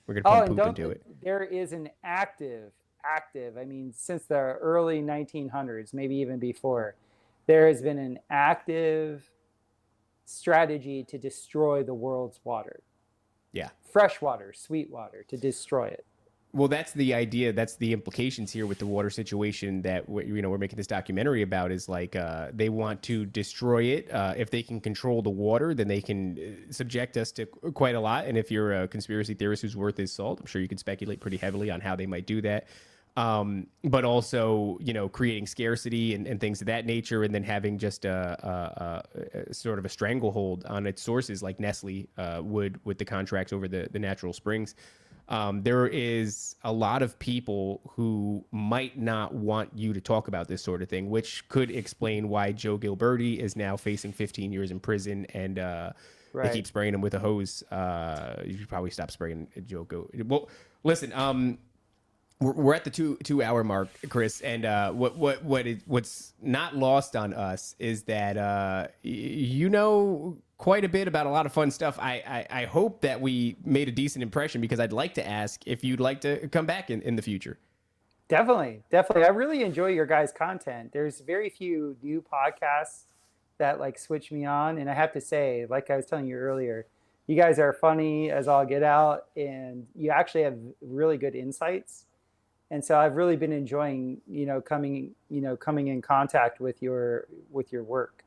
We're going to pump poop into it. There is an active, I mean, since the early 1900s, maybe even before, there has been an active strategy to destroy the world's water. Yeah. Fresh water, sweet water, to destroy it. Well, that's the idea. That's the implications here with the water situation that we're making this documentary about. Is like they want to destroy it. If they can control the water, then they can subject us to quite a lot. And if you're a conspiracy theorist who's worth his salt, I'm sure you can speculate pretty heavily on how they might do that. But also, creating scarcity and things of that nature, and then having just a sort of a stranglehold on its sources, like Nestle would with the contracts over the natural springs. There is a lot of people who might not want you to talk about this sort of thing, which could explain why Joe Gilberti is now facing 15 years in prison, and they keep spraying him with a hose. You should probably stop spraying Joe. Well, listen, we're at the two hour mark, Chris, and what's not lost on us is that quite a bit about a lot of fun stuff. I hope that we made a decent impression, because I'd like to ask if you'd like to come back in the future. Definitely. I really enjoy your guys' content. There's very few new podcasts that switch me on, and I have to say, like I was telling you earlier, you guys are funny as all get out, and you actually have really good insights. And so I've really been enjoying, coming in contact with your work.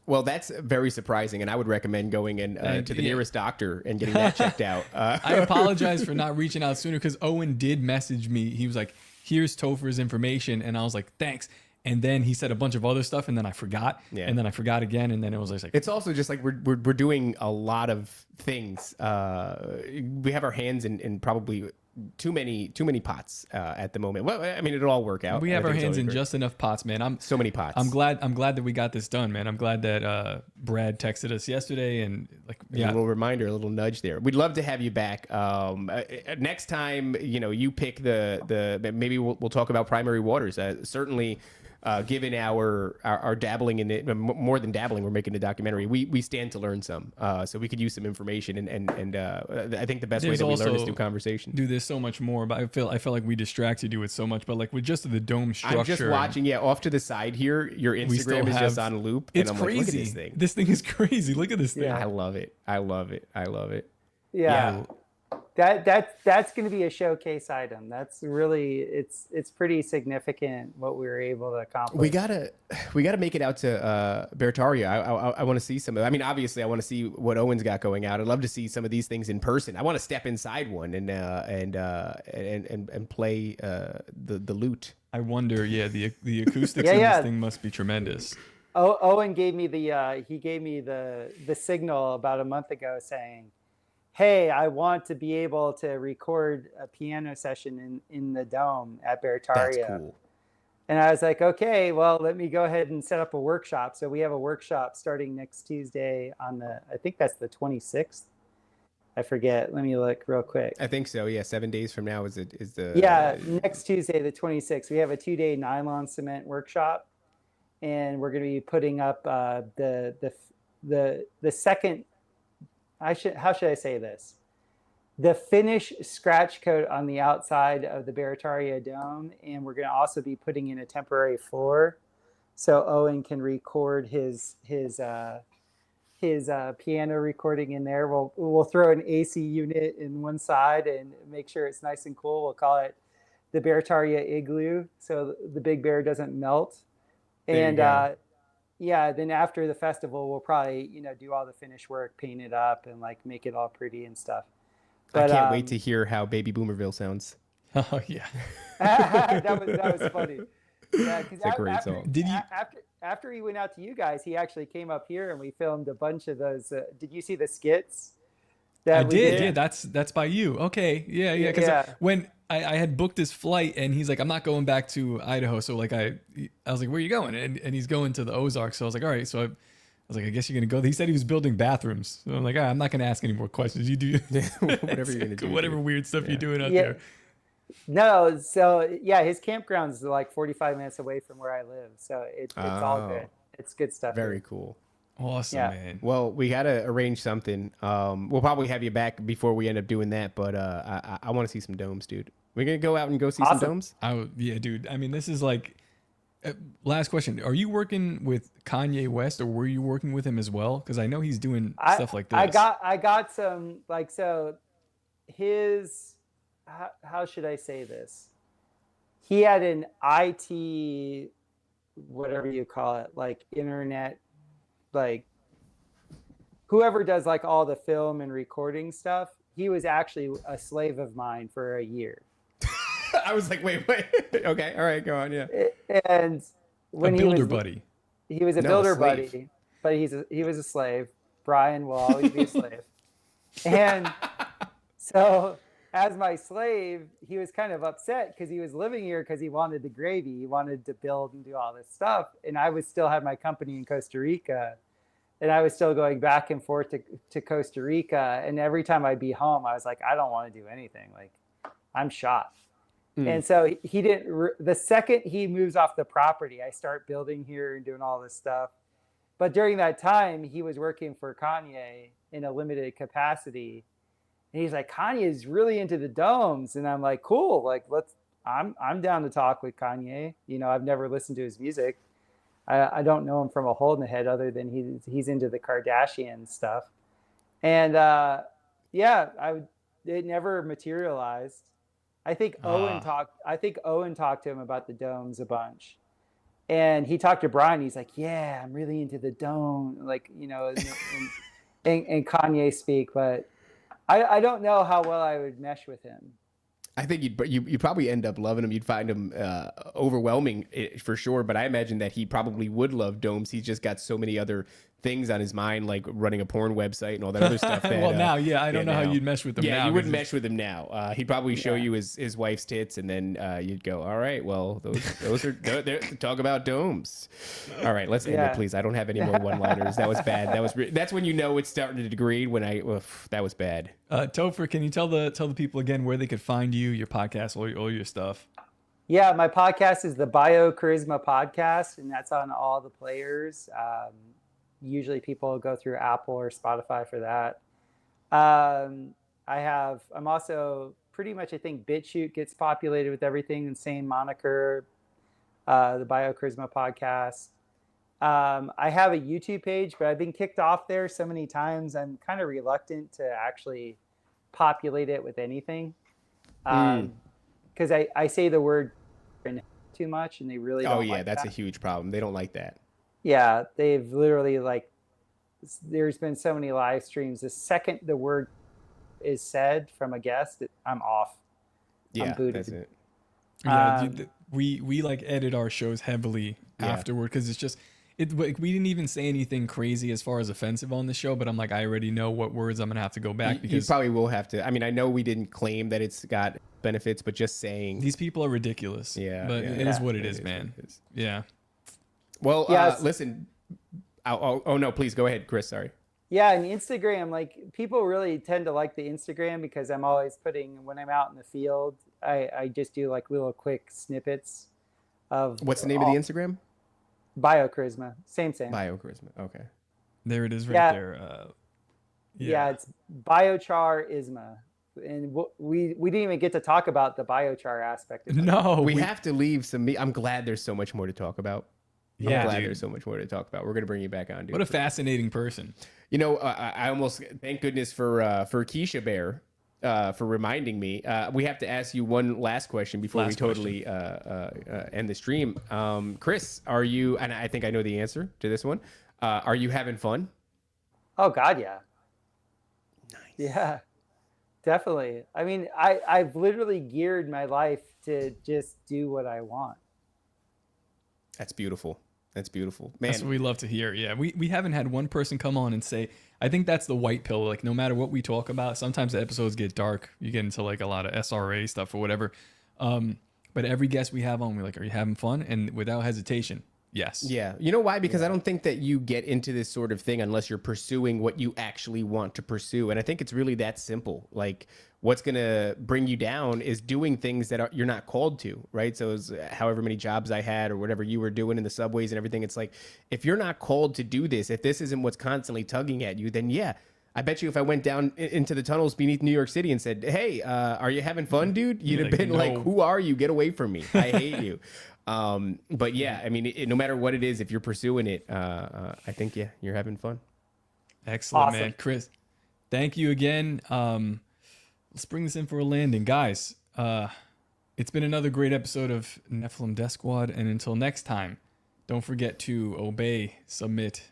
Well, that's very surprising, and I would recommend going in to the nearest doctor and getting that checked out. I apologize for not reaching out sooner, because Owen did message me. He was like, "Here's Topher's information," and I was like, "Thanks." And then he said a bunch of other stuff, and then I forgot, and then I forgot again, and then it was like it's also just like we're doing a lot of things. We have our hands in probably too many pots at the moment. Well, I mean, it'll all work out. We have our hands in just enough pots, man. So many pots. I'm glad that we got this done, man. I'm glad that Brad texted us yesterday, and a little reminder, a little nudge there. We'd love to have you back. Next time, you pick the maybe we'll talk about primary waters. Certainly. Given our dabbling in it, more than dabbling, we're making a documentary. We stand to learn some, so we could use some information, and I think the best way that we learn is through conversation. Dude, there's so much more, but I feel like we distracted you with so much, but with just the dome structure. I'm just watching, off to the side here. Your Instagram is just on loop. It's and I'm crazy. Like, look at this thing. This thing is crazy. Look at this thing. Yeah, I love it. Yeah. That's going to be a showcase item. That's really it's pretty significant what we were able to accomplish. We gotta make it out to Bertaria. I want to see some of. I mean, obviously, I want to see what Owen's got going out. I'd love to see some of these things in person. I want to step inside one and play the lute. I wonder. Yeah, the acoustics in this thing must be tremendous. Owen gave me the signal about a month ago saying, "Hey, I want to be able to record a piano session in the dome at Bertaria." That's cool. And I was like, okay, well, let me go ahead and set up a workshop. So we have a workshop starting next Tuesday I think that's the 26th. I forget. Let me look real quick. I think so. Yeah. 7 days from now is the. Yeah. Next Tuesday, the 26th, we have a 2-day nylon cement workshop, and we're going to be putting up the second. How should I say this? The finish scratch coat on the outside of the Bertaria dome, and we're going to also be putting in a temporary floor, so Owen can record his piano recording in there. We'll throw an AC unit in one side and make sure it's nice and cool. We'll call it the Bertaria Igloo, so the big bear doesn't melt. And then after the festival, we'll probably, do all the finish work, paint it up, and make it all pretty and stuff. But, I can't wait to hear how Baby Boomerville sounds. Oh yeah. that was funny. Yeah, because It's a great song. Did you? after he went out to you guys, he actually came up here and we filmed a bunch of those. Did you see the skits? I did. Yeah, that's by you. Okay. Yeah. Because when I had booked his flight and he's like, I'm not going back to Idaho. So like I was like, where are you going? And he's going to the Ozarks. So I was like, all right. So I was like, I guess you're gonna go. He said he was building bathrooms. So I'm like, I'm not gonna ask any more questions. You do Whatever you're gonna do. Whatever weird stuff you're doing out there. No, so yeah, his campground is like 45 minutes away from where I live. So it's all good. It's good stuff. Very cool. Awesome, man. Well, we got to arrange something. We'll probably have you back before we end up doing that, but I want to see some domes, dude. We're going to go out and go see some domes? Yeah, dude. I mean, this is like, last question. Are you working with Kanye West or were you working with him as well? Because I know he's doing stuff like this. I got some, like, so his, how should I say this? He had an IT, whatever you call it, like internet, like whoever does like all the film and recording stuff, he was actually a slave of mine for a year. I was like, wait. Okay, all right, go on, yeah. And when a builder buddy. He was a builder buddy, but he was a slave. Brian will always be a slave. And so as my slave, he was kind of upset because he was living here because he wanted the gravy. He wanted to build and do all this stuff. And I was still had my company in Costa Rica. And I was still going back and forth to Costa Rica. And every time I'd be home, I was like, I don't want to do anything. Like, I'm shot. And so he didn't, the second he moves off the property, I start building here and doing all this stuff. But during that time, he was working for Kanye in a limited capacity. And he's like, Kanye is really into the domes. And I'm like, cool. Like, I'm down to talk with Kanye. You know, I've never listened to his music. I don't know him from a hole in the head other than he's into the Kardashian stuff. And it never materialized. I think Owen talked to him about the domes a bunch. And he talked to Brian. He's like, yeah, I'm really into the dome. Like, you know, and Kanye speak, but I don't know how well I would mesh with him. I think you'd probably end up loving him. You'd find him overwhelming for sure. But I imagine that he probably would love domes. He's just got so many other things on his mind, like running a porn website and all that other stuff. That, well, now, I don't know how you'd mesh with him now. Yeah, you wouldn't mesh with him now. He'd probably show you his wife's tits, and then you'd go, all right, well, those are talk about domes. All right, let's end it, please. I don't have any more one-liners. That was bad. That's when you know it's starting to degrade. That was bad. Topher, can you tell the people again where they could find you, your podcast, all your stuff? Yeah, my podcast is the BioCharisma podcast, and that's on all the players. Usually people go through Apple or Spotify for that. I'm also pretty much, I think BitChute gets populated with everything, the same moniker, the BioCharisma podcast. I have a YouTube page, but I've been kicked off there so many times. I'm kind of reluctant to actually populate it with anything. Because I say the word too much and they really don't like that's that. A huge problem. They don't like that. Yeah, they've literally there's been so many live streams. The second the word is said from a guest, I'm off. Yeah, I'm booted. that's it. Yeah, we like edit our shows heavily afterward because it's just we didn't even say anything crazy as far as offensive on the show, but I'm like, I already know what words I'm gonna have to go back because you probably will have to. I mean, I know we didn't claim that it's got benefits, but just saying these people are ridiculous. Yeah, but it is what it is, man. Yeah. Well, listen. Oh no, please go ahead, Chris. Sorry. Yeah, and Instagram, like people really tend to like the Instagram because I'm always putting when I'm out in the field, I just do like little quick snippets of. What's the name of the Instagram? BioCharisma. Same. BioCharisma. Okay. There it is, right there. Yeah, it's BioCharisma. And we didn't even get to talk about the biochar aspect of it. No, we have to leave some. I'm glad there's so much more to talk about. Yeah, I'm glad there's so much more to talk about. We're gonna bring you back on, dude. What a fascinating person. You know, I almost thank goodness for Keisha Bear for reminding me. We have to ask you one last question before we totally end the stream. Chris, are you? And I think I know the answer to this one. Are you having fun? Oh God, yeah. Nice. Yeah. Definitely. I mean, I've literally geared my life to just do what I want. That's beautiful. That's beautiful, man. That's what we love to hear. Yeah, we haven't had one person come on and say, I think that's the white pill. Like, no matter what we talk about, sometimes the episodes get dark. You get into like a lot of SRA stuff or whatever. But every guest we have on, we're like, are you having fun? And without hesitation, yes. Yeah. You know why? Because I don't think that you get into this sort of thing unless you're pursuing what you actually want to pursue. And I think it's really that simple. Like, what's going to bring you down is doing things that you're not called to, right? So it's however many jobs I had or whatever you were doing in the subways and everything. It's like, if you're not called to do this, if this isn't what's constantly tugging at you, then yeah, I bet you if I went down into the tunnels beneath New York City and said, hey, are you having fun, dude? You'd have been like, who are you? Get away from me. I hate you. But yeah, I mean, no matter what it is, if you're pursuing it, I think, yeah, you're having fun. Excellent, Awesome. man. Chris, thank you again. Let's bring this in for a landing. Guys, it's been another great episode of Nephilim Death Squad. And until next time, don't forget to obey, submit,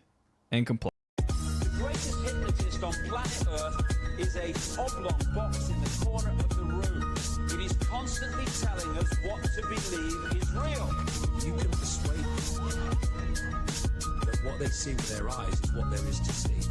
and comply. The greatest hypnotist on planet Earth is a oblong box in the corner of the room. It is constantly telling us what to believe is real. You can persuade them that what they see with their eyes is what there is to see.